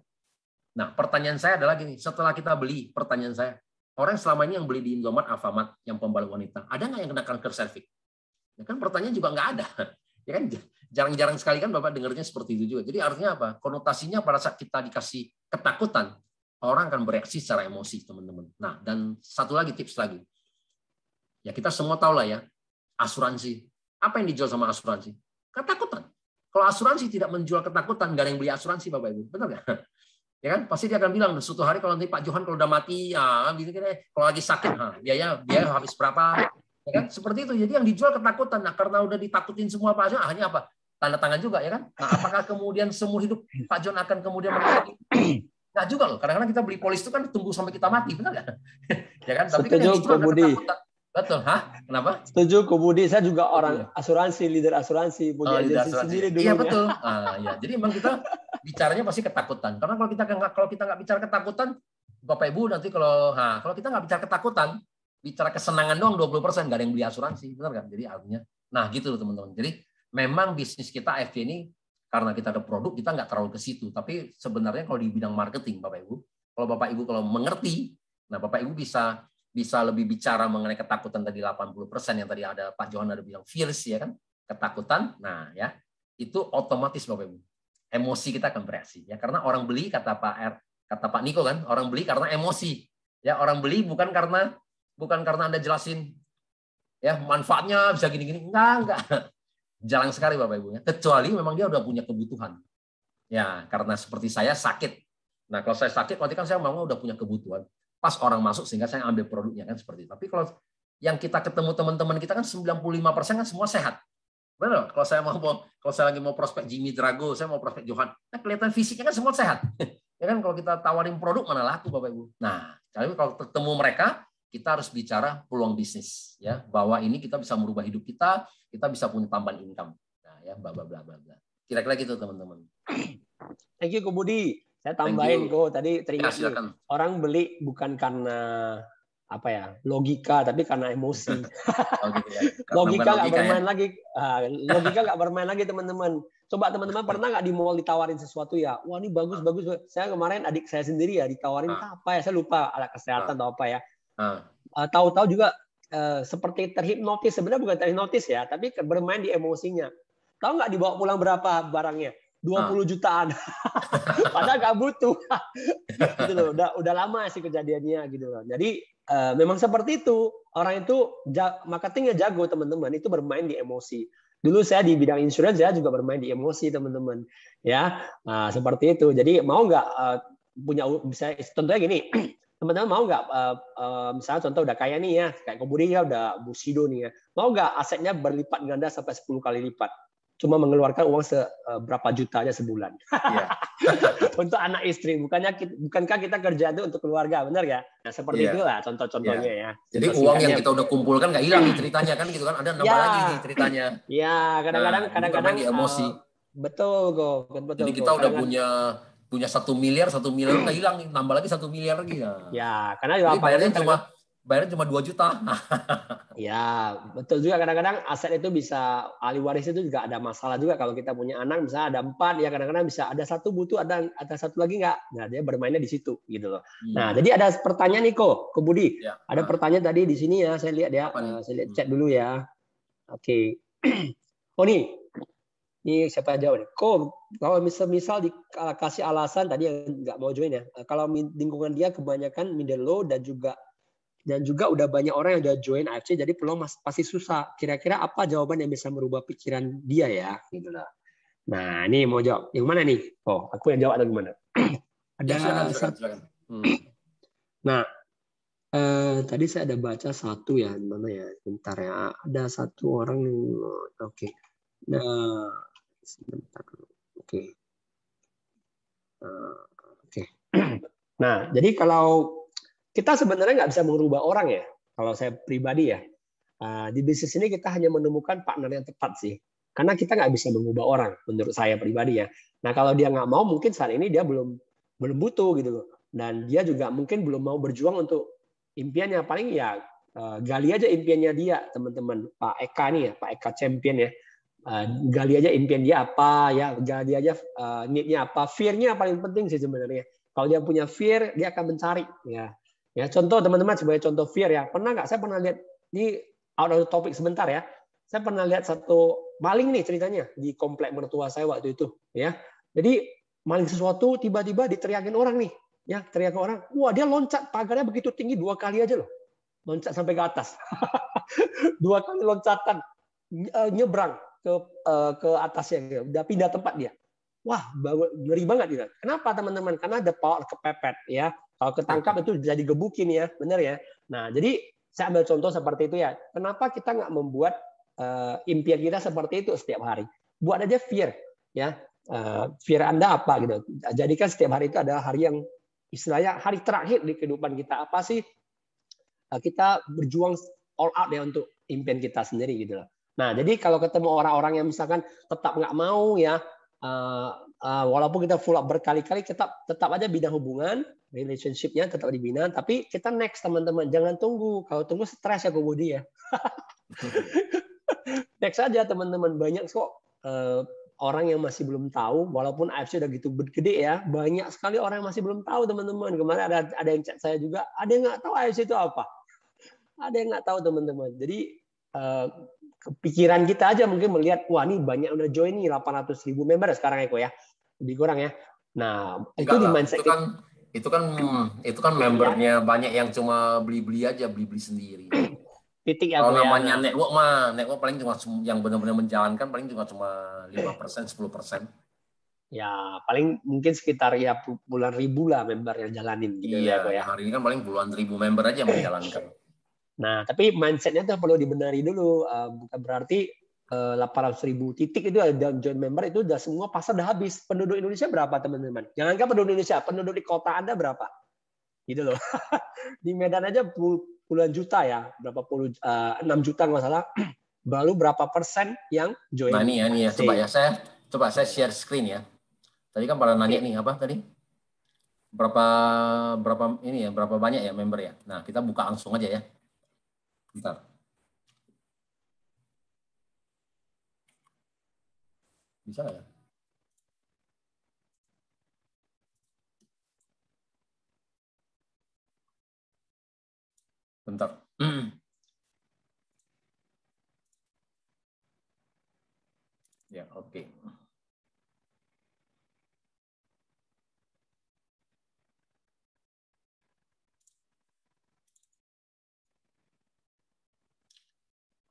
Nah pertanyaan saya adalah gini, setelah kita beli, pertanyaan saya, orang selama ini yang beli di Indomaret, Alfamart, yang pembalik wanita, ada nggak yang kena kanker serviks? Ya kan pertanyaan juga nggak ada, ya kan? Jarang-jarang sekali kan Bapak dengarnya seperti itu juga. Jadi artinya apa? Konotasinya pada saat kita dikasih ketakutan, orang akan bereaksi secara emosi, teman-teman. Nah dan satu lagi tips lagi. Ya kita semua tahu lah ya, asuransi. Apa yang dijual sama asuransi? Ketakutan. Kalau asuransi tidak menjual ketakutan, nggak ada yang beli asuransi, Bapak Ibu. Benar nggak? Ya kan? Pasti dia akan bilang, suatu hari kalau nanti Pak Johan kalau udah mati, ya, kalau lagi sakit, biaya habis berapa? Ya kan? Seperti itu. Jadi yang dijual ketakutan. Nah, karena udah ditakutin semua Pak Johan, akhirnya apa? Tanda tangan juga, ya kan? Nah, apakah kemudian seumur hidup Pak Johan akan kemudian menjadi? Nggak juga loh. Kadang-kadang kita beli polis itu kan tunggu sampai kita mati, benar nggak? Ya kan? Tapi kan yang dijual ketakutan. Betul, Kenapa? Setuju, Ko Budi. Saya juga orang asuransi, leader asuransi, punya agensi sendiri dulu. Iya betul. Ya. Jadi memang kita bicaranya pasti ketakutan. Karena kalau kita nggak bicara ketakutan, Bapak Ibu nanti kalau kita nggak bicara ketakutan, bicara kesenangan doang 20%, nggak ada yang beli asuransi, benar nggak? Jadi artinya, nah gitu loh teman-teman. Jadi memang bisnis kita FJ ini karena kita ada produk, kita nggak terlalu ke situ. Tapi sebenarnya kalau di bidang marketing, Bapak Ibu, kalau mengerti, nah Bapak Ibu bisa lebih bicara mengenai ketakutan tadi 80% yang tadi ada Pak Johan ada bilang fears ya kan, ketakutan. Nah ya itu otomatis Bapak Ibu emosi kita akan bereaksi ya, karena orang beli kata Pak Niko kan, orang beli karena emosi ya, orang beli bukan karena Anda jelasin ya manfaatnya bisa gini-gini, enggak jarang sekali Bapak Ibu ya, kecuali memang dia udah punya kebutuhan Ya, karena seperti saya sakit. Nah, kalau saya sakit, berarti kan saya mau udah punya kebutuhan. Pas orang masuk sehingga saya ambil produknya kan seperti itu. Tapi kalau yang kita ketemu teman-teman kita kan 95% kan semua sehat. Benar. Kalau saya lagi mau prospek Jimmy Drago, saya mau prospek Johan, nah kelihatan fisiknya kan semua sehat. Ya kan kalau kita tawarin produk mana laku Bapak Ibu. Nah, tapi kalau ketemu mereka, kita harus bicara peluang bisnis ya, bahwa ini kita bisa merubah hidup kita bisa punya tambahan income. Nah, ya bla bla bla bla. Kira-kira gitu teman-teman. Thank you Ko Budi. Saya tambahin Ko tadi teringat ya, orang beli bukan karena apa ya logika tapi karena emosi. Oh, gitu ya. Logika nggak bermain lagi. Logika nggak bermain lagi teman-teman. Coba teman-teman pernah nggak di mall ditawarin sesuatu ya? Wah ini bagus. Saya kemarin adik saya sendiri ya ditawarin apa ya? Saya lupa alat kesehatan atau apa ya. Tahu-tahu juga seperti terhipnotis. Sebenarnya bukan terhipnotis ya, tapi bermain di emosinya. Tahu nggak dibawa pulang berapa barangnya? 20 jutaan. Padahal nggak butuh. Gitu loh. Udah lama sih kejadiannya gitu loh. Jadi memang seperti itu. Orang itu marketingnya jago teman-teman. Itu bermain di emosi. Dulu saya di bidang insurance saya juga bermain di emosi teman-teman. Ya, nah, seperti itu. Jadi mau nggak punya bisa contohnya gini. Teman-teman mau nggak misalnya contoh udah kaya nih ya kayak Ko Budi ya udah Bushido nih ya. Mau nggak asetnya berlipat ganda sampai 10 kali lipat? Cuma mengeluarkan uang berapa juta aja sebulan. Iya. Untuk anak istri. Bukankah kita kerja itu untuk keluarga, benar ya? Nah, seperti itulah contoh-contohnya ya. Jadi uang yang kita udah kumpulkan nggak hilang nih ceritanya kan gitu kan. Ada nambah lagi nih ceritanya. Iya, kadang-kadang emosi. Betul kok. Jadi kita udah punya 1 miliar nggak hilang nih, nambah lagi 1 miliar lagi ya. Ya, karena bayarnya cuma 2 juta. Ya, betul juga kadang-kadang aset itu bisa ahli waris itu juga ada masalah juga kalau kita punya anak misalnya ada 4 ya kadang-kadang bisa ada 1 butuh ada 1 lagi nggak. Nah, dia bermainnya di situ gitu loh. Nah, jadi ada pertanyaan nih Ko Budi. Ya. Ada pertanyaan tadi di sini ya, saya lihat ya. Saya lihat chat dulu ya. Oke. Oh nih. Ini siapa jawab nih? Kalau misal dikasih alasan tadi yang nggak mau join ya. Kalau lingkungan dia kebanyakan middle low dan juga udah banyak orang yang udah join AFC, jadi peluang pasti susah. Kira-kira apa jawaban yang bisa merubah pikiran dia ya? Gitu lah. Nah, ini mau jawab. Yang mana nih? Oh, aku yang jawab atau gimana? Ada silakan. Nah, tadi saya ada baca satu ya, mana ya? Bentar ya. Ada satu orang yang oke. Nah, sebentar. Oke. Oke. Nah, jadi kalau kita sebenarnya nggak bisa merubah orang ya. Kalau saya pribadi ya, di bisnis ini kita hanya menemukan partner yang tepat sih. Karena kita nggak bisa mengubah orang, menurut saya pribadi ya. Nah kalau dia nggak mau, mungkin saat ini dia belum butuh gitu loh. Dan dia juga mungkin belum mau berjuang untuk impiannya. Paling ya gali aja impiannya dia, teman-teman. Pak Eka nih ya, Pak Eka Champion ya. Gali aja impian dia apa ya, gali aja need-nya apa, fear-nya paling penting sih sebenarnya. Kalau dia punya fear, dia akan mencari ya. Ya, contoh teman-teman sebagai contoh fear ya. Saya pernah lihat ini out of the topic sebentar ya. Saya pernah lihat satu maling nih ceritanya di komplek mertua saya waktu itu ya. Jadi maling sesuatu tiba-tiba diteriakin orang nih. Ya, teriakin orang. Wah, dia loncat pagarnya begitu tinggi 2 kali aja loh. Loncat sampai ke atas. 2 kali loncatan nyebrang ke atasnya. Udah pindah tempat dia. Wah, ngeri banget gitu. Kenapa teman-teman? Karena ada power kepepet ya. Kalau ketangkap itu bisa digebukin ya, benar ya. Nah, jadi saya ambil contoh seperti itu ya. Kenapa kita nggak membuat impian kita seperti itu setiap hari? Buat aja fear ya. Fear Anda apa gitu. Jadikan setiap hari itu adalah hari yang istilahnya hari terakhir di kehidupan kita. Apa sih? Kita berjuang all out ya untuk impian kita sendiri gitu loh. Nah, jadi kalau ketemu orang-orang yang misalkan tetap nggak mau ya, walaupun kita follow up berkali-kali, tetap aja bina hubungan, relationship-nya tetap dibina, tapi kita next teman-teman, jangan tunggu. Kalau tunggu stres ya Ko Budi ya. Next aja teman-teman, banyak kok orang yang masih belum tahu, walaupun AFC udah gitu gede ya, banyak sekali orang yang masih belum tahu teman-teman. Kemarin ada yang chat saya juga, ada yang nggak tahu AFC itu apa, ada yang nggak tahu teman-teman. Jadi kepikiran kita aja mungkin melihat, wah ini banyak udah join nih 800.000 member sekarang Eko ya, lebih kurang ya. Nah itu di mindset itu kan membernya banyak yang cuma beli sendiri. Titik ya. Kalau namanya network paling cuma yang benar-benar menjalankan paling cuma 5%, 10%. Ya paling mungkin sekitar ya puluhan ribu lah member yang jalanin gitu Iya, ya. hari ini kan paling puluhan ribu member aja menjalankan. Nah, tapi mindsetnya tuh perlu dibenahi dulu. Bukan berarti 800.000 titik itu ada join member itu udah semua pasar udah habis. Penduduk Indonesia berapa teman-teman? Jangankan penduduk Indonesia, penduduk di kota Anda berapa? Gitu loh. Di Medan aja puluhan juta ya, berapa puluh 6 juta nggak salah. Baru berapa persen yang join? Nah ini ya, coba saya share screen ya. Tadi kan pada nanya nih apa tadi? Berapa ini ya, berapa banyak ya member ya? Nah, kita buka langsung aja ya. Bentar. Bisa nggak ya? Bentar. Ya, oke.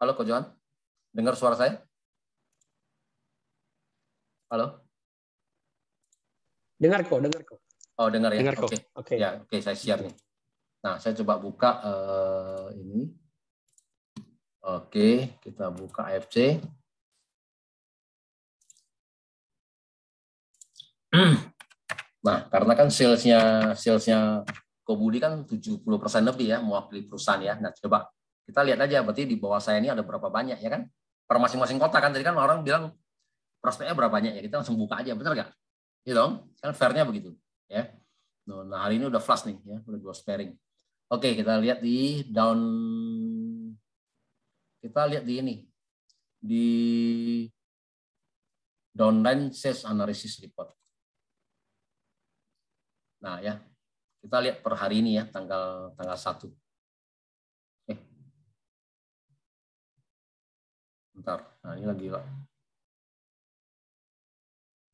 Halo, Ko Johan. Dengar suara saya? Halo? Dengar kok. Oh, dengar ya? Oke. Ya, oke, saya siap nih. Nah, saya coba buka ini. Oke, kita buka AFC. Nah, karena kan salesnya Kobudi kan 70% lebih ya, mewakili perusahaan ya. Nah, coba kita lihat aja, berarti di bawah saya ini ada berapa banyak ya kan? Per masing-masing kota kan, tadi kan orang bilang prospeknya berapa banyak ya, kita langsung buka aja, benar nggak? Gitu dong, kan fairnya begitu ya. Nah, hari ini udah flash nih ya, udah 2 sparing. Oke, kita lihat di ini di downline sales analysis report. Nah ya, kita lihat per hari ini ya, tanggal 1. Bentar, nah ini lagi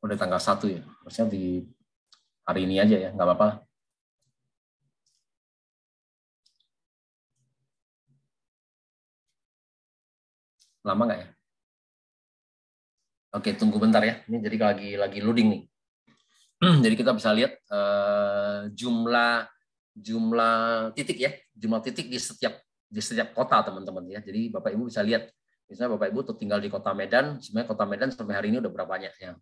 udah tanggal 1 ya, harusnya di hari ini aja ya, nggak apa-apa. Lama nggak ya? Oke, tunggu bentar ya. Ini jadi lagi loading nih. Jadi kita bisa lihat jumlah titik ya, jumlah titik di setiap kota teman-teman ya. Jadi Bapak Ibu bisa lihat, misalnya Bapak Ibu tuh tinggal di Kota Medan, sebenarnya Kota Medan sampai hari ini udah berapa banyak ya.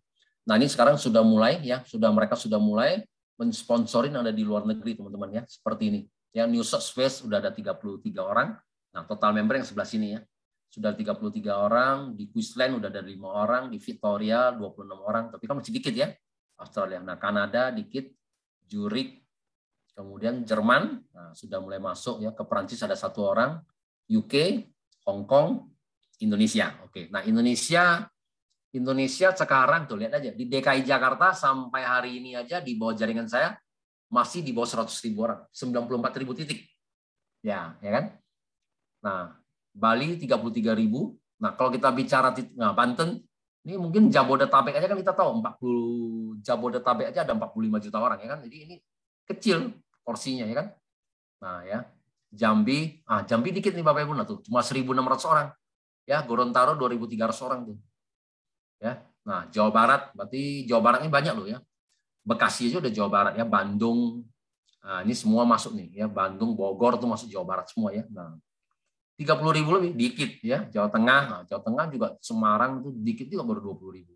Nah ini sekarang sudah mulai ya, mereka sudah mulai mensponsorin ada di luar negeri teman-teman ya, seperti ini. Ya New South Wales udah ada 33 orang. Nah total member yang sebelah sini ya. Sudah 33 orang, di Queensland udah ada 5 orang, di Victoria 26 orang, tapi kan masih dikit ya. Australia. Nah, Kanada dikit, Zurich, kemudian Jerman, nah, sudah mulai masuk ya, ke Perancis ada 1 orang, UK, Hong Kong, Indonesia. Oke. Nah, Indonesia sekarang tuh lihat aja di DKI Jakarta sampai hari ini aja di bawah jaringan saya masih di bawah 100.000 orang, 94.000 titik. Ya kan? Nah, Bali 33.000. Nah, kalau kita bicara Banten, ini mungkin Jabodetabek aja kan kita tahu 40 Jabodetabek aja ada 45 juta orang ya kan. Jadi ini kecil porsinya ya kan. Nah, ya. Jambi dikit nih Bapak Ibu tuh, cuma 1.600 orang. Ya, Gorontalo 2.300 orang tuh. Ya. Nah, Jawa Barat, berarti Jawa Barat ini banyak loh ya. Bekasi aja udah Jawa Barat ya, Bandung. Nah, ini semua masuk nih ya, Bandung, Bogor tuh masuk Jawa Barat semua ya. Nah, 30.000 lebih dikit ya. Jawa Tengah juga Semarang itu dikit juga baru 20.000.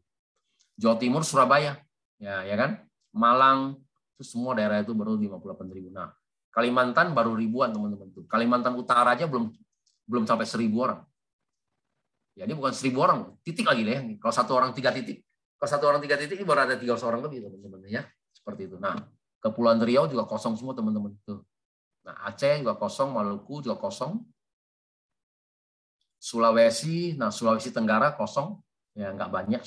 Jawa Timur Surabaya ya kan. Malang itu semua daerah itu baru 58.000. Nah, Kalimantan baru ribuan teman-teman tuh. Kalimantan Utara aja belum sampai 1.000 orang. Ya, ini bukan 1.000 orang, titik lagi deh. Kalau 1 orang 3 titik. Kalau 1 orang 3 titik ini baru ada 300 orang lebih teman-teman ya. Seperti itu. Nah, Kepulauan Riau juga kosong semua teman-teman tuh. Nah, Aceh juga kosong, Maluku juga kosong. Sulawesi Tenggara kosong, ya nggak banyak.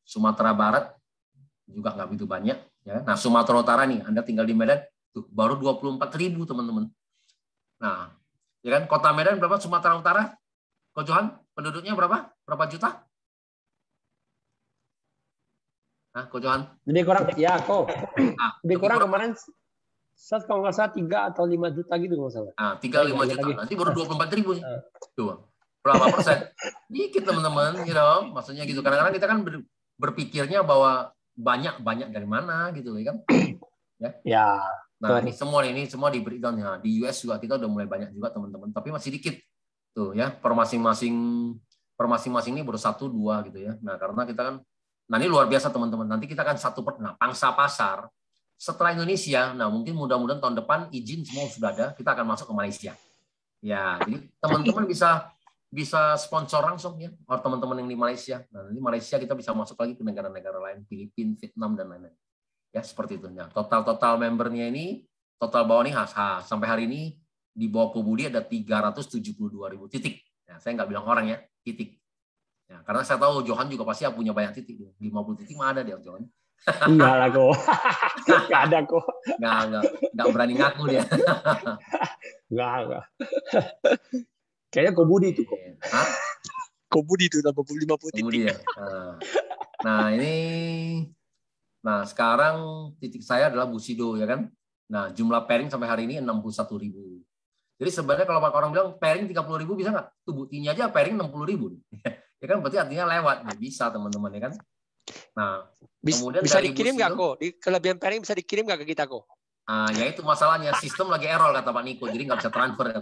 Sumatera Barat juga nggak begitu banyak. Ya. Nah Sumatera Utara nih, Anda tinggal di Medan, tuh baru 24.000 teman-teman. Nah, ya kan Kota Medan berapa Sumatera Utara? Ko Johan, penduduknya berapa? Berapa juta? Nah, Ko Johan? Lebih kurang, ya kok. Lebih kurang kemarin. Saya kalau nggak salah 3 atau 5 juta gitu nggak salah. Nah, 3-5 juta. Nanti baru 24.000 nih. Tuh. Berapa persen? Dikit teman-teman, maksudnya gitu. Kadang-kadang kita kan berpikirnya bahwa banyak dari mana gitu ya kan? Ya. Nah, ini semua di breakdown ya. Di US juga kita udah mulai banyak juga teman-teman, tapi masih dikit. Tuh ya, per masing-masing ini baru 1-2 gitu ya. Nah, karena kita kan ini luar biasa teman-teman. Nanti kita kan pangsa pasar setelah Indonesia. Nah, mungkin mudah-mudahan tahun depan izin semua sudah ada, kita akan masuk ke Malaysia. Ya, jadi teman-teman bisa sponsor langsung ya, teman-teman yang di Malaysia. Nah, nanti Malaysia kita bisa masuk lagi ke negara-negara lain, Filipina, Vietnam dan lain-lain. Ya, seperti itu. Nah, total membernya ini, total bawah ini sampai hari ini di bawah Kobudi ada 372.000 titik. Ya, saya nggak bilang orang ya, titik. Ya, karena saya tahu Johan juga pasti punya banyak titik. 50 titik mah ada dia, Johan. Enggak lah kok. Enggak ada kok. Enggak berani ngaku dia. Enggak. Kayaknya Kobudi itu kok. Hah? Kobudi itu 50 titik. Ya. Nah, sekarang titik saya adalah Bushido ya kan. Nah, jumlah pairing sampai hari ini 61.000. Jadi sebenarnya kalau orang bilang pairing 30.000 bisa nggak? Tuh buktinya aja pairing 60.000. Ya kan berarti artinya lewat. Ya, bisa teman-teman ya kan. Nah, kemudian bisa dikirim nggak kok? Kelebihan pairing bisa dikirim nggak ke kita kok? Ya itu masalahnya, sistem lagi error kata Pak Niko, jadi nggak bisa transfer.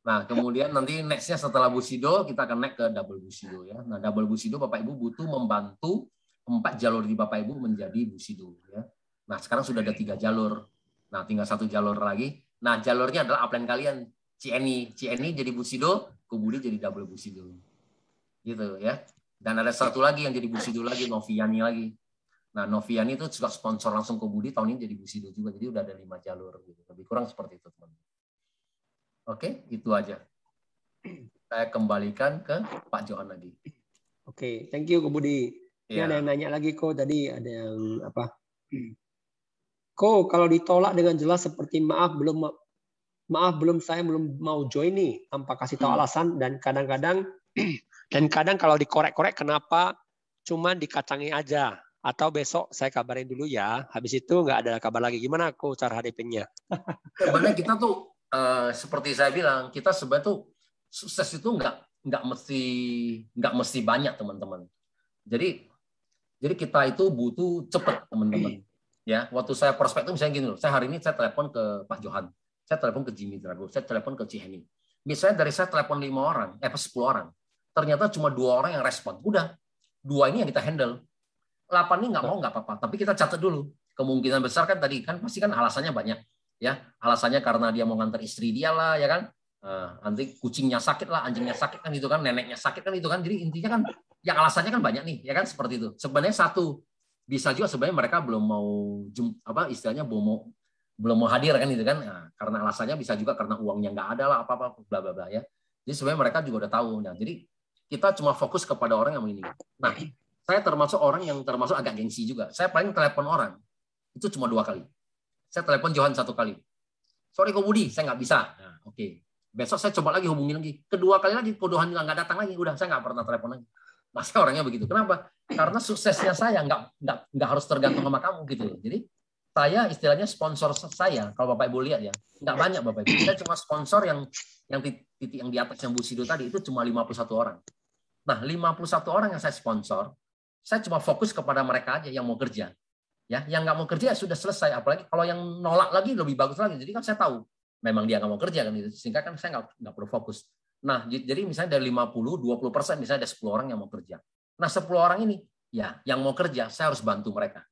Nah, kemudian nanti next-nya setelah Bushido, kita akan naik ke double Bushido ya. Nah, double Bushido Bapak Ibu butuh membantu 4 jalur di Bapak Ibu menjadi Bushido ya. Nah, sekarang sudah ada 3 jalur. Nah, tinggal 1 jalur lagi. Nah, jalurnya adalah upline kalian. CNI jadi Bushido, Kobudi jadi double Bushido. Gitu ya. Dan ada 1 lagi yang jadi Bushido lagi, Noviani lagi. Nah, Noviani itu juga sponsor langsung Kobudi, tahun ini jadi Bushido juga. Jadi udah ada 5 jalur gitu. Lebih kurang seperti itu, teman-teman. Oke, itu aja. Saya kembalikan ke Pak Johan lagi. Oke, thank you Kobudi. Ini Ya. ada yang nanya lagi kok tadi, ada yang apa? Kok kalau ditolak dengan jelas seperti maaf belum saya belum mau join nih tanpa kasih tahu alasan, dan kadang kalau dikorek-korek kenapa cuman dikacangi aja, atau besok saya kabarin dulu ya, habis itu nggak ada kabar lagi. Gimana kok cara hadapinnya? Sebenarnya kita tuh seperti saya bilang, kita sebenarnya tuh sukses itu nggak mesti banyak teman-teman. Jadi kita itu butuh cepat teman-teman. Ya, waktu saya prospek itu misalnya gini loh, saya hari ini saya telepon ke Pak Johan, saya telepon ke Jimmy Drago, saya telepon ke Ciheni. Misalnya dari saya telepon 10 orang, 10 orang, ternyata cuma 2 orang yang respon. Udah, 2 ini yang kita handle. 8 ini nggak mau nggak apa-apa, tapi kita catat dulu. Kemungkinan besar kan tadi kan pasti kan alasannya banyak. Ya, alasannya karena dia mau nganter istri dia lah, ya kan. Nanti kucingnya sakit lah, anjingnya sakit kan itu kan, neneknya sakit kan itu kan. Jadi intinya kan, yang alasannya kan banyak nih, ya kan seperti itu. Sebenarnya 1 bisa juga sebenarnya mereka belum mau istilahnya belum mau hadir kan itu kan. Nah, karena alasannya bisa juga karena uangnya nggak ada lah apa bla bla bla ya. Jadi sebenarnya mereka juga udah tahu. Nah, jadi kita cuma fokus kepada orang yang ini. Nah, saya termasuk orang yang termasuk agak gengsi juga. Saya paling telepon orang itu cuma 2 kali. Saya telepon Johan 1 kali. Sorry Kobudi, saya nggak bisa. Nah, oke. Besok saya coba lagi hubungin lagi. Kedua kali lagi, Johan nggak datang lagi. Udah, saya nggak pernah telepon lagi. Nah, saya orangnya begitu. Kenapa? Karena suksesnya saya nggak harus tergantung sama kamu gitu. Jadi saya istilahnya sponsor saya, kalau Bapak Ibu lihat ya, nggak banyak Bapak Ibu. Saya cuma sponsor yang titik yang di atas yang Bushido tadi itu cuma 51 orang. Nah, 51 orang yang saya sponsor, saya cuma fokus kepada mereka aja yang mau kerja. Ya, yang nggak mau kerja ya sudah selesai. Apalagi kalau yang nolak lagi lebih bagus lagi. Jadi kan saya tahu memang dia nggak mau kerja kan itu. Sehingga kan saya nggak perlu fokus. Nah, jadi misalnya dari 50-20% misalnya ada 10 orang yang mau kerja. Nah, 10 orang ini ya yang mau kerja saya harus bantu mereka.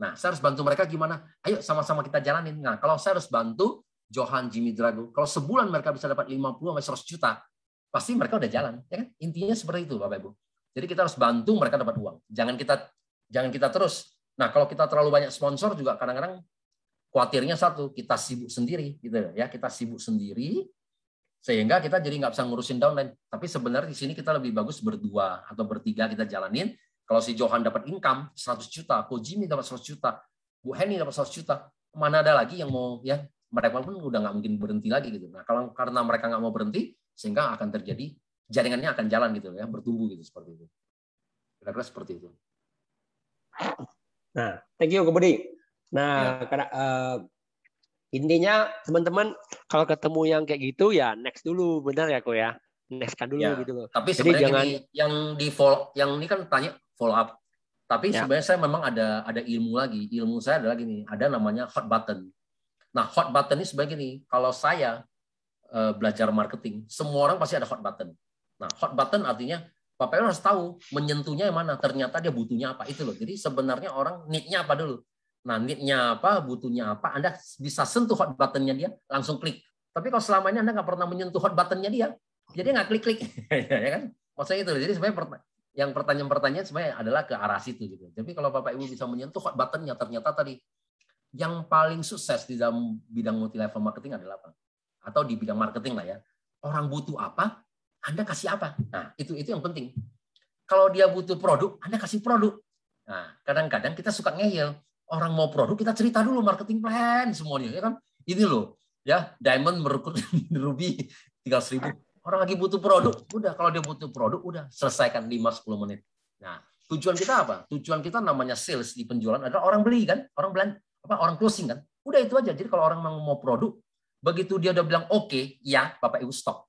Nah, saya harus bantu mereka gimana? Ayo sama-sama kita jalanin. Nah, kalau saya harus bantu Johan, Jimmy Drago, kalau sebulan mereka bisa dapat 50-100 juta, pasti mereka udah jalan, ya kan? Intinya seperti itu, Bapak Ibu. Jadi kita harus bantu mereka dapat uang. Jangan kita terus. Nah, kalau kita terlalu banyak sponsor juga kadang-kadang khawatirnya satu, kita sibuk sendiri gitu ya, kita sibuk sendiri sehingga kita jadi nggak bisa ngurusin downline. Tapi sebenarnya di sini kita lebih bagus berdua atau bertiga kita jalanin. Kalau si Johan dapat income 100 juta, Ko Jimmy dapat 100 juta, Bu Henny dapat 100 juta, mana ada lagi yang mau ya, mereka pun udah nggak mungkin berhenti lagi gitu. Nah, kalau karena mereka nggak mau berhenti, sehingga akan terjadi jaringannya akan jalan gitu ya, bertumbuh gitu seperti itu. Kira-kira seperti itu. Nah, thank you Kobudi. Nah, ya. Karena intinya teman-teman kalau ketemu yang kayak gitu ya next dulu, benar ya Ko ya? Nextkan dulu ya, gitu loh. Tapi sebenarnya jangan yang di follow, yang ini kan tanya follow up. Tapi sebenarnya saya memang ada ilmu lagi. Ilmu saya adalah gini, ada namanya hot button. Nah, hot button ini sebenarnya gini, kalau saya belajar marketing, semua orang pasti ada hot button. Nah, hot button artinya Bapak Ibu harus tahu menyentuhnya yang mana, ternyata dia butuhnya apa, itu loh. Jadi sebenarnya orang need-nya apa dulu. Nah, need-nya apa, butuhnya apa, Anda bisa sentuh hot button-nya dia, langsung klik. Tapi kalau selama ini Anda nggak pernah menyentuh hot button-nya dia, jadi nggak klik-klik. Ya kan? Maksudnya itu. Jadi sebenarnya yang pertanyaan-pertanyaan sebenarnya adalah ke arah situ gitu. Jadi kalau Bapak Ibu bisa menyentuh hot button-nya, ternyata tadi yang paling sukses di dalam bidang multi level marketing adalah apa? Atau di bidang marketing lah ya. Orang butuh apa, Anda kasih apa. Nah, itu yang penting. Kalau dia butuh produk, Anda kasih produk. Nah, kadang-kadang kita suka ngeyel. Orang mau produk, kita cerita dulu marketing plan semuanya, ya kan? Ini loh, ya, Diamond merekrut Ruby 300.000. Orang lagi butuh produk, udah kalau dia butuh produk, udah selesaikan 5-10 menit. Nah, tujuan kita apa? Tujuan kita namanya sales di penjualan adalah orang beli kan, orang closing kan. Udah itu aja. Jadi kalau orang mau produk, begitu dia udah bilang oke, ya, Bapak Ibu stop.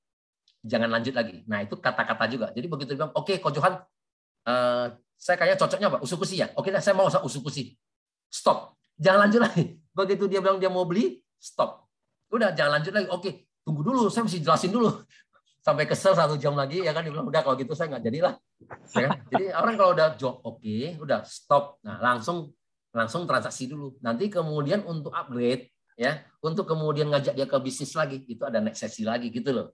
Jangan lanjut lagi. Nah, itu kata-kata juga. Jadi begitu dia bilang, oke, Ko Johan, saya kayaknya cocoknya apa? Usukushi ya? Oke, saya mau usukushi. Stop. Jangan lanjut lagi. Begitu dia bilang dia mau beli, stop. Udah, jangan lanjut lagi. Oke, tunggu dulu, saya mesti jelasin dulu. Sampai kesel 1 jam lagi, ya kan? Dia bilang, udah kalau gitu saya nggak jadilah. Ya kan? Jadi orang kalau udah job, oke, udah stop. Nah, langsung transaksi dulu. Nanti kemudian untuk upgrade, ya, untuk kemudian ngajak dia ke bisnis lagi, itu ada next sesi lagi gitu loh.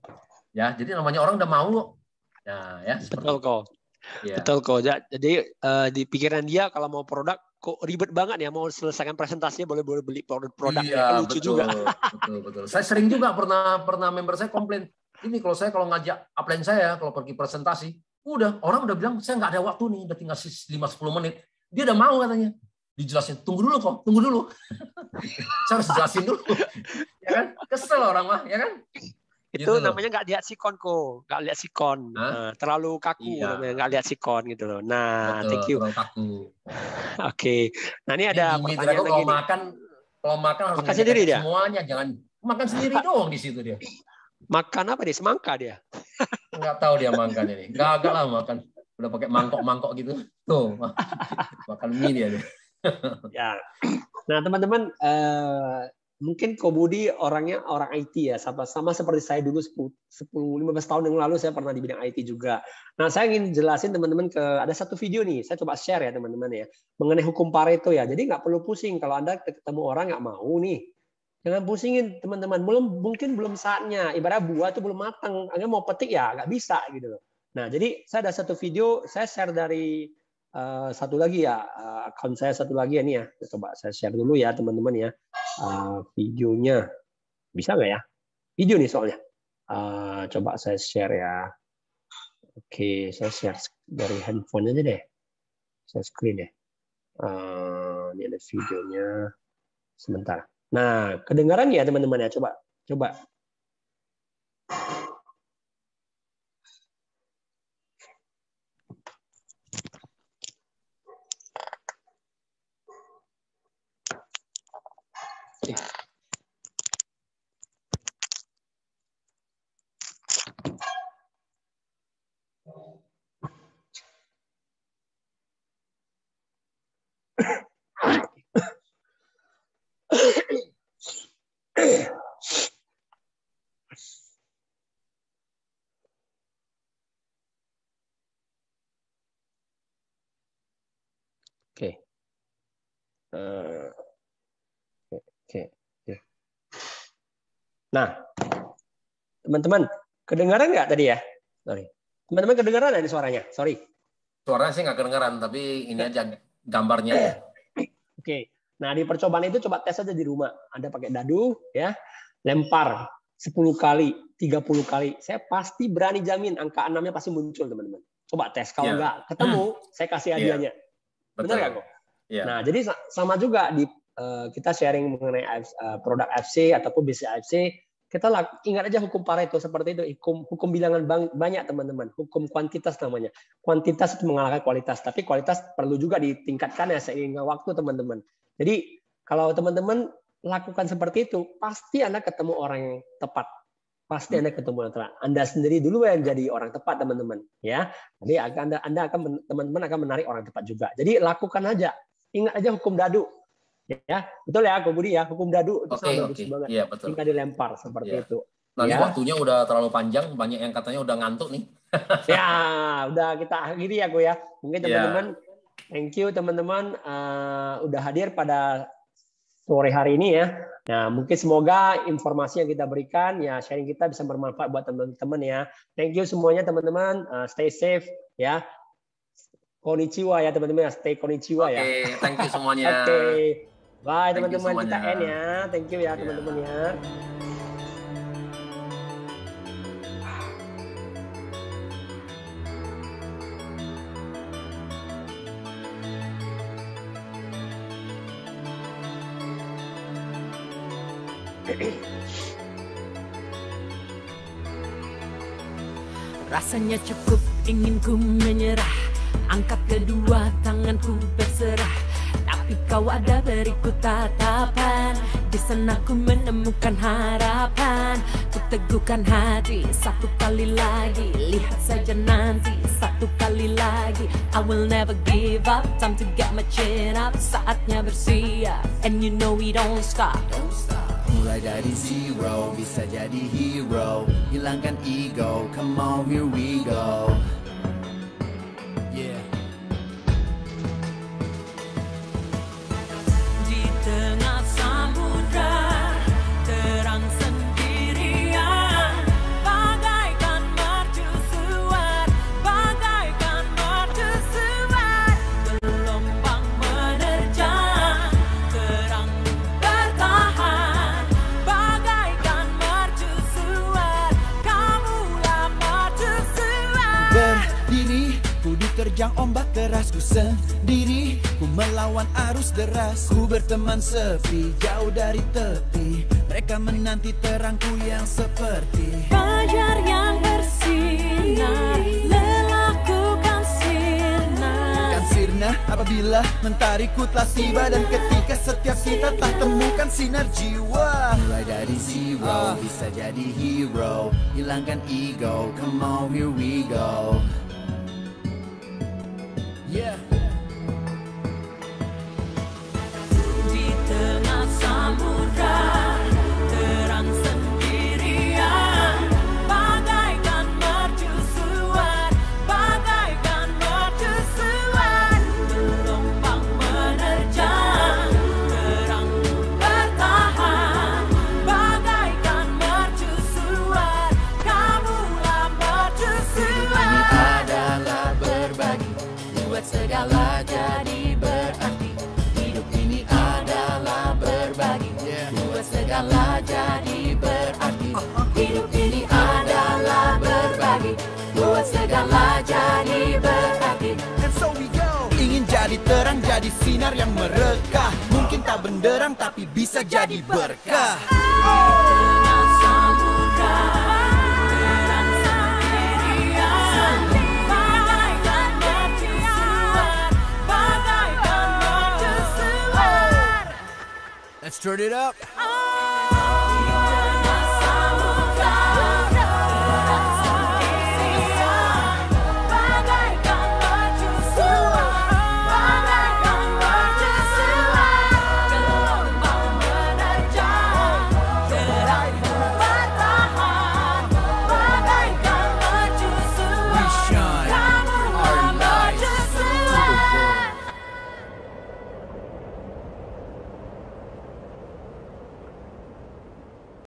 Ya, jadi namanya orang udah mau. Nah, ya. Betul kok. Ya. Betul kok. Jadi di pikiran dia kalau mau produk kok ribet banget ya, mau selesaikan presentasinya boleh beli produk-produk. Iya, lucu betul, juga. Betul. Saya sering juga pernah member saya komplain. Ini kalau ngajak upline saya kalau pergi presentasi, orang udah bilang saya nggak ada waktu nih, udah tinggal 5-10 menit. Dia udah mau katanya. Dijelasin, tunggu dulu. Saya harus jelasin dulu. Ya kan? Kesel orang mah, ya kan? Itu gitu namanya nggak lihat sikon kok, nggak lihat sikon, terlalu kaku, namanya nggak lihat sikon gitu loh. Nah, betul, thank you. Terlalu kaku. Oke, nah ini ada pertanyaan lagi nih. Kalau makan harus makan sendiri dia. Semuanya, jangan makan sendiri doang di situ dia. Makan apa dia? Semangka dia? Nggak tahu dia makan ini. Gagal lah makan. Udah pakai mangkok gitu. Tuh, makan mie dia. Ya. Nah, teman-teman. Mungkin Ko Budi orangnya orang IT ya, sama seperti saya dulu 10-15 tahun yang lalu saya pernah di bidang IT juga. Nah, saya ingin jelasin teman-teman ada satu video nih, saya coba share ya teman-teman ya, mengenai hukum Pareto ya. Jadi nggak perlu pusing kalau Anda ketemu orang nggak mau nih. Jangan pusingin teman-teman, mungkin belum saatnya. Ibarat buah itu belum matang, Anda mau petik ya nggak bisa gitu loh. Nah, jadi saya ada satu video, saya share dari satu lagi ya, akun saya satu lagi ya nih ya. Coba saya share dulu ya teman-teman ya. Videonya bisa nggak ya? Video nih soalnya. Coba saya share ya. Oke, saya share dari handphone aja deh. Saya screen deh. Ini ada videonya. Sebentar. Nah, kedengaran ya teman-teman ya? Coba. Oke. Nah, teman-teman, kedengaran nggak tadi ya? Sorry. Teman-teman kedengaran nggak suaranya? Sorry. Suaranya sih nggak kedengaran, tapi ini aja gambarnya. Oke. Nah, di percobaan itu coba tes aja di rumah. Anda pakai dadu, ya, lempar 10 kali, 30 kali. Saya pasti berani jamin angka 6-nya pasti muncul, teman-teman. Coba tes. Kalau nggak ketemu, saya kasih hadiahnya. Benar nggak kok? Yeah. Nah, jadi sama juga di kita sharing mengenai produk AFC ataupun bisnis AFC, kita ingat aja hukum Pareto seperti itu, hukum bilangan banyak teman-teman, hukum kuantitas namanya. Kuantitas itu mengalahkan kualitas, tapi kualitas perlu juga ditingkatkan ya seiring waktu teman-teman. Jadi kalau teman-teman lakukan seperti itu, pasti Anda ketemu orang yang tepat. pasti Anda ketemu orang tepat. Anda sendiri dulu yang jadi orang tepat, teman-teman. Ya, jadi teman-teman akan menarik orang tepat juga. Jadi lakukan aja. Ingat aja hukum dadu. Ya, betul ya, Ko Budi ya. Hukum dadu itu sangat bagus banget. Iya, betul. Tinggal dilempar seperti itu. Nanti waktunya udah terlalu panjang, banyak yang katanya udah ngantuk nih. Ya, udah kita akhiri ya, Ko ya. Mungkin teman-teman, thank you teman-teman udah hadir pada sore hari ini ya. Nah, mungkin semoga informasi yang kita berikan, ya sharing kita bisa bermanfaat buat teman-teman ya. Thank you semuanya teman-teman. Stay safe ya. Konnichiwa ya teman-teman. Stay konnichiwa ya. Oke, thank you semuanya. Oke. Bye teman-teman. Kita end ya. Thank you ya teman-teman ya. Rasanya cukup, ingin ku menyerah. Angkat kedua tanganku berserah. Tapi kau ada beriku tatapan. Di sana ku menemukan harapan. Ku teguhkan hati satu kali lagi. Lihat saja nanti satu kali lagi. I will never give up. Time to get my chin up. Saatnya bersiap. And you know we don't stop. Mulai dari zero, bisa jadi hero. Hilangkan ego, come on here we go. Yeah. Di tengah samudra terang sendirian, bagaikan mercusuar, bagaikan mercusuar. Gelombang menerjang, terang bertahan, bagaikan mercusuar. Kamulah mercusuar. Berdiri, ku diterjang ombak keras. Ku sendiri, ku melawan arus deras. Ku berteman sepi, jauh dari tepi. Mereka menanti terangku yang seperti Fajar yang bersinar, lelahku kan sirna. kan sirna apabila mentariku telah tiba. Dan ketika setiap kita telah temukan sinar jiwa. Mulai dari zero, bisa jadi hero. Hilangkan ego, come on here we go. Yeah. Di tengah samudra terang sendirian, bagaikan mercusuar, bagaikan mercusuar. Gelombang menerjang, terang bertahan, bagaikan mercusuar. Kamulah mercusuar. Ini adalah berbagi, buat segala jadi berarti. Hidup ini adalah berbagi, buat segala jadi berarti. Hidup ini adalah berbagi, buat segala jadi berarti. And so we go. Ingin jadi terang, jadi sinar yang merekah. Mungkin tak benderang tapi bisa jadi berkah. Tengah samudra terang sendirian, bagaikan mercusuar, bagaikan mercusuar. Let's turn it up. Oh.